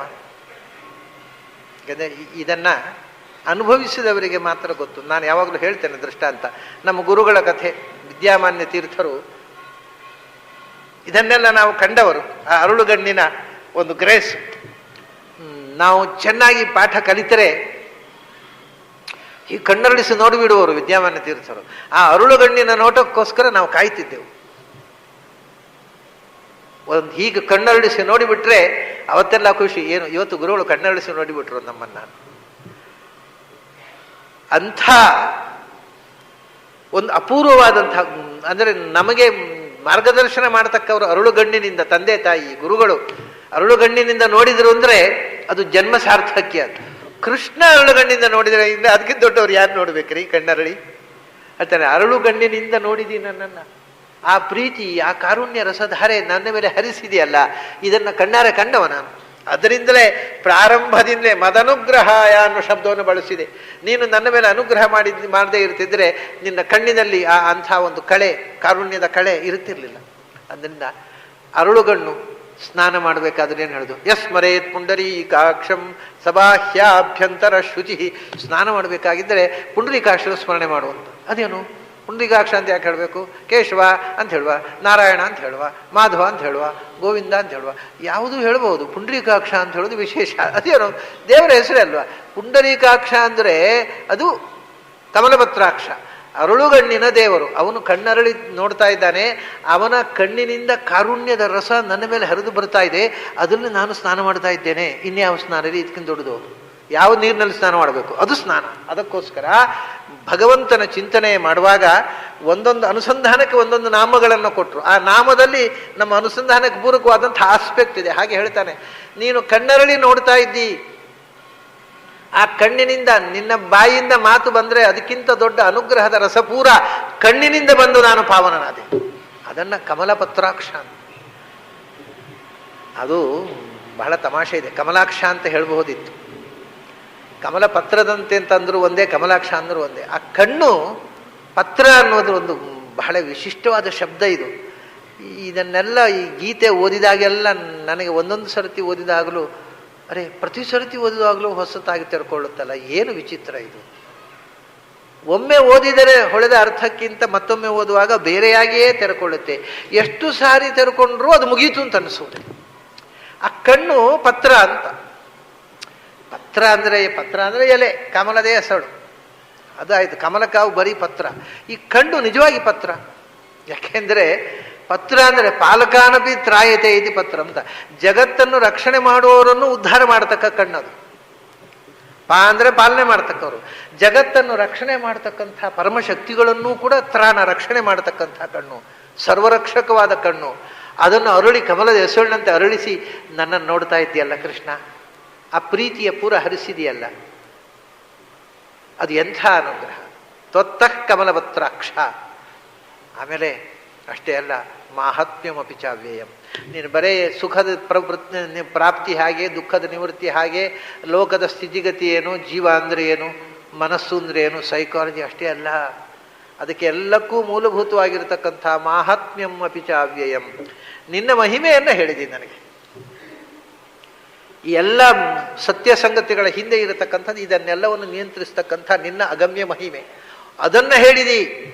ಇದನ್ನ ಅನುಭವಿಸಿದವರಿಗೆ ಮಾತ್ರ ಗೊತ್ತು. ನಾನು ಯಾವಾಗಲೂ ಹೇಳ್ತೇನೆ ದೃಷ್ಟಾಂತ. ನಮ್ಮ ಗುರುಗಳ ಕಥೆ, ವಿದ್ಯಾಮಾನ್ಯ ತೀರ್ಥರು, ಇದನ್ನೆಲ್ಲ ನಾವು ಕಂಡವರು. ಆ ಅರಳುಗಣ್ಣಿನ ಒಂದು ಗ್ರೇಸ್. ನಾವು ಚೆನ್ನಾಗಿ ಪಾಠ ಕಲಿತರೆ ಈ ಕಣ್ಣರಳಿಸಿ ನೋಡಿಬಿಡುವರು ವಿದ್ಯಾಮಾನ್ಯ ತೀರ್ಥರು. ಆ ಅರುಳುಗಣ್ಣಿನ ನೋಟಕ್ಕೋಸ್ಕರ ನಾವು ಕಾಯ್ತಿದ್ದೆವು. ಒಂದು ಹೀಗೆ ಕಣ್ಣರಳಿಸಿ ನೋಡಿಬಿಟ್ರೆ ಅವತ್ತೆಲ್ಲ ಖುಷಿ. ಏನು ಇವತ್ತು ಗುರುಗಳು ಕಣ್ಣರಳಿಸಿ ನೋಡಿಬಿಟ್ರು ನಮ್ಮನ್ನ. ಅಂಥ ಒಂದು ಅಪೂರ್ವವಾದಂಥ, ಅಂದರೆ ನಮಗೆ ಮಾರ್ಗದರ್ಶನ ಮಾಡತಕ್ಕವರು ಅರುಳುಗಣ್ಣಿನಿಂದ, ತಂದೆ ತಾಯಿ ಗುರುಗಳು ಅರುಳುಗಣ್ಣಿನಿಂದ ನೋಡಿದ್ರು ಅಂದರೆ ಅದು ಜನ್ಮ ಸಾರ್ಥಕ್ಯ. ಕೃಷ್ಣ ಅರಳುಗಣ್ಣಿಂದ ನೋಡಿದರೆ ಇನ್ನು ಅದಕ್ಕಿಂತ ದೊಡ್ಡವ್ರು ಯಾರು ನೋಡ್ಬೇಕ್ರಿ ಕಣ್ಣರಳಿ ಹೇಳ್ತಾನೆ. ಅರಳುಗಣ್ಣಿನಿಂದ ನೋಡಿದಿ ನನ್ನನ್ನು, ಆ ಪ್ರೀತಿ ಆ ಕಾರುಣ್ಯ ರಸಧಾರೆ ನನ್ನ ಮೇಲೆ ಹರಿಸಿದೆಯಲ್ಲ, ಇದನ್ನು ಕಣ್ಣಾರೆ ಕಂಡವ ನಾನು. ಅದರಿಂದಲೇ ಪ್ರಾರಂಭದಿಂದಲೇ ಮದನುಗ್ರಹಾಯ ಅನ್ನೋ ಶಬ್ದವನ್ನು ಬಳಸಿದೆ. ನೀನು ನನ್ನ ಮೇಲೆ ಅನುಗ್ರಹ ಮಾಡದೇ ಇರ್ತಿದ್ರೆ ನಿನ್ನ ಕಣ್ಣಿನಲ್ಲಿ ಆ ಅಂಥ ಒಂದು ಕಳೆ, ಕಾರುಣ್ಯದ ಕಳೆ ಇರುತ್ತಿರಲಿಲ್ಲ. ಅದರಿಂದ ಅರಳುಗಣ್ಣು ಸ್ನಾನ ಮಾಡಬೇಕಾದ್ರೆ ಏನು ಹೇಳುದು, ಯಸ್ಮರೇತ್ ಪುಂಡರೀಕಾಕ್ಷಂ ಸಬಾಹ್ಯಾಭ್ಯಂತರ ಶುಚಿ. ಸ್ನಾನ ಮಾಡಬೇಕಾಗಿದ್ದರೆ ಪುಂಡರೀಕಾಕ್ಷರ ಸ್ಮರಣೆ ಮಾಡುವಂಥ. ಅದೇನು ಪುಂಡರೀಕಾಕ್ಷ ಅಂತ ಯಾಕೆ ಹೇಳಬೇಕು? ಕೇಶವ ಅಂತ ಹೇಳುವ, ನಾರಾಯಣ ಅಂತ ಹೇಳುವ, ಮಾಧವ ಅಂತ ಹೇಳುವ, ಗೋವಿಂದ ಅಂತ ಹೇಳುವ, ಯಾವುದೂ ಹೇಳ್ಬೋದು. ಪುಂಡರೀಕಾಕ್ಷ ಅಂತ ಹೇಳೋದು ವಿಶೇಷ. ಅದೇನು ದೇವರ ಹೆಸರೇ ಅಲ್ವಾ. ಪುಂಡರೀಕಾಕ್ಷ ಅಂದರೆ ಅದು ಕಮಲಪತ್ರಾಕ್ಷ. ಅರಳುಗಣ್ಣಿನ ದೇವರು. ಅವನು ಕಣ್ಣರಳಿ ನೋಡ್ತಾ ಇದ್ದಾನೆ. ಅವನ ಕಣ್ಣಿನಿಂದ ಕಾರುಣ್ಯದ ರಸ ನನ್ನ ಮೇಲೆ ಹರಿದು ಬರ್ತಾ ಇದೆ. ಅದನ್ನು ನಾನು ಸ್ನಾನ ಮಾಡ್ತಾ ಇದ್ದೇನೆ. ಇನ್ಯಾವ ಸ್ನಾನ ರೀ ಇದಕ್ಕಿಂತ ದೊಡ್ಡದು? ಯಾವ ನೀರಿನಲ್ಲಿ ಸ್ನಾನ ಮಾಡಬೇಕು? ಅದು ಸ್ನಾನ. ಅದಕ್ಕೋಸ್ಕರ ಭಗವಂತನ ಚಿಂತನೆ ಮಾಡುವಾಗ ಒಂದೊಂದು ಅನುಸಂಧಾನಕ್ಕೆ ಒಂದೊಂದು ನಾಮಗಳನ್ನು ಕೊಟ್ಟರು. ಆ ನಾಮದಲ್ಲಿ ನಮ್ಮ ಅನುಸಂಧಾನಕ್ಕೆ ಪೂರಕವಾದಂಥ ಆಸ್ಪೆಕ್ಟ್ ಇದೆ. ಹಾಗೆ ಹೇಳ್ತಾನೆ, ನೀನು ಕಣ್ಣರಳಿ ನೋಡ್ತಾ ಇದ್ದಿ, ಆ ಕಣ್ಣಿನಿಂದ ನಿನ್ನ ಬಾಯಿಯಿಂದ ಮಾತು ಬಂದರೆ ಅದಕ್ಕಿಂತ ದೊಡ್ಡ ಅನುಗ್ರಹದ ರಸಪೂರ ಕಣ್ಣಿನಿಂದ ಬಂದು ನಾನು ಪಾವನನಾದೆ. ಅದನ್ನು ಕಮಲಪತ್ರಾಕ್ಷ ಅಂತ. ಅದು ಬಹಳ ತಮಾಷೆ ಇದೆ. ಕಮಲಾಕ್ಷ ಅಂತ ಹೇಳಬಹುದಿತ್ತು. ಕಮಲ ಪತ್ರದಂತೆ ಅಂತಂದ್ರು ಒಂದೇ, ಕಮಲಾಕ್ಷ ಅಂದ್ರು ಒಂದೇ. ಆ ಕಣ್ಣು ಪತ್ರ ಅನ್ನೋದು ಒಂದು ಬಹಳ ವಿಶಿಷ್ಟವಾದ ಶಬ್ದ ಇದು. ಇದನ್ನೆಲ್ಲ ಈ ಗೀತೆ ಓದಿದಾಗೆಲ್ಲ ನನಗೆ ಒಂದೊಂದು ಸರ್ತಿ ಓದಿದಾಗಲೂ ಅರೆ ಪ್ರತಿ ಸರ್ತಿ ಓದಿದಾಗಲೂ ಹೊಸತಾಗಿ ತೆರ್ಕೊಳ್ಳುತ್ತಲ್ಲ, ಏನು ವಿಚಿತ್ರ ಇದು. ಒಮ್ಮೆ ಓದಿದರೆ ಹೊಳೆದ ಅರ್ಥಕ್ಕಿಂತ ಮತ್ತೊಮ್ಮೆ ಓದುವಾಗ ಬೇರೆಯಾಗಿಯೇ ತೆರೆಕೊಳ್ಳುತ್ತೆ. ಎಷ್ಟು ಸಾರಿ ತೆರೆಕೊಂಡ್ರೂ ಅದು ಮುಗೀತು ಅಂತ ಅನಿಸೋದೆ. ಆ ಕಣ್ಣು ಪತ್ರ ಅಂತ. ಪತ್ರ ಅಂದರೆ ಎಲೆ, ಕಮಲದೇ ಹೆಸಳು. ಅದಾಯಿತು, ಕಮಲಕಾವು ಬರೀ ಪತ್ರ. ಈ ಕಣ್ಣು ನಿಜವಾಗಿ ಪತ್ರ. ಯಾಕೆಂದರೆ ಪತ್ರ ಅಂದರೆ ಪಾಲಕಾನಪಿ ತ್ರಾಯತೆ ಇತಿ ಪತ್ರ ಅಂತ. ಜಗತ್ತನ್ನು ರಕ್ಷಣೆ ಮಾಡುವವರನ್ನು ಉದ್ಧಾರ ಮಾಡತಕ್ಕ ಕಣ್ಣದು. ಅಂದರೆ ಪಾಲನೆ ಮಾಡ್ತಕ್ಕವರು. ಜಗತ್ತನ್ನು ರಕ್ಷಣೆ ಮಾಡ್ತಕ್ಕಂಥ ಪರಮಶಕ್ತಿಗಳನ್ನೂ ಕೂಡ ರಕ್ಷಣೆ ಮಾಡತಕ್ಕಂಥ ಕಣ್ಣು, ಸರ್ವರಕ್ಷಕವಾದ ಕಣ್ಣು. ಅದನ್ನು ಅರಳಿ ಕಮಲದ ಹೆಸರಿನಂತೆ ಅರಳಿಸಿ ನನ್ನನ್ನು ನೋಡ್ತಾ ಇದ್ದೀಯಲ್ಲ ಕೃಷ್ಣ, ಆ ಪ್ರೀತಿಯ ಪೂರ ಹರಿಸಿದೆಯಲ್ಲ, ಅದು ಎಂಥ ಅನುಗ್ರಹ. ತ್ವತ್ತಃ ಕಮಲಪತ್ರಾಕ್ಷ. ಆಮೇಲೆ ಅಷ್ಟೇ ಅಲ್ಲ, ಮಾಹಾತ್ಮ್ಯಮಪಿ ಚಾವ್ಯಯಂ. ನೀನು ಬರೇ ಸುಖದ ಪ್ರಾಪ್ತಿ ಹಾಗೆ, ದುಃಖದ ನಿವೃತ್ತಿ ಹಾಗೆ, ಲೋಕದ ಸ್ಥಿತಿಗತಿ ಏನು, ಜೀವ ಅಂದರೆ ಏನು, ಮನಸ್ಸು ಅಂದರೆ ಏನು, ಸೈಕಾಲಜಿ ಅಷ್ಟೇ ಅಲ್ಲ. ಅದಕ್ಕೆ ಎಲ್ಲಕ್ಕೂ ಮೂಲಭೂತವಾಗಿರತಕ್ಕಂಥ ಮಾಹಾತ್ಮ್ಯಂ ಅಪಿ ಚಾವ್ಯಯಂ. ನಿನ್ನ ಮಹಿಮೆಯನ್ನು ಹೇಳಿದ್ದೀನಿ ನನಗೆ. ಈ ಎಲ್ಲ ಸತ್ಯ ಸಂಗತಿಗಳ ಹಿಂದೆ ಇರತಕ್ಕಂಥದ್ದು, ಇದನ್ನೆಲ್ಲವನ್ನು ನಿಯಂತ್ರಿಸ್ತಕ್ಕಂಥ ನಿನ್ನ ಅಗಮ್ಯ ಮಹಿಮೆ, ಅದನ್ನು ಹೇಳಿದಿ.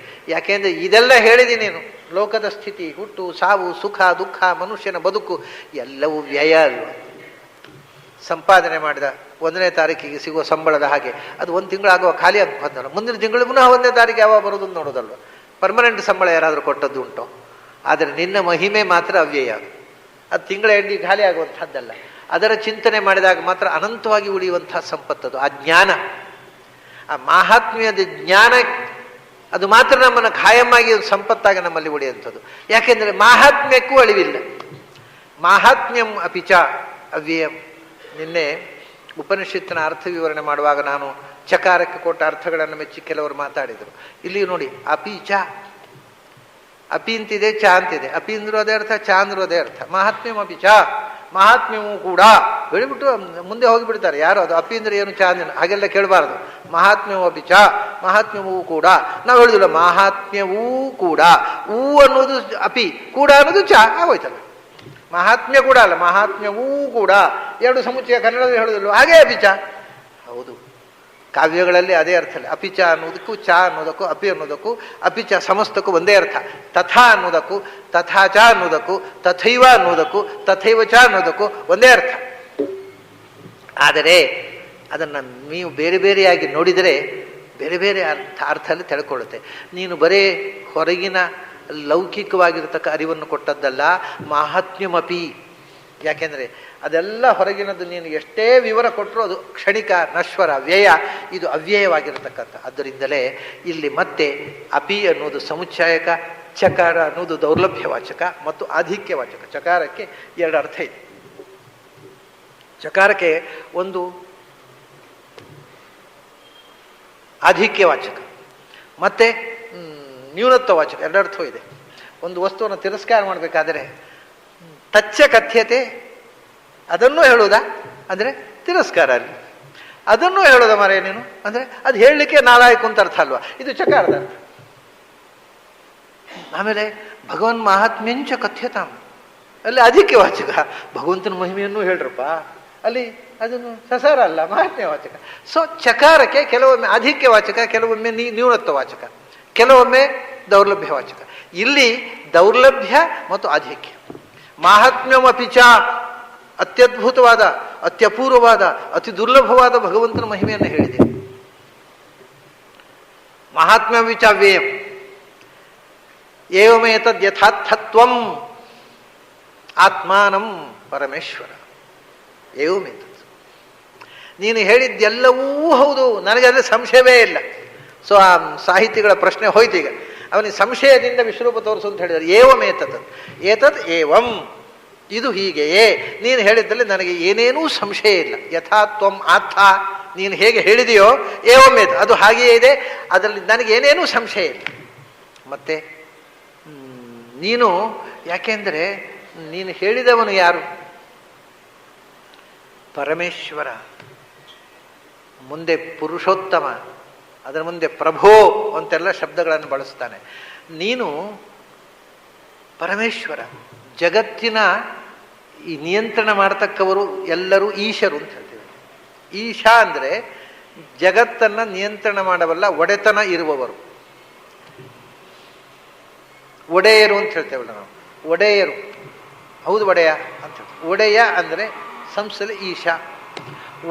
ಯಾಕೆಂದರೆ ಇದೆಲ್ಲ ಹೇಳಿದಿ ನೀನು. ಲೋಕದ ಸ್ಥಿತಿ, ಹುಟ್ಟು ಸಾವು, ಸುಖ ದುಃಖ, ಮನುಷ್ಯನ ಬದುಕು ಎಲ್ಲವೂ ವ್ಯಯ ಅಲ್ವ. ಸಂಪಾದನೆ ಮಾಡಿದ 1ನೇ ತಾರೀಕಿಗೆ ಸಿಗುವ ಸಂಬಳದ ಹಾಗೆ ಅದು 1 ತಿಂಗಳಾಗುವ ಖಾಲಿ ಆಗಿ ಬಂದಲ್ಲ, ಮುಂದಿನ ತಿಂಗಳು ಪುನಃ 1ನೇ ತಾರೀಕು ಯಾವಾಗ ಬರೋದು ನೋಡೋದಲ್ವ. ಪರ್ಮನೆಂಟ್ ಸಂಬಳ ಯಾರಾದರೂ ಕೊಟ್ಟದ್ದು ಉಂಟೋ? ಆದರೆ ನಿನ್ನ ಮಹಿಮೆ ಮಾತ್ರ ಅವ್ಯಯ. ಅದು ತಿಂಗಳ ಎಂಡಿ ಖಾಲಿ ಆಗುವಂಥದ್ದಲ್ಲ. ಅದರ ಚಿಂತನೆ ಮಾಡಿದಾಗ ಮಾತ್ರ ಅನಂತವಾಗಿ ಉಳಿಯುವಂಥ ಸಂಪತ್ತದು. ಆ ಜ್ಞಾನ, ಆ ಮಾಹಾತ್ಮ್ಯದ ಜ್ಞಾನ, ಅದು ಮಾತ್ರ ನಮ್ಮನ್ನು ಖಾಯಮಾಗಿ ಒಂದು ಸಂಪತ್ತಾಗಿ ನಮ್ಮಲ್ಲಿ ಉಳಿಯುವಂಥದ್ದು. ಯಾಕೆಂದರೆ ಮಾಹಾತ್ಮ್ಯಕ್ಕೂ ಅಳಿವಿಲ್ಲ. ಮಾಹಾತ್ಮ್ಯಂ ಅಪಿಚ ಅವ್ಯಯಂ. ನಿನ್ನೆ ಉಪನಿಷತ್ತಿನ ಅರ್ಥ ವಿವರಣೆ ಮಾಡುವಾಗ ನಾನು ಚಕಾರಕ್ಕೆ ಕೊಟ್ಟ ಅರ್ಥಗಳನ್ನು ಮೆಚ್ಚಿ ಕೆಲವರು ಮಾತಾಡಿದರು. ಇಲ್ಲಿ ನೋಡಿ, ಅಪಿಚ, ಅಪಿ ಅಂತಿದೆ, ಚ ಅಂತಿದೆ. ಅಪಿ ಅಂದ್ರೂ ಅದೇ ಅರ್ಥ, ಚ ಅಂದ್ರೂ ಅದೇ ಅರ್ಥ. ಮಾಹಾತ್ಮ್ಯಂ ಅಪಿಚ, ಮಹಾತ್ಮ್ಯವೂ ಕೂಡ ಹೇಳಿಬಿಟ್ಟು ಮುಂದೆ ಹೋಗಿಬಿಡ್ತಾರೆ. ಯಾರು ಅದು ಅಪಿ ಅಂದರೆ ಏನು, ಚ ಅಂದ್ರೆ ಹಾಗೆಲ್ಲ ಕೇಳಬಾರ್ದು. ಮಹಾತ್ಮ್ಯವೂ ಅಪಿಚ, ಮಹಾತ್ಮ್ಯವೂ ಕೂಡ. ನಾವು ಹೇಳಿದಿಲ್ಲ ಮಹಾತ್ಮ್ಯವೂ ಕೂಡ. ಊ ಅನ್ನೋದು ಅಪಿ, ಕೂಡ ಅನ್ನೋದು ಚ ಆಗೋಯ್ತಲ್ಲ. ಮಹಾತ್ಮ್ಯ ಕೂಡ ಅಲ್ಲ, ಮಹಾತ್ಮ್ಯವೂ ಕೂಡ. 2 ಸಮುಚ್ಚಯ ಕನ್ನಡದಲ್ಲಿ ಹೇಳೋದಿಲ್ಲ. ಹಾಗೆ ಅಪಿಚ. ಹೌದು, ಕಾವ್ಯಗಳಲ್ಲಿ ಅದೇ ಅರ್ಥ ಇಲ್ಲ. ಅಪಿಚ ಅನ್ನೋದಕ್ಕೂ ಚ ಅನ್ನೋದಕ್ಕೂ ಅಪಿ ಅನ್ನೋದಕ್ಕೂ ಅಪಿಚ ಸಮಸ್ತಕ್ಕೂ ಒಂದೇ ಅರ್ಥ. ತಥಾ ಅನ್ನೋದಕ್ಕೂ ತಥಾ ಚ ಅನ್ನೋದಕ್ಕೂ ತಥೈವ ಅನ್ನೋದಕ್ಕೂ ತಥೈವ ಚ ಅನ್ನೋದಕ್ಕೂ ಒಂದೇ ಅರ್ಥ. ಆದರೆ ಅದನ್ನು ನೀವು ಬೇರೆ ಬೇರೆಯಾಗಿ ನೋಡಿದರೆ ಬೇರೆ ಬೇರೆ ಅರ್ಥದಲ್ಲಿ ತಿಳ್ಕೊಳ್ಳುತ್ತೆ. ನೀನು ಬರೇ ಹೊರಗಿನ ಲೌಕಿಕವಾಗಿರ್ತಕ್ಕ ಅರಿವನ್ನು ಕೊಟ್ಟದ್ದಲ್ಲ, ಮಾಹಾತ್ಮ್ಯಮಪಿ. ಯಾಕೆಂದರೆ ಅದೆಲ್ಲ ಹೊರಗಿನದು. ನೀನು ಎಷ್ಟೇ ವಿವರ ಕೊಟ್ಟರೂ ಅದು ಕ್ಷಣಿಕ, ನಶ್ವರ, ವ್ಯಯ. ಇದು ಅವ್ಯಯವಾಗಿರತಕ್ಕಂಥ. ಅದರಿಂದಲೇ ಇಲ್ಲಿ ಮತ್ತೆ ಅಪಿ ಅನ್ನೋದು ಸಮುಚ್ಛಾಯಕ, ಚಕಾರ ಅನ್ನೋದು ದೌರ್ಲಭ್ಯವಾಚಕ ಮತ್ತು ಆಧಿಕ್ಯವಾಚಕ. ಚಕಾರಕ್ಕೆ 2 ಅರ್ಥ ಇದೆ. ಚಕಾರಕ್ಕೆ ಒಂದು ಆಧಿಕ್ಯವಾಚಕ ಮತ್ತು ನ್ಯೂನತ್ವವಾಚಕ, 2 ಅರ್ಥವೂ ಇದೆ. ಒಂದು ವಸ್ತುವನ್ನು ತಿರಸ್ಕಾರ ಮಾಡಬೇಕಾದರೆ ತಚ್ಚ ಕಥ್ಯತೆ, ಅದನ್ನೂ ಹೇಳುವುದಾ ಅಂದರೆ ತಿರಸ್ಕಾರ. ಅಲ್ಲಿ ಅದನ್ನೂ ಹೇಳೋದ ಮರೆ ನೀನು ಅಂದರೆ ಅದು ಹೇಳಲಿಕ್ಕೆ ನಾಲಾಯಕು ಅಂತ ಅರ್ಥ ಅಲ್ವಾ. ಇದು ಚಕಾರದ ಅರ್ಥ. ಆಮೇಲೆ ಭಗವನ್ ಮಹಾತ್ಮ್ಯಂಚ ಕಥ್ಯತಾಂ, ಅಲ್ಲಿ ಅಧಿಕ್ಯವಾಚಕ. ಭಗವಂತನ ಮಹಿಮೆಯನ್ನು ಹೇಳ್ರಪ್ಪ, ಅಲ್ಲಿ ಅದನ್ನು ಸಸಾರ ಅಲ್ಲ, ಮಹಾತ್ಮ್ಯವಾಚಕ. ಸೊ ಚಕಾರಕ್ಕೆ ಕೆಲವೊಮ್ಮೆ ಅಧಿಕ್ಯವಾಚಕ, ಕೆಲವೊಮ್ಮೆ ನ್ಯೂನತ್ವವಾಚಕ, ಕೆಲವೊಮ್ಮೆ ದೌರ್ಲಭ್ಯವಾಚಕ. ಇಲ್ಲಿ ದೌರ್ಲಭ್ಯ ಮತ್ತು ಆಧಿಕ್ಯ. ಮಾಹಾತ್ಮ್ಯಮಪಿಚ, ಅತ್ಯದ್ಭುತವಾದ, ಅತ್ಯಪೂರ್ವವಾದ, ಅತಿ ದುರ್ಲಭವಾದ ಭಗವಂತನ ಮಹಿಮೆಯನ್ನು ಹೇಳಿದೆ. ಮಹಾತ್ಮ್ಯವಿಚಾವ್ಯಯಂ ಏವಮೇತದ್ ಯಥಾರ್ಥತ್ವಂ ಆತ್ಮಾನಂ ಪರಮೇಶ್ವರ ಏವಮೇತದ್. ನೀನು ಹೇಳಿದ್ದೆಲ್ಲವೂ ಹೌದು, ನನಗೆ ಅದರಲ್ಲಿ ಸಂಶಯವೇ ಇಲ್ಲ. ಸೊ ಆ ಸಾಹಿತಿಗಳ ಪ್ರಶ್ನೆ ಹೋಯ್ತು. ಈಗ ಅವನಿಗೆ ಸಂಶಯದಿಂದ ವಿಶ್ವರೂಪ ತೋರಿಸು ಅಂತ ಹೇಳಿದ್ದಾರೆ. ಏವಮೇತದ್ ಏತದ್ ಏವಂ, ಇದು ಹೀಗೆಯೇ ನೀನು ಹೇಳಿದ್ದಲ್ಲಿ ನನಗೆ ಏನೇನೂ ಸಂಶಯ ಇಲ್ಲ. ಯಥಾತ್ವಂ ಆತ್ಥ, ನೀನು ಹೇಗೆ ಹೇಳಿದೆಯೋ ಏವಮೇತ, ಅದು ಹಾಗೆಯೇ ಇದೆ, ಅದರಲ್ಲಿ ನನಗೇನೇನೂ ಸಂಶಯ ಇಲ್ಲ. ಮತ್ತೆ ನೀನು ಯಾಕೆಂದರೆ ನೀನು ಹೇಳಿದವನು ಯಾರು? ಪರಮೇಶ್ವರ. ಮುಂದೆ ಪುರುಷೋತ್ತಮ, ಅದರ ಮುಂದೆ ಪ್ರಭೋ ಅಂತೆಲ್ಲ ಶಬ್ದಗಳನ್ನು ಬಳಸ್ತಾನೆ. ನೀನು ಪರಮೇಶ್ವರ, ಜಗತ್ತಿನ ಈ ನಿಯಂತ್ರಣ ಮಾಡತಕ್ಕವರು ಎಲ್ಲರೂ ಈಶರು ಅಂತ ಹೇಳ್ತೀವಿ. ಈಶಾ ಅಂದರೆ ಜಗತ್ತನ್ನು ನಿಯಂತ್ರಣ ಮಾಡಬಲ್ಲ ಒಡೆತನ ಇರುವವರು, ಒಡೆಯರು ಅಂತ ಹೇಳ್ತೇವಲ್ಲ ನಾವು. ಒಡೆಯರು, ಹೌದು ಒಡೆಯ ಅಂತ ಹೇಳ್ತೀವಿ. ಒಡೆಯ ಅಂದರೆ ಸಂಸ್ಥೆಯಲ್ಲಿ ಈಶಾ,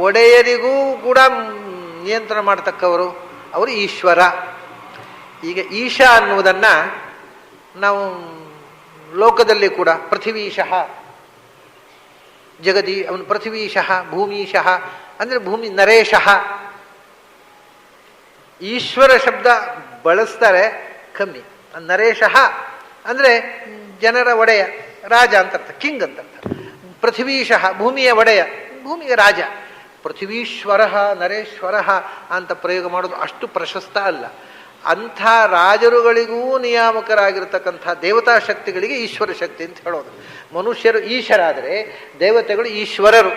ಒಡೆಯರಿಗೂ ಕೂಡ ನಿಯಂತ್ರಣ ಮಾಡತಕ್ಕವರು ಅವರು ಈಶ್ವರ. ಈಗ ಈಶಾ ಅನ್ನುವುದನ್ನು ನಾವು ಲೋಕದಲ್ಲಿ ಕೂಡ ಪೃಥಿವೀಶಃ ಜಗದಿ, ಅವನು ಪೃಥಿವೀಶಃ, ಭೂಮೀಶಃ ಅಂದರೆ ಭೂಮಿ ನರೇಶಃ. ಈಶ್ವರ ಶಬ್ದ ಬಳಸ್ತಾರೆ ಕಮ್ಮಿ. ನರೇಶಃ ಅಂದರೆ ಜನರ ಒಡೆಯ, ರಾಜ ಅಂತ ಅರ್ಥ, ಕಿಂಗ್ ಅಂತ ಅರ್ಥ. ಪೃಥಿವೀಶಃ ಭೂಮಿಯ ಒಡೆಯ, ಭೂಮಿಯ ರಾಜ. ಪೃಥಿವೀಶ್ವರ ನರೇಶ್ವರ ಅಂತ ಪ್ರಯೋಗ ಮಾಡೋದು ಅಷ್ಟು ಪ್ರಶಸ್ತ ಅಲ್ಲ. ಅಂಥ ರಾಜರುಗಳಿಗೂ ನಿಯಾಮಕರಾಗಿರ್ತಕ್ಕಂಥ ದೇವತಾ ಶಕ್ತಿಗಳಿಗೆ ಈಶ್ವರ ಶಕ್ತಿ ಅಂತ ಹೇಳೋದು. ಮನುಷ್ಯರು ಈಶರಾದರೆ ದೇವತೆಗಳು ಈಶ್ವರರು,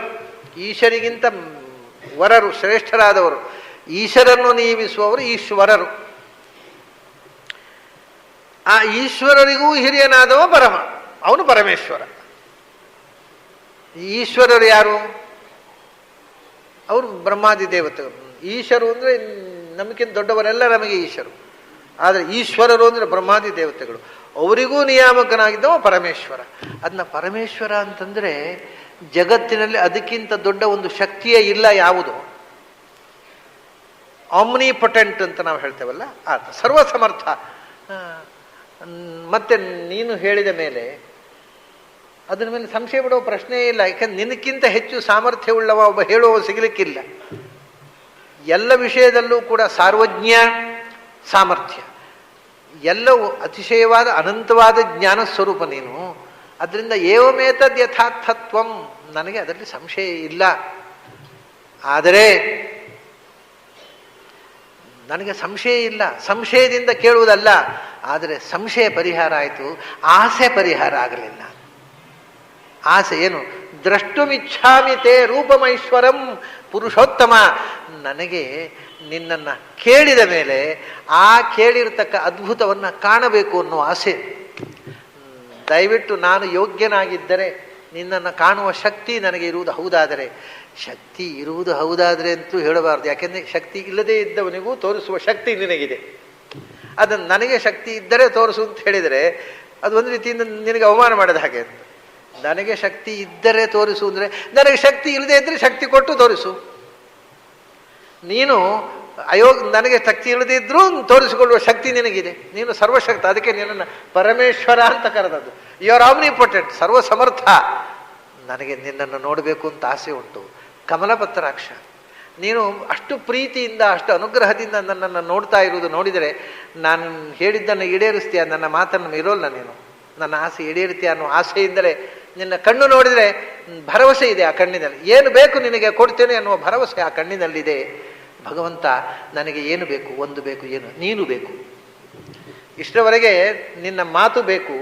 ಈಶರಿಗಿಂತ ವರರು, ಶ್ರೇಷ್ಠರಾದವರು. ಈಶರನ್ನು ನೇಮಿಸುವವರು ಈಶ್ವರರು. ಆ ಈಶ್ವರರಿಗೂ ಹಿರಿಯನಾದವ ಪರಮ, ಅವನು ಪರಮೇಶ್ವರ. ಈಶ್ವರರು ಯಾರು? ಅವರು ಬ್ರಹ್ಮಾದಿ ದೇವತೆಗಳು. ಈಶರು ಅಂದರೆ ನಮಗಿಂತ ದೊಡ್ಡವರೆಲ್ಲ ನಮಗೆ ಈಶರು. ಆದರೆ ಈಶ್ವರರು ಅಂದರೆ ಬ್ರಹ್ಮಾದಿ ದೇವತೆಗಳು, ಅವರಿಗೂ ನಿಯಾಮಕನಾಗಿದ್ದವ ಪರಮೇಶ್ವರ. ಅದನ್ನ ಪರಮೇಶ್ವರ ಅಂತಂದರೆ ಜಗತ್ತಿನಲ್ಲಿ ಅದಕ್ಕಿಂತ ದೊಡ್ಡ ಒಂದು ಶಕ್ತಿಯೇ ಇಲ್ಲ. ಯಾವುದು? ಆಮ್ನಿಪೊಟೆಂಟ್ ಅಂತ ನಾವು ಹೇಳ್ತೇವಲ್ಲ, ಆತ ಸರ್ವಸಮರ್ಥ. ಮತ್ತೆ ನೀನು ಹೇಳಿದ ಮೇಲೆ ಅದರ ಮೇಲೆ ಸಂಶಯ ಬಿಡುವ ಪ್ರಶ್ನೆಯೇ ಇಲ್ಲ. ಯಾಕಂದ್ರೆ ನಿನಕ್ಕಿಂತ ಹೆಚ್ಚು ಸಾಮರ್ಥ್ಯವುಳ್ಳವ ಒಬ್ಬ ಹೇಳುವ ಸಿಗಲಿಕ್ಕಿಲ್ಲ. ಎಲ್ಲ ವಿಷಯದಲ್ಲೂ ಕೂಡ ಸಾರ್ವಜ್ಞ ಸಾಮರ್ಥ್ಯ, ಎಲ್ಲವೂ ಅತಿಶಯವಾದ ಅನಂತವಾದ ಜ್ಞಾನ ಸ್ವರೂಪ ನೀನು. ಅದರಿಂದ ಏವಮೇತದ್ ಯಥಾರ್ಥತ್ವಂ, ನನಗೆ ಅದರಲ್ಲಿ ಸಂಶಯ ಇಲ್ಲ. ಆದರೆ ನನಗೆ ಸಂಶಯ ಇಲ್ಲ, ಸಂಶಯದಿಂದ ಕೇಳುವುದಲ್ಲ. ಆದರೆ ಸಂಶಯ ಪರಿಹಾರ ಆಯಿತು, ಆಸೆ ಪರಿಹಾರ ಆಗಲಿಲ್ಲ. ಆಸೆ ಏನು? ದ್ರಷ್ಟುಮಿಚ್ಛಾಮಿ ತೇ ರೂಪಮೈಶ್ವರಂ ಪುರುಷೋತ್ತಮ. ನನಗೆ ನಿನ್ನನ್ನು ಕೇಳಿದ ಮೇಲೆ ಆ ಕೇಳಿರ್ತಕ್ಕ ಅದ್ಭುತವನ್ನು ಕಾಣಬೇಕು ಅನ್ನೋ ಆಸೆ. ದಯವಿಟ್ಟು ನಾನು ಯೋಗ್ಯನಾಗಿದ್ದರೆ ನಿನ್ನನ್ನು ಕಾಣುವ ಶಕ್ತಿ ನನಗೆ ಇರುವುದು ಹೌದಾದರೆ, ಶಕ್ತಿ ಇರುವುದು ಹೌದಾದರೆ ಅಂತೂ ಹೇಳಬಾರ್ದು. ಯಾಕೆಂದರೆ ಶಕ್ತಿ ಇಲ್ಲದೇ ಇದ್ದವನಿಗೂ ತೋರಿಸುವ ಶಕ್ತಿ ನಿನಗಿದೆ. ಅದನ್ನು ನನಗೆ ಶಕ್ತಿ ಇದ್ದರೆ ತೋರಿಸು ಅಂತ ಹೇಳಿದರೆ ಅದು ಒಂದು ರೀತಿಯಿಂದ ನಿನಗೆ ಅವಮಾನ ಮಾಡಿದ ಹಾಗೆ ಅಂತ. ನನಗೆ ಶಕ್ತಿ ಇದ್ದರೆ ತೋರಿಸು ಅಂದರೆ, ನನಗೆ ಶಕ್ತಿ ಇಲ್ಲದೆ ಇದ್ದರೆ ಶಕ್ತಿ ಕೊಟ್ಟು ತೋರಿಸು. ನೀನು ನನಗೆ ಶಕ್ತಿ ಇಲ್ಲದೇ ಇದ್ರೂ ತೋರಿಸಿಕೊಳ್ಳುವ ಶಕ್ತಿ ನಿನಗಿದೆ. ನೀನು ಸರ್ವಶಕ್ತ, ಅದಕ್ಕೆ ನಿನ್ನನ್ನು ಪರಮೇಶ್ವರ ಅಂತ ಕರೆದದ್ದು. ಯು ಆರ್ ಆಮ್ನಿಪೊಟೆಂಟ್, ಸರ್ವಸಮರ್ಥ. ನನಗೆ ನಿನ್ನನ್ನು ನೋಡಬೇಕು ಅಂತ ಆಸೆ ಉಂಟು. ಕಮಲಪತ್ರಾಕ್ಷ, ನೀನು ಅಷ್ಟು ಪ್ರೀತಿಯಿಂದ ಅಷ್ಟು ಅನುಗ್ರಹದಿಂದ ನನ್ನನ್ನು ನೋಡ್ತಾ ಇರುವುದು ನೋಡಿದರೆ ನಾನು ಹೇಳಿದ್ದನ್ನು ಈಡೇರಿಸ್ತೀಯ, ನನ್ನ ಮಾತನ್ನು ಇರೋಲ್ಲ ನೀನು, ನನ್ನ ಆಸೆ ಈಡೇರ್ತೀಯ ಅನ್ನೋ ಆಸೆಯಿಂದಲೇ ನಿನ್ನ ಕಣ್ಣು ನೋಡಿದರೆ ಭರವಸೆ ಇದೆ. ಆ ಕಣ್ಣಿನಲ್ಲಿ ಏನು ಬೇಕು ನಿನಗೆ ಕೊಡ್ತೇನೆ ಅನ್ನುವ ಭರವಸೆ ಆ ಕಣ್ಣಿನಲ್ಲಿದೆ. ಭಗವಂತ ನನಗೆ ಏನು ಬೇಕು? ಒಂದು ಬೇಕು, ಏನು? ನೀನು ಬೇಕು. ಇಷ್ಟರವರೆಗೆ ನಿನ್ನ ಮಾತು ಬೇಕು,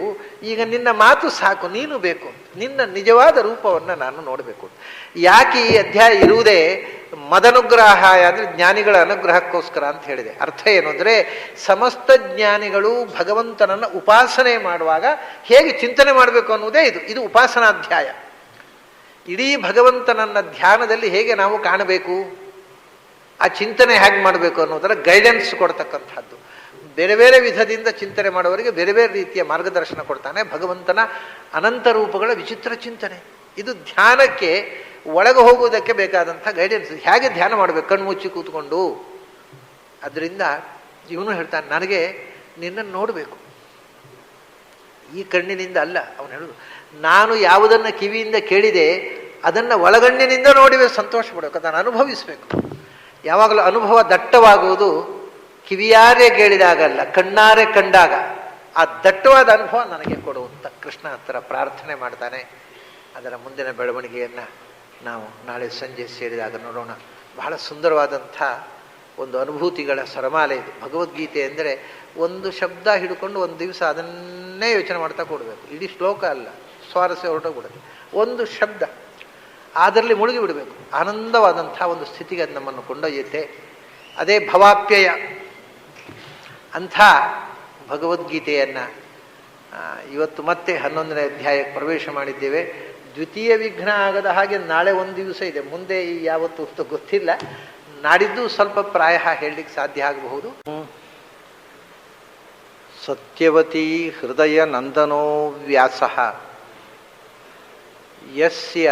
ಈಗ ನಿನ್ನ ಮಾತು ಸಾಕು, ನೀನು ಬೇಕು. ನಿನ್ನ ನಿಜವಾದ ರೂಪವನ್ನು ನಾನು ನೋಡಬೇಕು. ಯಾಕೆ ಈ ಅಧ್ಯಾಯ ಇರುವುದೇ ಮದನುಗ್ರಹಾಯ ಅಂದರೆ ಜ್ಞಾನಿಗಳ ಅನುಗ್ರಹಕ್ಕೋಸ್ಕರ ಅಂತ ಹೇಳಿದೆ. ಅರ್ಥ ಏನು ಅಂದರೆ, ಸಮಸ್ತ ಜ್ಞಾನಿಗಳು ಭಗವಂತನನ್ನು ಉಪಾಸನೆ ಮಾಡುವಾಗ ಹೇಗೆ ಚಿಂತನೆ ಮಾಡಬೇಕು ಅನ್ನುವುದೇ ಇದು ಉಪಾಸನಾಧ್ಯಾಯ. ಇಡೀ ಭಗವಂತನನ್ನ ಧ್ಯಾನದಲ್ಲಿ ಹೇಗೆ ನಾವು ಕಾಣಬೇಕು, ಆ ಚಿಂತನೆ ಹೇಗೆ ಮಾಡಬೇಕು ಅನ್ನೋದರ ಗೈಡೆನ್ಸ್ ಕೊಡ್ತಕ್ಕಂಥದ್ದು. ಬೇರೆ ಬೇರೆ ವಿಧದಿಂದ ಚಿಂತನೆ ಮಾಡುವವರಿಗೆ ಬೇರೆ ಬೇರೆ ರೀತಿಯ ಮಾರ್ಗದರ್ಶನ ಕೊಡ್ತಾನೆ. ಭಗವಂತನ ಅನಂತ ರೂಪಗಳ ವಿಚಿತ್ರ ಚಿಂತನೆ ಇದು ಧ್ಯಾನಕ್ಕೆ ಒಳಗೆ ಹೋಗುವುದಕ್ಕೆ ಬೇಕಾದಂಥ ಗೈಡೆನ್ಸ್. ಹೇಗೆ ಧ್ಯಾನ ಮಾಡಬೇಕು ಕಣ್ಮುಚ್ಚಿ ಕೂತ್ಕೊಂಡು. ಅದರಿಂದ ಇವನು ಹೇಳ್ತಾನೆ, ನನಗೆ ನಿನ್ನನ್ನು ನೋಡಬೇಕು, ಈ ಕಣ್ಣಿನಿಂದ ಅಲ್ಲ. ಅವನು ಹೇಳುದು, ನಾನು ಯಾವುದನ್ನು ಕಿವಿಯಿಂದ ಕೇಳಿದೆ ಅದನ್ನು ಒಳಗಣ್ಣಿನಿಂದ ನೋಡಿವೆ ಸಂತೋಷ ಪಡಬೇಕು, ಅದನ್ನು ಅನುಭವಿಸಬೇಕು. ಯಾವಾಗಲೂ ಅನುಭವ ದಟ್ಟವಾಗುವುದು ಕಿವಿಯಾರೆ ಕೇಳಿದಾಗಲ್ಲ, ಕಣ್ಣಾರೆ ಕಂಡಾಗ. ಆ ದಟ್ಟವಾದ ಅನುಭವ ನನಗೆ ಕೊಡುವಂತ ಕೃಷ್ಣ ಹತ್ತಿರ ಪ್ರಾರ್ಥನೆ ಮಾಡ್ತಾನೆ. ಅದರ ಮುಂದಿನ ಬೆಳವಣಿಗೆಯನ್ನು ನಾವು ನಾಳೆ ಸಂಜೆ ಸೇರಿದಾಗ ನೋಡೋಣ. ಬಹಳ ಸುಂದರವಾದಂಥ ಒಂದು ಅನುಭೂತಿಗಳ ಸರಮಾಲೆ ಇದು. ಭಗವದ್ಗೀತೆ ಅಂದರೆ ಒಂದು ಶಬ್ದ ಹಿಡ್ಕೊಂಡು ಒಂದು ದಿವಸ ಅದನ್ನೇ ಯೋಚನೆ ಮಾಡ್ತಾ ಕೊಡಬೇಕು. ಇಡೀ ಶ್ಲೋಕ ಅಲ್ಲ, ಸ್ವಾರಸ್ಯ ಹೊರಟೋಗ್ಬಿಡುತ್ತೆ. ಒಂದು ಶಬ್ದ ಅದರಲ್ಲಿ ಮುಳುಗಿ ಬಿಡಬೇಕು. ಆನಂದವಾದಂಥ ಒಂದು ಸ್ಥಿತಿಗೆ ಅದು ನಮ್ಮನ್ನು ಕೊಂಡೊಯ್ಯುತ್ತೆ. ಅದೇ ಭವಾಪ್ಯಯ. ಅಂಥ ಭಗವದ್ಗೀತೆಯನ್ನು ಇವತ್ತು ಮತ್ತೆ 11ನೇ ಅಧ್ಯಾಯಕ್ಕೆ ಪ್ರವೇಶ ಮಾಡಿದ್ದೇವೆ. ದ್ವಿತೀಯ ವಿಘ್ನ ಆಗದ ಹಾಗೆ ನಾಳೆ ಒಂದು ದಿವಸ ಇದೆ, ಮುಂದೆ ಯಾವತ್ತು ಅಷ್ಟು ಗೊತ್ತಿಲ್ಲ. ನಾಡಿದ್ದು ಸ್ವಲ್ಪ ಪ್ರಾಯ ಹೇಳಲಿಕ್ಕೆ ಸಾಧ್ಯ ಆಗಬಹುದು. ಸತ್ಯವತಿ ಹೃದಯ ನಂದನೋ ವ್ಯಾಸ ಯಸ್ಯ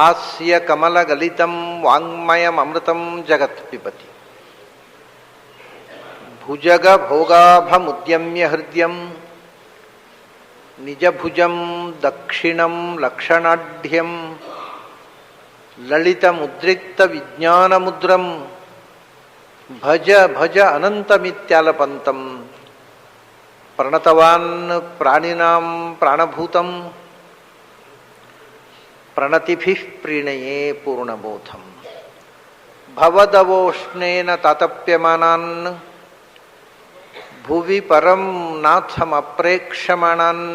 ಆಸ್ಯ ಕಮಲಗಲಿತಂ ವಾಂಗ್ಮಯಮೃತಂ ಜಗತ್ ಪಿಬತಿ ಭುಜಗ ಭೋಗಾಭಮುದ್ಯಮ್ಯ ಹೃದಯಂ ನಿಜಭುಜಂ ದಕ್ಷಿಣಂ ಲಕ್ಷಣಾಢ್ಯಂ ಲಲಿತಮುದ್ರಿಕ್ತ ವಿಜ್ಞಾನಮುದ್ರಂ ಭಜ ಭಜ ಅನಂತಮಿತ್ಯಾಲಪಂತಂ ಪ್ರಣತವಾನ್ ಪ್ರಾಣಿನಾಂ ಪ್ರಾಣಭೂತಂ ಪ್ರಣತಿಭಿಃ ಪ್ರೀಣಯೇ ಪೂರ್ಣಬೋಧಂ ಭವದವೋಷ್ಣೇನ ತಾತಪ್ಯಮಾನಾನ್ ಭುವಿ ಪರಂ ನಾಥಮಪ್ರೇಕ್ಷಮಾಣಾನ್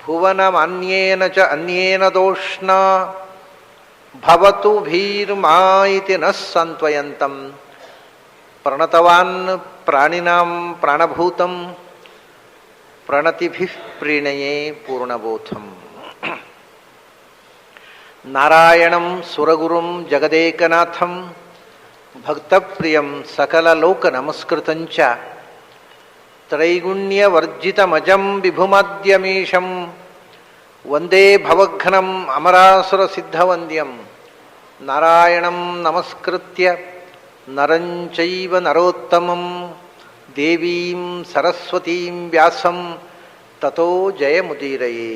ಭುವನಮನ್ಯೇನ ಚ ಅನ್ಯೇನ ದೋಷ್ಣ ಭವತು ಭೀರ್ಮಾ ಇತಿ ನಃ ಸಾಂತ್ವಯಂತಂ ಪ್ರಣತವಾನ್ ಪ್ರಾಣಿನಾಂ ಪ್ರಾಣಭೂತಂ ಪ್ರಣತಿಭಿಃ ಪ್ರೀಣಯೇ ಪೂರ್ಣಬೋಧಂ ನಾರಾಯಣಂ ಸುರಗುರುಂ ಜಗದೇಕನಾಥಂ ಭಕ್ತಪ್ರಿಯಂ ಸಕಲಲೋಕ ನಮಸ್ಕೃತಂಚ ತ್ರೈಗುಣ್ಯವರ್ಜಿತಮಜಂ ವಿಭುಮದ್ಯಮೀಶಂ ವಂದೇ ಭವಘ್ನಂ ಅಮರಾಸುರ ಸಿದ್ಧವಂದ್ಯಂ ನಾರಾಯಣಂ ನಮಸ್ಕೃತ್ಯ ನರಂ ಚೈವ ನರೋತ್ತಮಂ ದೇವೀಂ ಸರಸ್ವತೀಂ ವ್ಯಾಸಂ ತತೋ ಜಯಮುದೀರಯೇ.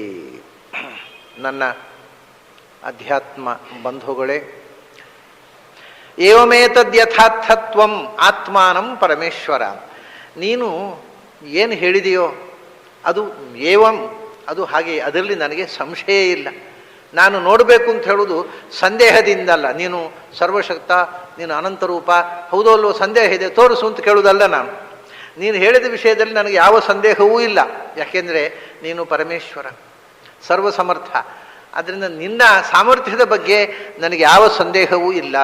ನನ್ನ ಅಧ್ಯಾತ್ಮ ಬಂಧುಗಳೇ, ಏವಮೇತದ್ಯಥಾರ್ಥತ್ವಂ ಆತ್ಮಾನಂ ಪರಮೇಶ್ವರ. ನೀನು ಏನು ಹೇಳಿದೆಯೋ ಅದು ಏವಂ, ಅದು ಹಾಗೆ, ಅದರಲ್ಲಿ ನನಗೆ ಸಂಶಯ ಇಲ್ಲ. ನಾನು ನೋಡಬೇಕು ಅಂತ ಹೇಳುವುದು ಸಂದೇಹದಿಂದಲ್ಲ. ನೀನು ಸರ್ವಶಕ್ತ, ನೀನು ಅನಂತರೂಪ, ಹೌದೋ ಅಲ್ಲೋ ಸಂದೇಹ ಇದೆ ತೋರಿಸು ಅಂತ ಕೇಳುವುದಲ್ಲ. ನಾನು ನೀನು ಹೇಳಿದ ವಿಷಯದಲ್ಲಿ ನನಗೆ ಯಾವ ಸಂದೇಹವೂ ಇಲ್ಲ. ಯಾಕೆಂದರೆ ನೀನು ಪರಮೇಶ್ವರ, ಸರ್ವಸಮರ್ಥ. ಆದ್ದರಿಂದ ನಿನ್ನ ಸಾಮರ್ಥ್ಯದ ಬಗ್ಗೆ ನನಗೆ ಯಾವ ಸಂದೇಹವೂ ಇಲ್ಲ.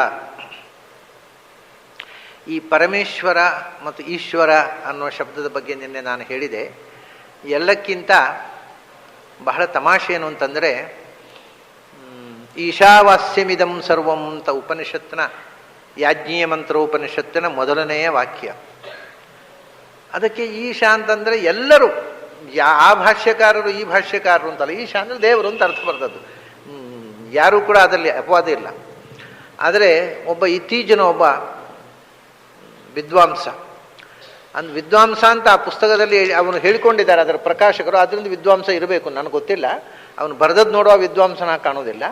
ಈ ಪರಮೇಶ್ವರ ಮತ್ತು ಈಶ್ವರ ಅನ್ನುವ ಶಬ್ದದ ಬಗ್ಗೆ ನಿನ್ನೆ ನಾನು ಹೇಳಿದೆ. ಎಲ್ಲಕ್ಕಿಂತ ಬಹಳ ತಮಾಷೆ ಏನು ಅಂತಂದರೆ, ಈಶಾವಾಸ್ಯಮಿದಂ ಸರ್ವಂ ಅಂತ ಉಪನಿಷತ್ತಿನ ಯಾಜ್ಞೀಯ ಮಂತ್ರೋಪನಿಷತ್ತಿನ ಮೊದಲನೆಯ ವಾಕ್ಯ. ಅದಕ್ಕೆ ಈಶಾ ಅಂತಂದರೆ ಎಲ್ಲರೂ, ಆ ಭಾಷ್ಯಕಾರರು ಈ ಭಾಷ್ಯಕಾರರು ಅಂತಲ್ಲ, ಈಶಾ ಅಂದರೆ ದೇವರು ಅಂತ ಅರ್ಥ ಬರ್ತದ್ದು. ಯಾರೂ ಕೂಡ ಅದರಲ್ಲಿ ಅಪವಾದ ಇಲ್ಲ. ಆದರೆ ಇತ್ತೀಚಿನ ಒಬ್ಬ ವಿದ್ವಾಂಸ ವಿದ್ವಾಂಸ ಅಂತ ಆ ಪುಸ್ತಕದಲ್ಲಿ ಅವನು ಹೇಳಿಕೊಂಡಿದ್ದಾರೆ, ಅದರ ಪ್ರಕಾಶಕರು. ಅದರಿಂದ ವಿದ್ವಾಂಸ ಇರಬೇಕು, ನನಗೆ ಗೊತ್ತಿಲ್ಲ. ಅವನು ಬರೆದದ್ದು ನೋಡುವ ವಿದ್ವಾಂಸನ ಕಾಣೋದಿಲ್ಲ.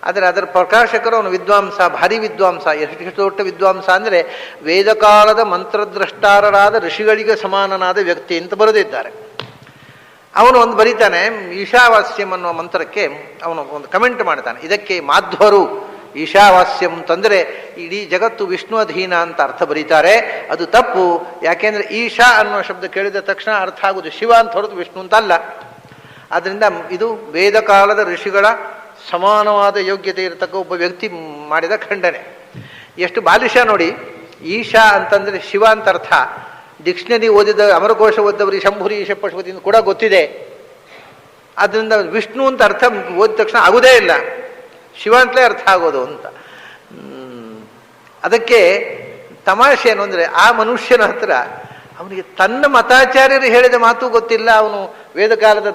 ಆದರೆ ಅದರ ಪ್ರಕಾಶಕರು ಅವನು ವಿದ್ವಾಂಸ, ಭಾರಿ ವಿದ್ವಾಂಸ. ಎಷ್ಟು ದೊಡ್ಡ ವಿದ್ವಾಂಸ ಅಂದರೆ ವೇದಕಾಲದ ಮಂತ್ರದ್ರಷ್ಟಾರರಾದ ಋಷಿಗಳಿಗೆ ಸಮಾನನಾದ ವ್ಯಕ್ತಿ ಅಂತ ಬರೆದಿದ್ದಾರೆ. ಅವನು ಒಂದು ಬರೀತಾನೆ, ಈಶಾವಾಸ್ಯಂ ಅನ್ನುವ ಮಂತ್ರಕ್ಕೆ ಅವನು ಒಂದು ಕಮೆಂಟ್ ಮಾಡ್ತಾನೆ. ಇದಕ್ಕೆ ಮಾಧ್ವರು ಈಶಾವಾಸ್ಯಂ ಅಂತಂದರೆ ಇಡೀ ಜಗತ್ತು ವಿಷ್ಣು ಅಧೀನ ಅಂತ ಅರ್ಥ ಬರೀತಾರೆ. ಅದು ತಪ್ಪು. ಯಾಕೆಂದರೆ ಈಶಾ ಅನ್ನುವ ಶಬ್ದ ಕೇಳಿದ ತಕ್ಷಣ ಅರ್ಥ ಆಗುವುದು ಶಿವ ಅಂತ ಹೊರತು ವಿಷ್ಣು ಅಂತಲ್ಲ. ಆದ್ದರಿಂದ ಇದು ವೇದಕಾಲದ ಋಷಿಗಳ ಸಮಾನವಾದ ಯೋಗ್ಯತೆ ಇರತಕ್ಕ ಒಬ್ಬ ವ್ಯಕ್ತಿ ಮಾಡಿದ ಖಂಡನೆ. ಎಷ್ಟು ಬಾಲಿಶ ನೋಡಿ. ಈಶಾ ಅಂತಂದರೆ ಶಿವ ಅಂತ ಅರ್ಥ. ಡಿಕ್ಷನರಿ ಓದಿದ, ಅಮರಕೋಶ ಓದಿದವರಿಗೆ ಶಂಭುರಿ ಈಶ ಪಶುಪತಿ ಕೂಡ ಗೊತ್ತಿದೆ. ಆದ್ದರಿಂದ ವಿಷ್ಣು ಅಂತ ಅರ್ಥ ಓದಿದ ತಕ್ಷಣ ಆಗುವುದೇ ಇಲ್ಲ, ಶಿವ ಅಂತಲೇ ಅರ್ಥ ಆಗೋದು ಅಂತ. ಅದಕ್ಕೆ ತಮಾಷೆ ಏನು ಅಂದರೆ, ಆ ಮನುಷ್ಯನ ಹತ್ರ ಅವನಿಗೆ ತನ್ನ ಮತಾಚಾರ್ಯರು ಹೇಳಿದ ಮಾತು ಗೊತ್ತಿಲ್ಲ. ಅವನು ವೇದಕಾಲದ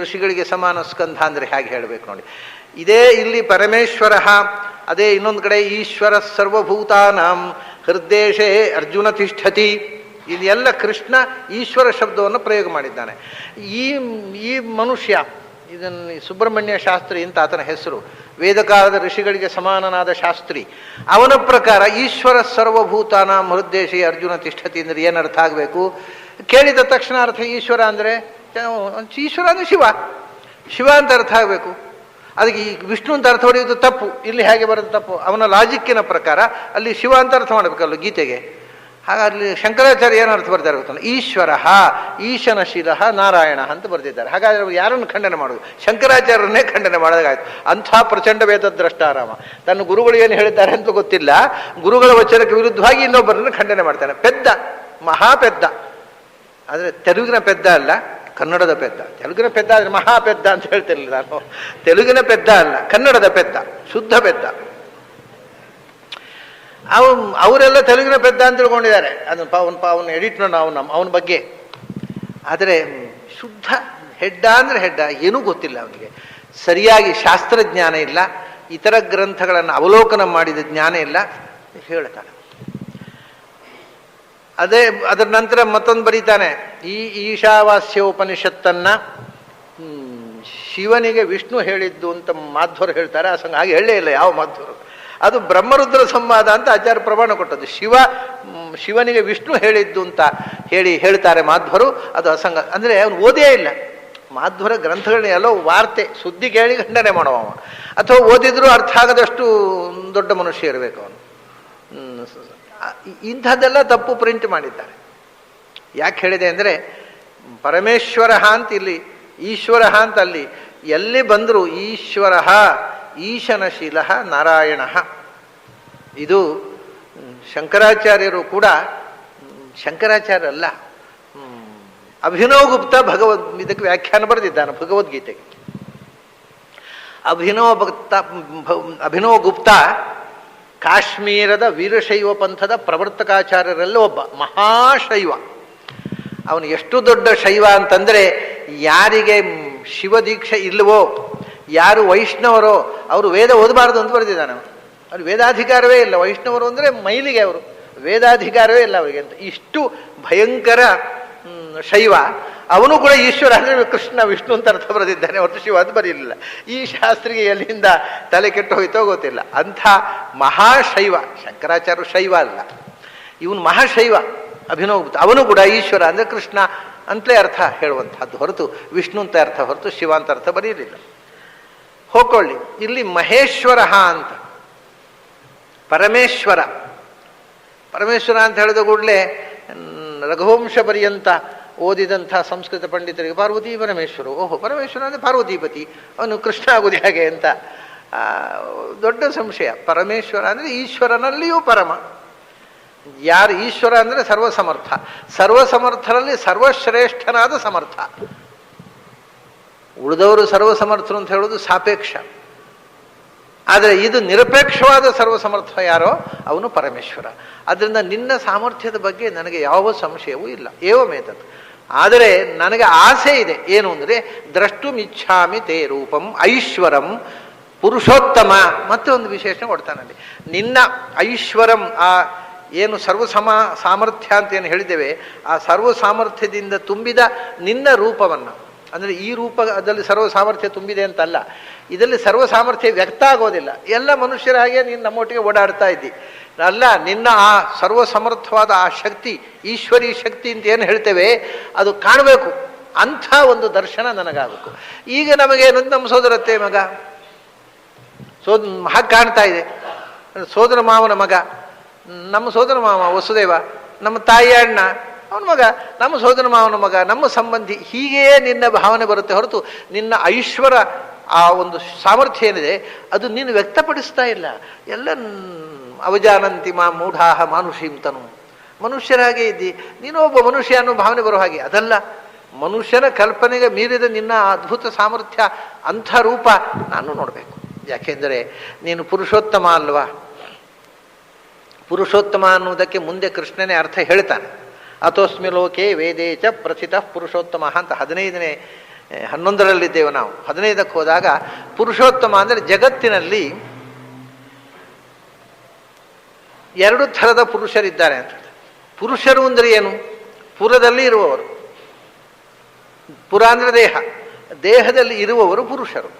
ಋಷಿಗಳಿಗೆ ಸಮಾನ ಸ್ಕಂಧ ಅಂದರೆ ಹೇಗೆ ಹೇಳಬೇಕು ನೋಡಿ. ಇದೇ ಇಲ್ಲಿ ಪರಮೇಶ್ವರ, ಅದೇ ಇನ್ನೊಂದು ಕಡೆ ಈಶ್ವರ ಸರ್ವಭೂತಾನಾಂ ಹೃದ್ದೇಶೇ ಅರ್ಜುನ ತಿಷ್ಠತಿ. ಇದೆಲ್ಲ ಕೃಷ್ಣ ಈಶ್ವರ ಶಬ್ದವನ್ನು ಪ್ರಯೋಗ ಮಾಡಿದ್ದಾನೆ. ಈ ಈ ಮನುಷ್ಯ, ಇದನ್ನು ಸುಬ್ರಹ್ಮಣ್ಯ ಶಾಸ್ತ್ರಿ ಅಂತ ಆತನ ಹೆಸರು, ವೇದಕಾಲದ ಋಷಿಗಳಿಗೆ ಸಮಾನನಾದ ಶಾಸ್ತ್ರಿ. ಅವನ ಪ್ರಕಾರ ಈಶ್ವರ ಸರ್ವಭೂತಾನಾಂ ಹೃದ್ದೇಶೇ ಅರ್ಜುನ ತಿಷ್ಠತಿ ಅಂದರೆ ಏನರ್ಥ ಆಗಬೇಕು? ಕೇಳಿದ ತಕ್ಷಣ ಅರ್ಥ ಈಶ್ವರ ಅಂದರೆ ಈಶ್ವರ ಅಂದರೆ ಶಿವ, ಶಿವ ಅಂತ ಅರ್ಥ ಆಗಬೇಕು. ಅದಕ್ಕೆ ಈ ವಿಷ್ಣು ಅಂತ ಅರ್ಥ ಹೊಡೆಯೋದು ತಪ್ಪು. ಇಲ್ಲಿ ಹೇಗೆ ಬರೋದು ತಪ್ಪು? ಅವನ ಲಾಜಿಕ್ಕಿನ ಪ್ರಕಾರ ಅಲ್ಲಿ ಶಿವ ಅಂತ ಅರ್ಥ ಮಾಡಬೇಕಲ್ಲ ಗೀತೆಗೆ. ಹಾಗಾಗಲಿ ಶಂಕರಾಚಾರ್ಯ ಏನು ಅರ್ಥ ಬರ್ತಾರೆ ಗೊತ್ತಲ್ಲ, ಈಶ್ವರ ಈಶನ ಶಿಲ ನಾರಾಯಣ ಅಂತ ಬರೆದಿದ್ದಾರೆ. ಹಾಗಾದರೆ ಅವರು ಯಾರನ್ನು ಖಂಡನೆ ಮಾಡೋದು? ಶಂಕರಾಚಾರ್ಯರನ್ನೇ ಖಂಡನೆ ಮಾಡೋದಾಗಾಯ್ತು. ಅಂಥ ಪ್ರಚಂಡ ವೇದ ದ್ರಷ್ಟಾರಾಮ. ತನ್ನ ಗುರುಗಳು ಏನು ಹೇಳಿದ್ದಾರೆ ಅಂತ ಗೊತ್ತಿಲ್ಲ, ಗುರುಗಳ ವಚನಕ್ಕೆ ವಿರುದ್ಧವಾಗಿ ಇನ್ನೊಬ್ಬರನ್ನು ಖಂಡನೆ ಮಾಡ್ತಾನೆ. ಪೆದ್ದ, ಮಹಾ ಪೆದ್ದ. ಆದರೆ ತೆಲುಗಿನ ಪೆದ್ದ ಅಲ್ಲ, ಕನ್ನಡದ ಪೆದ್ದ. ತೆಲುಗಿನ ಪೆದ್ದ ಆದರೆ ಮಹಾ ಪೆದ್ದ ಅಂತ ಹೇಳ್ತಿರಲಿಲ್ಲ ನಾನು. ತೆಲುಗಿನ ಪೆದ್ದ ಅಲ್ಲ, ಕನ್ನಡದ ಪೆದ್ದ, ಶುದ್ಧ ಪೆದ್ದ. ಅವರೆಲ್ಲ ತೆಲುಗಿನ ಪೆದ್ದ ಅಂತ ತಿಳ್ಕೊಂಡಿದ್ದಾರೆ. ಅದನ್ನು ಅವನು ಎಡಿಟ್ ಅವನ ಬಗ್ಗೆ. ಆದರೆ ಶುದ್ಧ ಹೆಡ್ಡ ಅಂದರೆ ಹೆಡ್ಡ, ಏನೂ ಗೊತ್ತಿಲ್ಲ ಅವನಿಗೆ. ಸರಿಯಾಗಿ ಶಾಸ್ತ್ರಜ್ಞಾನ ಇಲ್ಲ, ಇತರ ಗ್ರಂಥಗಳನ್ನು ಅವಲೋಕನ ಮಾಡಿದ ಜ್ಞಾನ ಇಲ್ಲ, ಹೇಳ್ತಾನೆ. ಅದರ ನಂತರ ಮತ್ತೊಂದು ಬರೀತಾನೆ, ಈ ಈಶಾವಾಸ್ಯೋಪನಿಷತ್ತನ್ನು ಶಿವನಿಗೆ ವಿಷ್ಣು ಹೇಳಿದ್ದು ಅಂತ ಮಾಧ್ವರು ಹೇಳ್ತಾರೆ. ಆ ಸಂಘ ಹಾಗೆ ಹೇಳೇ ಇಲ್ಲ ಯಾವ ಮಾಧ್ವರು. ಅದು ಬ್ರಹ್ಮರುದ್ರ ಸಂವಾದ ಅಂತ ಆಚಾರ್ಯ ಪ್ರಮಾಣ ಕೊಟ್ಟದ್ದು. ಶಿವನಿಗೆ ವಿಷ್ಣು ಹೇಳಿದ್ದು ಅಂತ ಹೇಳ್ತಾರೆ ಮಾಧ್ವರು. ಅದು ಅಸಂಗ ಅಂದರೆ ಅವನು ಓದೇ ಇಲ್ಲ. ಮಾಧ್ವರ ಗ್ರಂಥಗಳನ್ನ ಎಲ್ಲೋ ವಾರ್ತೆ ಸುದ್ದಿ ಕೇಳಿ ಖಂಡನೆ ಮಾಡುವ, ಅಥವಾ ಓದಿದ್ರೂ ಅರ್ಥ ಆಗದಷ್ಟು ದೊಡ್ಡ ಮನುಷ್ಯ ಇರಬೇಕು ಅವನು. ಇಂಥದ್ದೆಲ್ಲ ತಪ್ಪು ಪ್ರಿಂಟ್ ಮಾಡಿದ್ದಾರೆ. ಯಾಕೆ ಹೇಳಿದೆ ಅಂದರೆ, ಪರಮೇಶ್ವರ ಅಂತ ಇಲ್ಲಿ, ಈಶ್ವರ ಅಂತ ಅಲ್ಲಿ, ಎಲ್ಲಿ ಬಂದರೂ ಈಶ್ವರ ಈಶನಶೀಲ ನಾರಾಯಣ. ಇದು ಶಂಕರಾಚಾರ್ಯರು ಕೂಡ, ಶಂಕರಾಚಾರ್ಯರಲ್ಲ, ಅಭಿನವ್ ಗುಪ್ತ ಇದಕ್ಕೆ ವ್ಯಾಖ್ಯಾನ ಬರೆದಿದ್ದಾನೆ ಭಗವದ್ಗೀತೆಗೆ. ಅಭಿನವ್ ಗುಪ್ತ ಕಾಶ್ಮೀರದ ವೀರಶೈವ ಪಂಥದ ಪ್ರವರ್ತಕಾಚಾರ್ಯರಲ್ಲಿ ಒಬ್ಬ ಮಹಾಶೈವ. ಅವನು ಎಷ್ಟು ದೊಡ್ಡ ಶೈವ ಅಂತಂದರೆ, ಯಾರಿಗೆ ಶಿವದೀಕ್ಷೆ ಇಲ್ಲವೋ, ಯಾರು ವೈಷ್ಣವರೋ ಅವರು ವೇದ ಓದಬಾರ್ದು ಅಂತ ಬರೆದಿದ್ದಾನೆ. ಅವ್ರು ವೇದಾಧಿಕಾರವೇ ಇಲ್ಲ. ವೈಷ್ಣವರು ಅಂದರೆ ಮೈಲಿಗೆ, ಅವರು ವೇದಾಧಿಕಾರವೇ ಇಲ್ಲ ಅವರಿಗೆ ಅಂತ. ಇಷ್ಟು ಭಯಂಕರ ಶೈವ. ಅವನು ಕೂಡ ಈಶ್ವರ ಅಂದರೆ ಕೃಷ್ಣ ವಿಷ್ಣು ಅಂತ ಅರ್ಥ ಬರೆದಿದ್ದಾನೆ, ಹೊರತು ಶಿವ ಅಂತ ಬರೀಲಿಲ್ಲ. ಈ ಶಾಸ್ತ್ರಿಗೆ ಎಲ್ಲಿಂದ ತಲೆ ಕೆಟ್ಟು ಹೋಯ್ತೋ ಗೊತ್ತಿಲ್ಲ. ಅಂಥ ಮಹಾಶೈವ. ಶಂಕರಾಚಾರ್ಯ ಶೈವ ಅಲ್ಲ, ಇವನು ಮಹಾಶೈವ ಅಭಿನವ್. ಅವನು ಕೂಡ ಈಶ್ವರ ಅಂದರೆ ಕೃಷ್ಣ ಅಂತಲೇ ಅರ್ಥ ಹೇಳುವಂಥದ್ದು ಹೊರತು ವಿಷ್ಣು ಅಂತ ಅರ್ಥ ಹೊರತು ಶಿವ ಅಂತ ಅರ್ಥ ಬರೀಲಿಲ್ಲ. ಹೋಗ್ಕೊಳ್ಳಿ, ಇಲ್ಲಿ ಮಹೇಶ್ವರ ಅಂತ ಪರಮೇಶ್ವರ. ಪರಮೇಶ್ವರ ಅಂತ ಹೇಳಿದ ಕೂಡಲೇ ರಘುವಂಶ ಪರ್ಯಂತ ಓದಿದಂಥ ಸಂಸ್ಕೃತ ಪಂಡಿತರಿಗೆ ಪಾರ್ವತಿ ಪರಮೇಶ್ವರ, ಓಹೋ ಪರಮೇಶ್ವರ ಅಂದರೆ ಪಾರ್ವತಿಪತಿ, ಅವನು ಕೃಷ್ಣ ಆಗೋದು ಹೇಗೆ ಅಂತ ದೊಡ್ಡ ಸಂಶಯ. ಪರಮೇಶ್ವರ ಅಂದರೆ ಈಶ್ವರನಲ್ಲಿಯೂ ಪರಮ. ಯಾರು ಈಶ್ವರ ಅಂದರೆ ಸರ್ವಸಮರ್ಥ, ಸರ್ವಸಮರ್ಥರಲ್ಲಿ ಸರ್ವಶ್ರೇಷ್ಠನಾದ ಸಮರ್ಥ. ಉಳಿದವರು ಸರ್ವಸಮರ್ಥರು ಅಂತ ಹೇಳೋದು ಸಾಪೇಕ್ಷ. ಆದರೆ ಇದು ನಿರಪೇಕ್ಷವಾದ ಸರ್ವಸಮರ್ಥ ಯಾರೋ ಅವನು ಪರಮೇಶ್ವರ. ಆದ್ದರಿಂದ ನಿನ್ನ ಸಾಮರ್ಥ್ಯದ ಬಗ್ಗೆ ನನಗೆ ಯಾವ ಸಂಶಯವೂ ಇಲ್ಲ, ಏವಮೇತತ್. ಆದರೆ ನನಗೆ ಆಸೆ ಇದೆ, ಏನು ಅಂದರೆ ದ್ರಷ್ಟುಮಿಚ್ಛಾಮಿ ತೇ ರೂಪಂ ಐಶ್ವರಂ ಪುರುಷೋತ್ತಮ. ಮತ್ತೆ ಒಂದು ವಿಶೇಷಣ ಕೊಡ್ತಾನಲ್ಲಿ, ನಿನ್ನ ಐಶ್ವರಂ, ಆ ಏನು ಸಾಮರ್ಥ್ಯ ಅಂತ ಏನು ಹೇಳಿದ್ದೇವೆ, ಆ ಸರ್ವ ಸಾಮರ್ಥ್ಯದಿಂದ ತುಂಬಿದ ನಿನ್ನ ರೂಪವನ್ನು, ಅಂದರೆ ಈ ರೂಪದಲ್ಲಿ ಸರ್ವ ಸಾಮರ್ಥ್ಯ ತುಂಬಿದೆ ಅಂತಲ್ಲ, ಇದರಲ್ಲಿ ಸರ್ವ ಸಾಮರ್ಥ್ಯ ವ್ಯಕ್ತ ಆಗೋದಿಲ್ಲ. ಎಲ್ಲ ಮನುಷ್ಯರ ಹಾಗೆ ನೀನು ನಮ್ಮೊಟ್ಟಿಗೆ ಓಡಾಡ್ತಾ ಇದ್ದಿ ಅಲ್ಲ. ನಿನ್ನ ಆ ಸರ್ವ ಸಮರ್ಥವಾದ ಆ ಶಕ್ತಿ, ಈಶ್ವರಿ ಶಕ್ತಿ ಅಂತ ಏನು ಹೇಳ್ತೇವೆ, ಅದು ಕಾಣಬೇಕು. ಅಂಥ ಒಂದು ದರ್ಶನ ನನಗಾಗಬೇಕು. ಈಗ ನಮಗೇನು, ನಮ್ಮ ಸೋದರತ್ತೆ ಮಗ ಹಾಗೆ ಕಾಣ್ತಾ ಇದೆ. ಸೋದರ ಮಾವನ ಮಗ, ನಮ್ಮ ಸೋದರ ಮಾವ ವಸುದೇವ, ನಮ್ಮ ತಾಯಿ ಅಣ್ಣ ಅವನ ಮಗ, ನಮ್ಮ ಸೋದರ ಮಾವನ ಮಗ, ನಮ್ಮ ಸಂಬಂಧಿ, ಹೀಗೆಯೇ ನಿನ್ನ ಭಾವನೆ ಬರುತ್ತೆ ಹೊರತು ನಿನ್ನ ಐಶ್ವರ ಆ ಒಂದು ಸಾಮರ್ಥ್ಯ ಏನಿದೆ ಅದು ನೀನು ವ್ಯಕ್ತಪಡಿಸ್ತಾ ಇಲ್ಲ. ಎಲ್ಲ ಅವಜಾನಂತಿ ಮಾ ಮೂಢಾಹ ಮಾನುಷೀಂ ತನು, ಮನುಷ್ಯರಾಗೇ ಇದ್ದಿ, ನೀನು ಒಬ್ಬ ಮನುಷ್ಯ ಅನ್ನೋ ಭಾವನೆ ಬರೋ ಹಾಗೆ. ಅದಲ್ಲ, ಮನುಷ್ಯನ ಕಲ್ಪನೆಗೆ ಮೀರಿದ ನಿನ್ನ ಅದ್ಭುತ ಸಾಮರ್ಥ್ಯ, ಅಂಥ ರೂಪ ನಾನು ನೋಡಬೇಕು. ಯಾಕೆಂದರೆ ನೀನು ಪುರುಷೋತ್ತಮ ಅಲ್ವಾ. ಪುರುಷೋತ್ತಮ ಅನ್ನುವುದಕ್ಕೆ ಮುಂದೆ ಕೃಷ್ಣನೇ ಅರ್ಥ ಹೇಳ್ತಾನೆ. ಅಥೋಸ್ಮಿ ಲೋಕೆ ವೇದೇ ಚ ಪ್ರಥಿತ ಪುರುಷೋತ್ತಮ ಅಂತ 11ರಲ್ಲಿದ್ದೇವೆ ನಾವು. 15ಕ್ಕೆ ಹೋದಾಗ ಪುರುಷೋತ್ತಮ ಅಂದರೆ ಜಗತ್ತಿನಲ್ಲಿ ಎರಡು ಥರದ ಪುರುಷರಿದ್ದಾರೆ ಅಂತ. ಪುರುಷರು ಅಂದರೆ ಏನು? ಪುರದಲ್ಲಿ ಇರುವವರು. ಪುರ ಅಂದರೆ ದೇಹ. ದೇಹದಲ್ಲಿ ಇರುವವರು ಪುರುಷರು.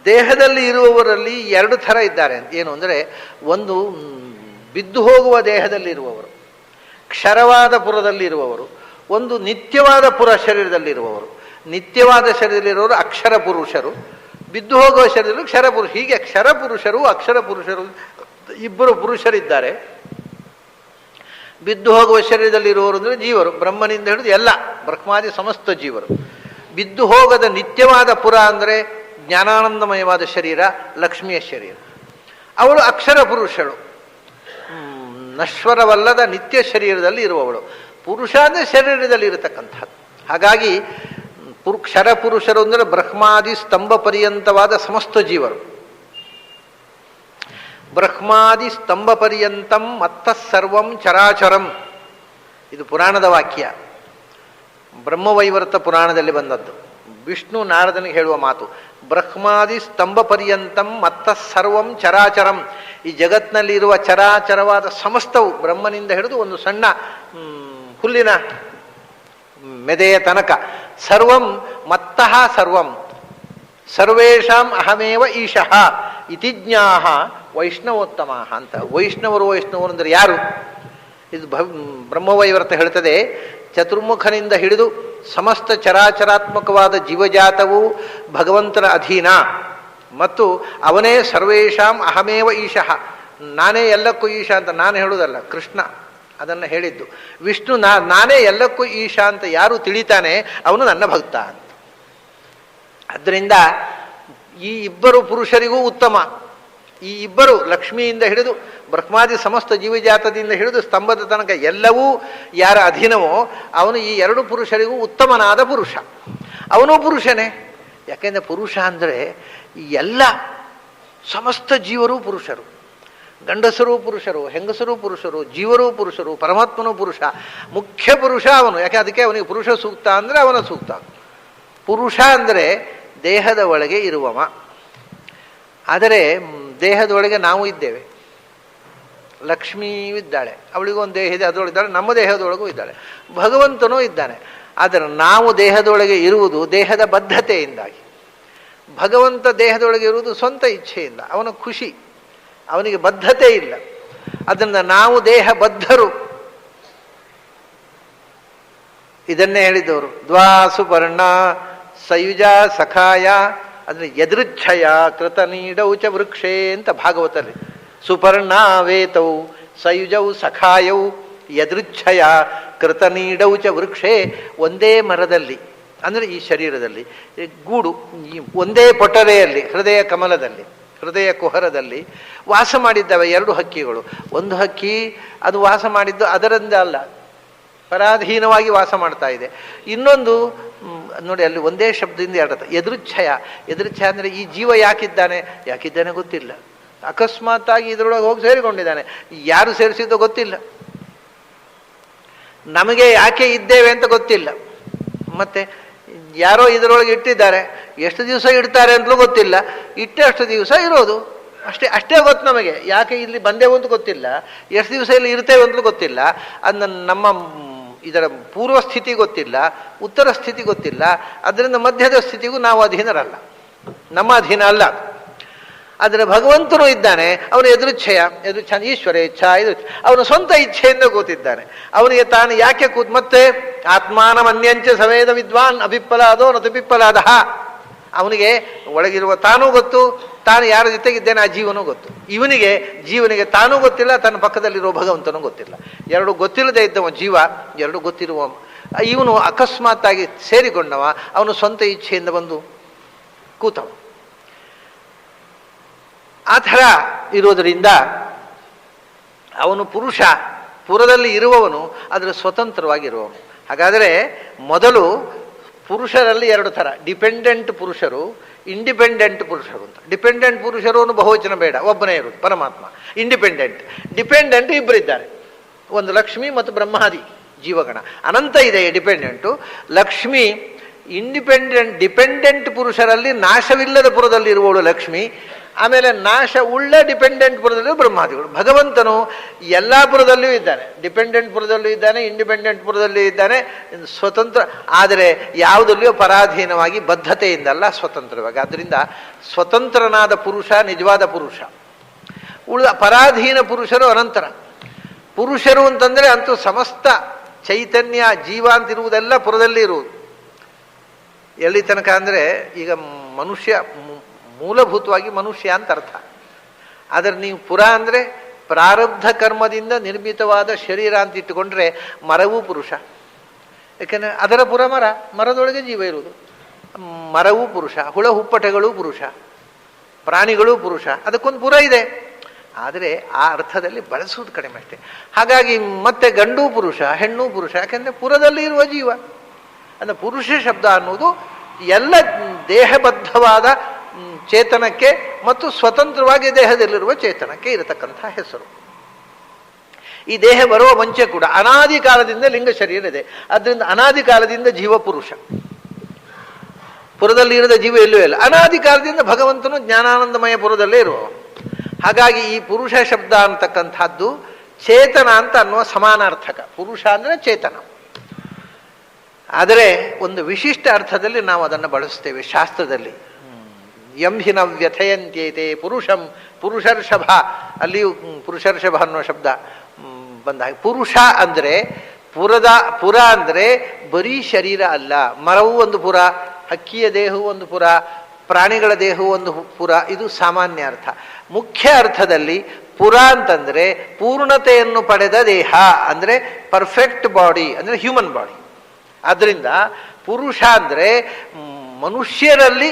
ದೇಹದಲ್ಲಿ ಇರುವವರಲ್ಲಿ ಎರಡು ಥರ ಇದ್ದಾರೆ ಅಂತ. ಏನು ಅಂದರೆ, ಒಂದು ಬಿದ್ದು ಹೋಗುವ ದೇಹದಲ್ಲಿ ಇರುವವರು, ಕ್ಷರವಾದ ಪುರದಲ್ಲಿ ಇರುವವರು. ಒಂದು ನಿತ್ಯವಾದ ಪುರ ಶರೀರದಲ್ಲಿರುವವರು. ನಿತ್ಯವಾದ ಶರೀರದಲ್ಲಿರುವವರು ಅಕ್ಷರ ಪುರುಷರು, ಬಿದ್ದು ಹೋಗುವ ಶರೀರದಲ್ಲಿ ಕ್ಷರ ಪುರುಷ. ಹೀಗೆ ಕ್ಷರ ಪುರುಷರು ಅಕ್ಷರ ಪುರುಷರು ಇಬ್ಬರು ಪುರುಷರಿದ್ದಾರೆ. ಬಿದ್ದು ಹೋಗುವ ಶರೀರದಲ್ಲಿರುವವರು ಅಂದರೆ ಜೀವರು, ಬ್ರಹ್ಮನಿಂದ ಹಿಡಿದು ಎಲ್ಲ ಬ್ರಹ್ಮಾದಿ ಸಮಸ್ತ ಜೀವರು. ಬಿದ್ದು ಹೋಗದ ನಿತ್ಯವಾದ ಪುರ ಅಂದರೆ ಜ್ಞಾನಾನಂದಮಯವಾದ ಶರೀರ, ಲಕ್ಷ್ಮಿಯ ಶರೀರ. ಅವಳು ಅಕ್ಷರ ಪುರುಷಳು, ನಶ್ವರವಲ್ಲದ ನಿತ್ಯ ಶರೀರದಲ್ಲಿ ಇರುವವಳು. ಪುರುಷ ಅಂದರೆ ಶರೀರದಲ್ಲಿ ಇರತಕ್ಕಂಥದ್ದು. ಹಾಗಾಗಿ ಕ್ಷರ ಪುರುಷರು ಅಂದರೆ ಬ್ರಹ್ಮಾದಿ ಸ್ತಂಭ ಪರ್ಯಂತವಾದ ಸಮಸ್ತ ಜೀವರು. ಬ್ರಹ್ಮಾದಿ ಸ್ತಂಭ ಪರ್ಯಂತಂ ಮತ್ತಃ ಸರ್ವಂ ಚರಾಚರಂ, ಇದು ಪುರಾಣದ ವಾಕ್ಯ. ಬ್ರಹ್ಮವೈವರ್ತ ಪುರಾಣದಲ್ಲಿ ಬಂದದ್ದು. ವಿಷ್ಣು ನಾರದನಿಗೆ ಹೇಳುವ ಮಾತು, ಬ್ರಹ್ಮಾದಿ ಸ್ತಂಭ ಪರ್ಯಂತಂ ಮತ್ತಃ ಸರ್ವಂ ಚರಾಚರಂ. ಈ ಜಗತ್ತಿನಲ್ಲಿ ಇರುವ ಚರಾಚರವಾದ ಸಮಸ್ತವು, ಬ್ರಹ್ಮನಿಂದ ಹಿಡಿದು ಒಂದು ಸಣ್ಣ ಹುಲ್ಲಿನ ಮೆದೆಯ ತನಕ, ಸರ್ವಂ ಮತ್ತಃ ಸರ್ವಂ ಸರ್ವೇಷಾಂ ಅಹಮೇವ ಈಶಃ ಇತಿ ಜ್ಞಾಹ ವೈಷ್ಣವೋತ್ತಮ ಅಂತ. ವೈಷ್ಣವರು ಅಂದರೆ ಯಾರು? ಇದು ಬ್ರಹ್ಮವೈವರ್ತ ಹೇಳ್ತದೆ. ಚತುರ್ಮುಖನಿಂದ ಹಿಡಿದು ಸಮಸ್ತ ಚರಾಚರಾತ್ಮಕವಾದ ಜೀವಜಾತವು ಭಗವಂತನ ಅಧೀನ ಮತ್ತು ಅವನೇ ಸರ್ವೇಷಾಂ ಅಹಮೇವ ಈಶಃ, ನಾನೇ ಎಲ್ಲಕ್ಕೂ ಈಶ ಅಂತ ನಾನು ಹೇಳುವುದಲ್ಲ, ಕೃಷ್ಣ ಅದನ್ನು ಹೇಳಿದ್ದು. ವಿಷ್ಣು ನಾನೇ ಎಲ್ಲಕ್ಕೂ ಈಶ ಅಂತ ಯಾರು ತಿಳಿತಾನೆ ಅವನು ನನ್ನ ಭಕ್ತ ಅಂತ. ಆದ್ದರಿಂದ ಈ ಇಬ್ಬರು ಪುರುಷರಿಗೂ ಉತ್ತಮ. ಈ ಇಬ್ಬರು ಲಕ್ಷ್ಮಿಯಿಂದ ಹಿಡಿದು ಬ್ರಹ್ಮಾದಿ ಸಮಸ್ತ ಜೀವಜಾತದಿಂದ ಹಿಡಿದು ಸ್ತಂಭದ ತನಕ ಎಲ್ಲವೂ ಯಾರ ಅಧೀನವೋ ಅವನು ಈ ಎರಡು ಪುರುಷರಿಗೂ ಉತ್ತಮನಾದ ಪುರುಷ. ಅವನೂ ಪುರುಷನೇ. ಯಾಕೆಂದರೆ ಪುರುಷ ಅಂದರೆ ಈ ಎಲ್ಲ ಸಮಸ್ತ ಜೀವರು ಪುರುಷರು. ಗಂಡಸರೂ ಪುರುಷರು, ಹೆಂಗಸರೂ ಪುರುಷರು, ಜೀವರೂ ಪುರುಷರು, ಪರಮಾತ್ಮನೂ ಪುರುಷ. ಮುಖ್ಯ ಪುರುಷ ಅವನು. ಯಾಕೆ ಅದಕ್ಕೆ ಅವನಿಗೆ ಪುರುಷ ಸೂಕ್ತ ಅಂದರೆ ಅವನ ಸೂಕ್ತ. ಪುರುಷ ಅಂದರೆ ದೇಹದ ಒಳಗೆ ಇರುವವ. ಆದರೆ ದೇಹದೊಳಗೆ ನಾವು ಇದ್ದೇವೆ. ಲಕ್ಷ್ಮೀ ಇದ್ದಾಳೆ, ಅವಳಿಗೂ ಒಂದು ದೇಹ ಇದೆ, ಅದರೊಳಗಿದ್ದಾಳೆ. ನಮ್ಮ ದೇಹದೊಳಗೂ ಇದ್ದಾಳೆ. ಭಗವಂತನೂ ಇದ್ದಾನೆ. ಆದರೆ ನಾವು ದೇಹದೊಳಗೆ ಇರುವುದು ದೇಹದ ಬದ್ಧತೆಯಿಂದಾಗಿ. ಭಗವಂತ ದೇಹದೊಳಗೆ ಇರುವುದು ಸ್ವಂತ ಇಚ್ಛೆಯಿಂದ. ಅವನ ಖುಷಿ, ಅವನಿಗೆ ಬದ್ಧತೆ ಇಲ್ಲ. ಅದರಿಂದ ನಾವು ದೇಹ ಬದ್ಧರು. ಇದನ್ನೇ ಹೇಳಿದವರು. ದ್ವಾಸುಪರ್ಣ ಸಯುಜ ಸಖಾಯ ಅಂದರೆ ಯದೃಚ್ಛಯ ಕೃತ ನೀಡೌಚ ವೃಕ್ಷೇ ಅಂತ ಭಾಗವತಲ್ಲಿ. ಸುಪರ್ಣ ವೇತೌ ಸಯುಜೌ ಸಖಾಯೌ ಯದೃಚ್ಛಯ ಕೃತ ನೀಡೌಚ ವೃಕ್ಷೇ. ಒಂದೇ ಮರದಲ್ಲಿ ಅಂದರೆ ಈ ಶರೀರದಲ್ಲಿ ಗೂಡು, ಒಂದೇ ಪೊಟರೆಯಲ್ಲಿ, ಹೃದಯ ಕಮಲದಲ್ಲಿ, ಹೃದಯ ಕುಹರದಲ್ಲಿ ವಾಸ ಮಾಡಿದ್ದಾವೆ ಎರಡು ಹಕ್ಕಿಗಳು. ಒಂದು ಹಕ್ಕಿ ಅದು ವಾಸ ಮಾಡಿದ್ದು ಅದರಿಂದ ಅಲ್ಲ, ಪರಾಧೀನವಾಗಿ ವಾಸ ಮಾಡ್ತಾ ಇದೆ. ಇನ್ನೊಂದು ನೋಡಿ, ಅಲ್ಲಿ ಒಂದೇ ಶಬ್ದದಿಂದ ಎರಡು ಯದೃಚ್ಛಯ. ಯದೃಚ್ಛಯ ಅಂದರೆ ಈ ಜೀವ ಯಾಕಿದ್ದಾನೆ ಗೊತ್ತಿಲ್ಲ. ಅಕಸ್ಮಾತ್ತಾಗಿ ಇದರೊಳಗೆ ಹೋಗಿ ಸೇರಿಕೊಂಡಿದ್ದಾನೆ. ಯಾರು ಸೇರಿಸಿದ್ದೋ ಗೊತ್ತಿಲ್ಲ. ನಮಗೆ ಯಾಕೆ ಇದ್ದೇವೆ ಅಂತ ಗೊತ್ತಿಲ್ಲ. ಮತ್ತೆ ಯಾರೋ ಇದರೊಳಗೆ ಇಟ್ಟಿದ್ದಾರೆ, ಎಷ್ಟು ದಿವಸ ಇಡ್ತಾರೆ ಅಂತಲೂ ಗೊತ್ತಿಲ್ಲ. ಇಟ್ಟಷ್ಟು ದಿವಸ ಇರೋದು ಅಷ್ಟೇ ಗೊತ್ತು ನಮಗೆ. ಯಾಕೆ ಇಲ್ಲಿ ಬಂದೆವು ಅಂತ ಗೊತ್ತಿಲ್ಲ, ಎಷ್ಟು ದಿವಸ ಇಲ್ಲಿ ಇರ್ತೇವೆ ಅಂತಲೂ ಗೊತ್ತಿಲ್ಲ. ಅದು ನಮ್ಮ ಇದರ ಪೂರ್ವ ಸ್ಥಿತಿ ಗೊತ್ತಿಲ್ಲ, ಉತ್ತರ ಸ್ಥಿತಿ ಗೊತ್ತಿಲ್ಲ. ಅದರಿಂದ ಮಧ್ಯದ ಸ್ಥಿತಿಗೂ ನಾವು ಅಧೀನರಲ್ಲ, ನಮ್ಮ ಅಧೀನ ಅಲ್ಲ. ಆದರೆ ಭಗವಂತನು ಇದ್ದಾನೆ, ಅವನು ಎದುರುಚ್ಛಯ ಈಶ್ವರ ಇಚ್ಛಾ, ಇದು ಅವನು ಸ್ವಂತ ಇಚ್ಛೆಯಿಂದ ಕೂತಿದ್ದಾನೆ. ಅವನಿಗೆ ತಾನು ಯಾಕೆ ಮತ್ತೆ ಆತ್ಮಾನಮನ್ಯಂಚ ಸವೇದ ವಿದ್ವಾನ್ ಅಭಿಪ್ಪಲಾದೋ ನತುಪಿಪ್ಪಲಾದ. ಅವನಿಗೆ ಒಳಗಿರುವ ತಾನೂ ಗೊತ್ತು, ತಾನು ಯಾರ ಜೊತೆಗಿದ್ದೇನೆ ಆ ಜೀವನೂ ಗೊತ್ತು. ಜೀವನಿಗೆ ತಾನೂ ಗೊತ್ತಿಲ್ಲ, ತನ್ನ ಪಕ್ಕದಲ್ಲಿರುವ ಭಗವಂತನೂ ಗೊತ್ತಿಲ್ಲ. ಎರಡು ಗೊತ್ತಿಲ್ಲದೆ ಇದ್ದವ ಜೀವ, ಎರಡು ಗೊತ್ತಿರುವ ಇವನು ಅಕಸ್ಮಾತ್ತಾಗಿ ಸೇರಿಕೊಂಡವ. ಅವನು ಸ್ವಂತ ಇಚ್ಛೆಯಿಂದ ಬಂದು ಕೂತವ. ಆ ಥರ ಇರೋದರಿಂದ ಅವನು ಪುರುಷ, ಪುರದಲ್ಲಿ ಇರುವವನು, ಆದರೆ ಸ್ವತಂತ್ರವಾಗಿರುವವನು. ಹಾಗಾದರೆ ಮೊದಲು ಪುರುಷರಲ್ಲಿ ಎರಡು ಥರ, ಡಿಪೆಂಡೆಂಟ್ ಪುರುಷರು, ಇಂಡಿಪೆಂಡೆಂಟ್ ಪುರುಷರು ಅಂತ. ಡಿಪೆಂಡೆಂಟ್ ಪುರುಷರು ಬಹುವಚನ ಬೇಡ, ಒಬ್ಬನೇ ಇರುವುದು ಪರಮಾತ್ಮ. ಡಿಪೆಂಡೆಂಟ್ ಇಬ್ಬರಿದ್ದಾರೆ, ಒಂದು ಲಕ್ಷ್ಮಿ ಮತ್ತು ಬ್ರಹ್ಮಾದಿ ಜೀವಗಣ, ಅನಂತ ಇದೆ ಡಿಪೆಂಡೆಂಟು. ಲಕ್ಷ್ಮಿ ಡಿಪೆಂಡೆಂಟ್ ಪುರುಷರಲ್ಲಿ ನಾಶವಿಲ್ಲದ ಪುರದಲ್ಲಿ ಇರುವವಳು ಲಕ್ಷ್ಮಿ. ಆಮೇಲೆ ನಾಶ ಉಳ್ಳ ಡಿಪೆಂಡೆಂಟ್ ಪುರದಲ್ಲಿಯೂ ಬ್ರಹ್ಮಾದಿಗಳು. ಭಗವಂತನು ಎಲ್ಲ ಪುರದಲ್ಲಿಯೂ ಇದ್ದಾನೆ, ಡಿಪೆಂಡೆಂಟ್ ಪುರದಲ್ಲೂ ಇದ್ದಾನೆ, ಇಂಡಿಪೆಂಡೆಂಟ್ ಪುರದಲ್ಲಿಯೂ ಇದ್ದಾನೆ, ಸ್ವತಂತ್ರ. ಆದರೆ ಯಾವುದಲ್ಲಿಯೂ ಪರಾಧೀನವಾಗಿ ಬದ್ಧತೆಯಿಂದಲ್ಲ, ಸ್ವತಂತ್ರವಾಗಿ. ಆದ್ದರಿಂದ ಸ್ವತಂತ್ರನಾದ ಪುರುಷ ನಿಜವಾದ ಪುರುಷ. ಉಳಿದ ಪರಾಧೀನ ಪುರುಷರು ಅನಂತರ. ಪುರುಷರು ಅಂತಂದರೆ ಅಂತೂ ಸಮಸ್ತ ಚೈತನ್ಯ ಜೀವ ಅಂತಿರುವುದೆಲ್ಲ ಪುರದಲ್ಲಿ ಇರುವುದು. ಎಲ್ಲಿ ತನಕ ಅಂದರೆ ಈಗ ಮನುಷ್ಯ ಮೂಲಭೂತವಾಗಿ ಮನುಷ್ಯ ಅಂತ ಅರ್ಥ. ಆದರೆ ನೀವು ಪುರ ಅಂದರೆ ಪ್ರಾರಬ್ಧ ಕರ್ಮದಿಂದ ನಿರ್ಮಿತವಾದ ಶರೀರ ಅಂತ ಇಟ್ಟುಕೊಂಡ್ರೆ ಮರವೂ ಪುರುಷ. ಯಾಕೆಂದರೆ ಅದರ ಪುರ ಮರ, ಮರದೊಳಗೆ ಜೀವ ಇರುವುದು. ಮರವೂ ಪುರುಷ, ಹುಳ ಹುಪ್ಪಟೆಗಳೂ ಪುರುಷ, ಪ್ರಾಣಿಗಳೂ ಪುರುಷ. ಅದಕ್ಕೊಂದು ಪುರ ಇದೆ, ಆದರೆ ಆ ಅರ್ಥದಲ್ಲಿ ಬಳಸುವುದು ಕಡಿಮೆ ಅಷ್ಟೇ. ಹಾಗಾಗಿ ಮತ್ತೆ ಗಂಡು ಪುರುಷ, ಹೆಣ್ಣು ಪುರುಷ. ಯಾಕೆಂದರೆ ಪುರದಲ್ಲಿ ಇರುವ ಜೀವ. ಅಂದರೆ ಪುರುಷ ಶಬ್ದ ಅನ್ನೋದು ಎಲ್ಲ ದೇಹಬದ್ಧವಾದ ಚೇತನಕ್ಕೆ ಮತ್ತು ಸ್ವತಂತ್ರವಾಗಿ ದೇಹದಲ್ಲಿರುವ ಚೇತನಕ್ಕೆ ಇರತಕ್ಕಂಥ ಹೆಸರು. ಈ ದೇಹ ಬರುವ ಮುಂಚೆ ಕೂಡ ಅನಾದಿ ಕಾಲದಿಂದ ಲಿಂಗ ಶರೀರ ಇದೆ. ಆದ್ದರಿಂದ ಅನಾದಿ ಕಾಲದಿಂದ ಜೀವ ಪುರುಷ. ಪುರದಲ್ಲಿ ಇರದ ಜೀವ ಎಲ್ಲೂ ಇಲ್ಲ. ಅನಾದಿ ಕಾಲದಿಂದ ಭಗವಂತನು ಜ್ಞಾನಾನಂದಮಯ ಪುರದಲ್ಲೇ ಇರುವ. ಹಾಗಾಗಿ ಈ ಪುರುಷ ಶಬ್ದ ಅಂತಕ್ಕಂಥದ್ದು ಚೇತನ ಅಂತ ಅನ್ನುವ ಸಮಾನಾರ್ಥಕ. ಪುರುಷ ಅಂದರೆ ಚೇತನ. ಆದರೆ ಒಂದು ವಿಶಿಷ್ಟ ಅರ್ಥದಲ್ಲಿ ನಾವು ಅದನ್ನು ಬಳಸ್ತೇವೆ ಶಾಸ್ತ್ರದಲ್ಲಿ. ಯಂಹಿನ ವ್ಯಥಯಂತ್ಯೈತೆ ಪುರುಷಂ ಪುರುಷರ್ಷಭ. ಅಲ್ಲಿಯೂ ಪುರುಷರ್ಷಭ ಅನ್ನೋ ಶಬ್ದ ಬಂದಾಗ ಪುರುಷ ಅಂದರೆ ಪುರ ಅಂದರೆ ಬರೀ ಶರೀರ ಅಲ್ಲ. ಮರವೂ ಒಂದು ಪುರ, ಹಕ್ಕಿಯ ದೇಹವೂ ಒಂದು ಪುರ, ಪ್ರಾಣಿಗಳ ದೇಹವೂ ಒಂದು ಪುರ. ಇದು ಸಾಮಾನ್ಯ ಅರ್ಥ. ಮುಖ್ಯ ಅರ್ಥದಲ್ಲಿ ಪುರ ಅಂತಂದರೆ ಪೂರ್ಣತೆಯನ್ನು ಪಡೆದ ದೇಹ, ಅಂದರೆ ಪರ್ಫೆಕ್ಟ್ ಬಾಡಿ, ಅಂದರೆ ಹ್ಯೂಮನ್ ಬಾಡಿ. ಆದ್ದರಿಂದ ಪುರುಷ ಅಂದರೆ ಮನುಷ್ಯರಲ್ಲಿ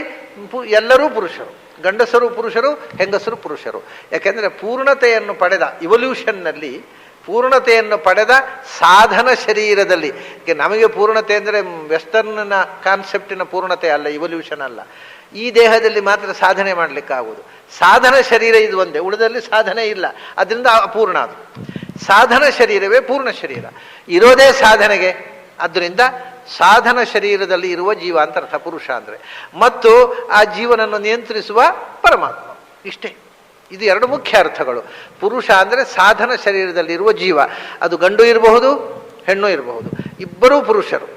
ಎಲ್ಲರೂ ಪುರುಷರು, ಗಂಡಸರು ಪುರುಷರು, ಹೆಂಗಸರು ಪುರುಷರು. ಯಾಕೆಂದರೆ ಪೂರ್ಣತೆಯನ್ನು ಪಡೆದ ಇವಲ್ಯೂಷನ್ನಲ್ಲಿ, ಪೂರ್ಣತೆಯನ್ನು ಪಡೆದ ಸಾಧನ ಶರೀರದಲ್ಲಿ. ನಮಗೆ ಪೂರ್ಣತೆ ಅಂದರೆ ವೆಸ್ಟರ್ನ್ನ ಕಾನ್ಸೆಪ್ಟಿನ ಪೂರ್ಣತೆ ಅಲ್ಲ, ಇವಲ್ಯೂಷನ್ ಅಲ್ಲ. ಈ ದೇಹದಲ್ಲಿ ಮಾತ್ರ ಸಾಧನೆ ಮಾಡಲಿಕ್ಕಾಗುವುದು. ಸಾಧನ ಶರೀರ ಇದು ಒಂದೇ, ಉಳಿದಲ್ಲಿ ಸಾಧನೆ ಇಲ್ಲ. ಅದರಿಂದ ಅಪೂರ್ಣ. ಅದು ಸಾಧನ ಶರೀರವೇ ಪೂರ್ಣ ಶರೀರ, ಇರೋದೇ ಸಾಧನೆಗೆ. ಆದ್ದರಿಂದ ಸಾಧನ ಶರೀರದಲ್ಲಿ ಇರುವ ಜೀವ ಅಂತ ಅರ್ಥ ಪುರುಷ ಅಂದರೆ. ಮತ್ತು ಆ ಜೀವನನ್ನು ನಿಯಂತ್ರಿಸುವ ಪರಮಾತ್ಮ. ಇಷ್ಟೇ. ಇದು ಎರಡು ಮುಖ್ಯ ಅರ್ಥಗಳು. ಪುರುಷ ಅಂದರೆ ಸಾಧನ ಶರೀರದಲ್ಲಿರುವ ಜೀವ. ಅದು ಗಂಡು ಇರಬಹುದು, ಹೆಣ್ಣು ಇರಬಹುದು, ಇಬ್ಬರೂ ಪುರುಷರು.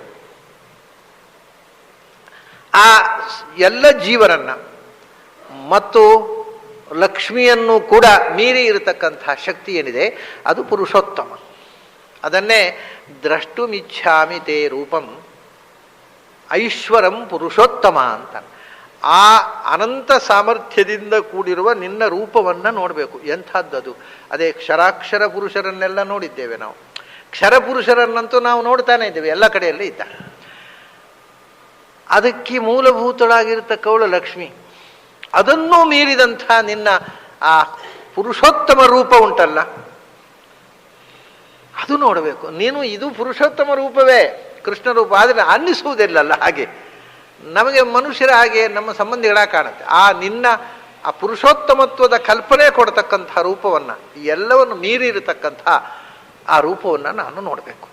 ಆ ಎಲ್ಲ ಜೀವನನ್ನ ಮತ್ತು ಲಕ್ಷ್ಮಿಯನ್ನು ಕೂಡ ಮೀರಿ ಇರತಕ್ಕಂಥ ಶಕ್ತಿ ಏನಿದೆ ಅದು ಪುರುಷೋತ್ತಮ. ಅದನ್ನೇ ದ್ರಷ್ಟುಮಿಚ್ಛಾಮಿ ತೇ ರೂಪಂ ಐಶ್ವರಂ ಪುರುಷೋತ್ತಮ ಅಂತ. ಆ ಅನಂತ ಸಾಮರ್ಥ್ಯದಿಂದ ಕೂಡಿರುವ ನಿನ್ನ ರೂಪವನ್ನು ನೋಡಬೇಕು. ಎಂಥದ್ದದು? ಅದೇ ಕ್ಷರಾಕ್ಷರ ಪುರುಷರನ್ನೆಲ್ಲ ನೋಡಿದ್ದೇವೆ ನಾವು. ಕ್ಷರ ಪುರುಷರನ್ನಂತೂ ನಾವು ನೋಡ್ತಾನೆ ಇದ್ದೇವೆ, ಎಲ್ಲ ಕಡೆಯಲ್ಲಿ ಇದ್ದಾರೆ. ಅದಕ್ಕೆ ಮೂಲಭೂತಳಾಗಿರ್ತಕ್ಕವಳು ಲಕ್ಷ್ಮಿ. ಅದನ್ನೂ ಮೀರಿದಂಥ ನಿನ್ನ ಆ ಪುರುಷೋತ್ತಮ ರೂಪ ಉಂಟಲ್ಲ, ಅದು ನೋಡಬೇಕು ನೀನು. ಇದು ಪುರುಷೋತ್ತಮ ರೂಪವೇ, ಕೃಷ್ಣ ರೂಪ. ಆದರೆ ಅನ್ನಿಸುವುದಿಲ್ಲಲ್ಲ ಹಾಗೆ. ನಮಗೆ ಮನುಷ್ಯರ ಹಾಗೆ ನಮ್ಮ ಸಂಬಂಧಿಗಳ ಕಾಣುತ್ತೆ. ಆ ನಿನ್ನ ಆ ಪುರುಷೋತ್ತಮತ್ವದ ಕಲ್ಪನೆ ಕೊಡ್ತಕ್ಕಂಥ ರೂಪವನ್ನು, ಎಲ್ಲವನ್ನು ಮೀರಿ ಇರತಕ್ಕಂಥ ಆ ರೂಪವನ್ನು ನಾನು ನೋಡಬೇಕು.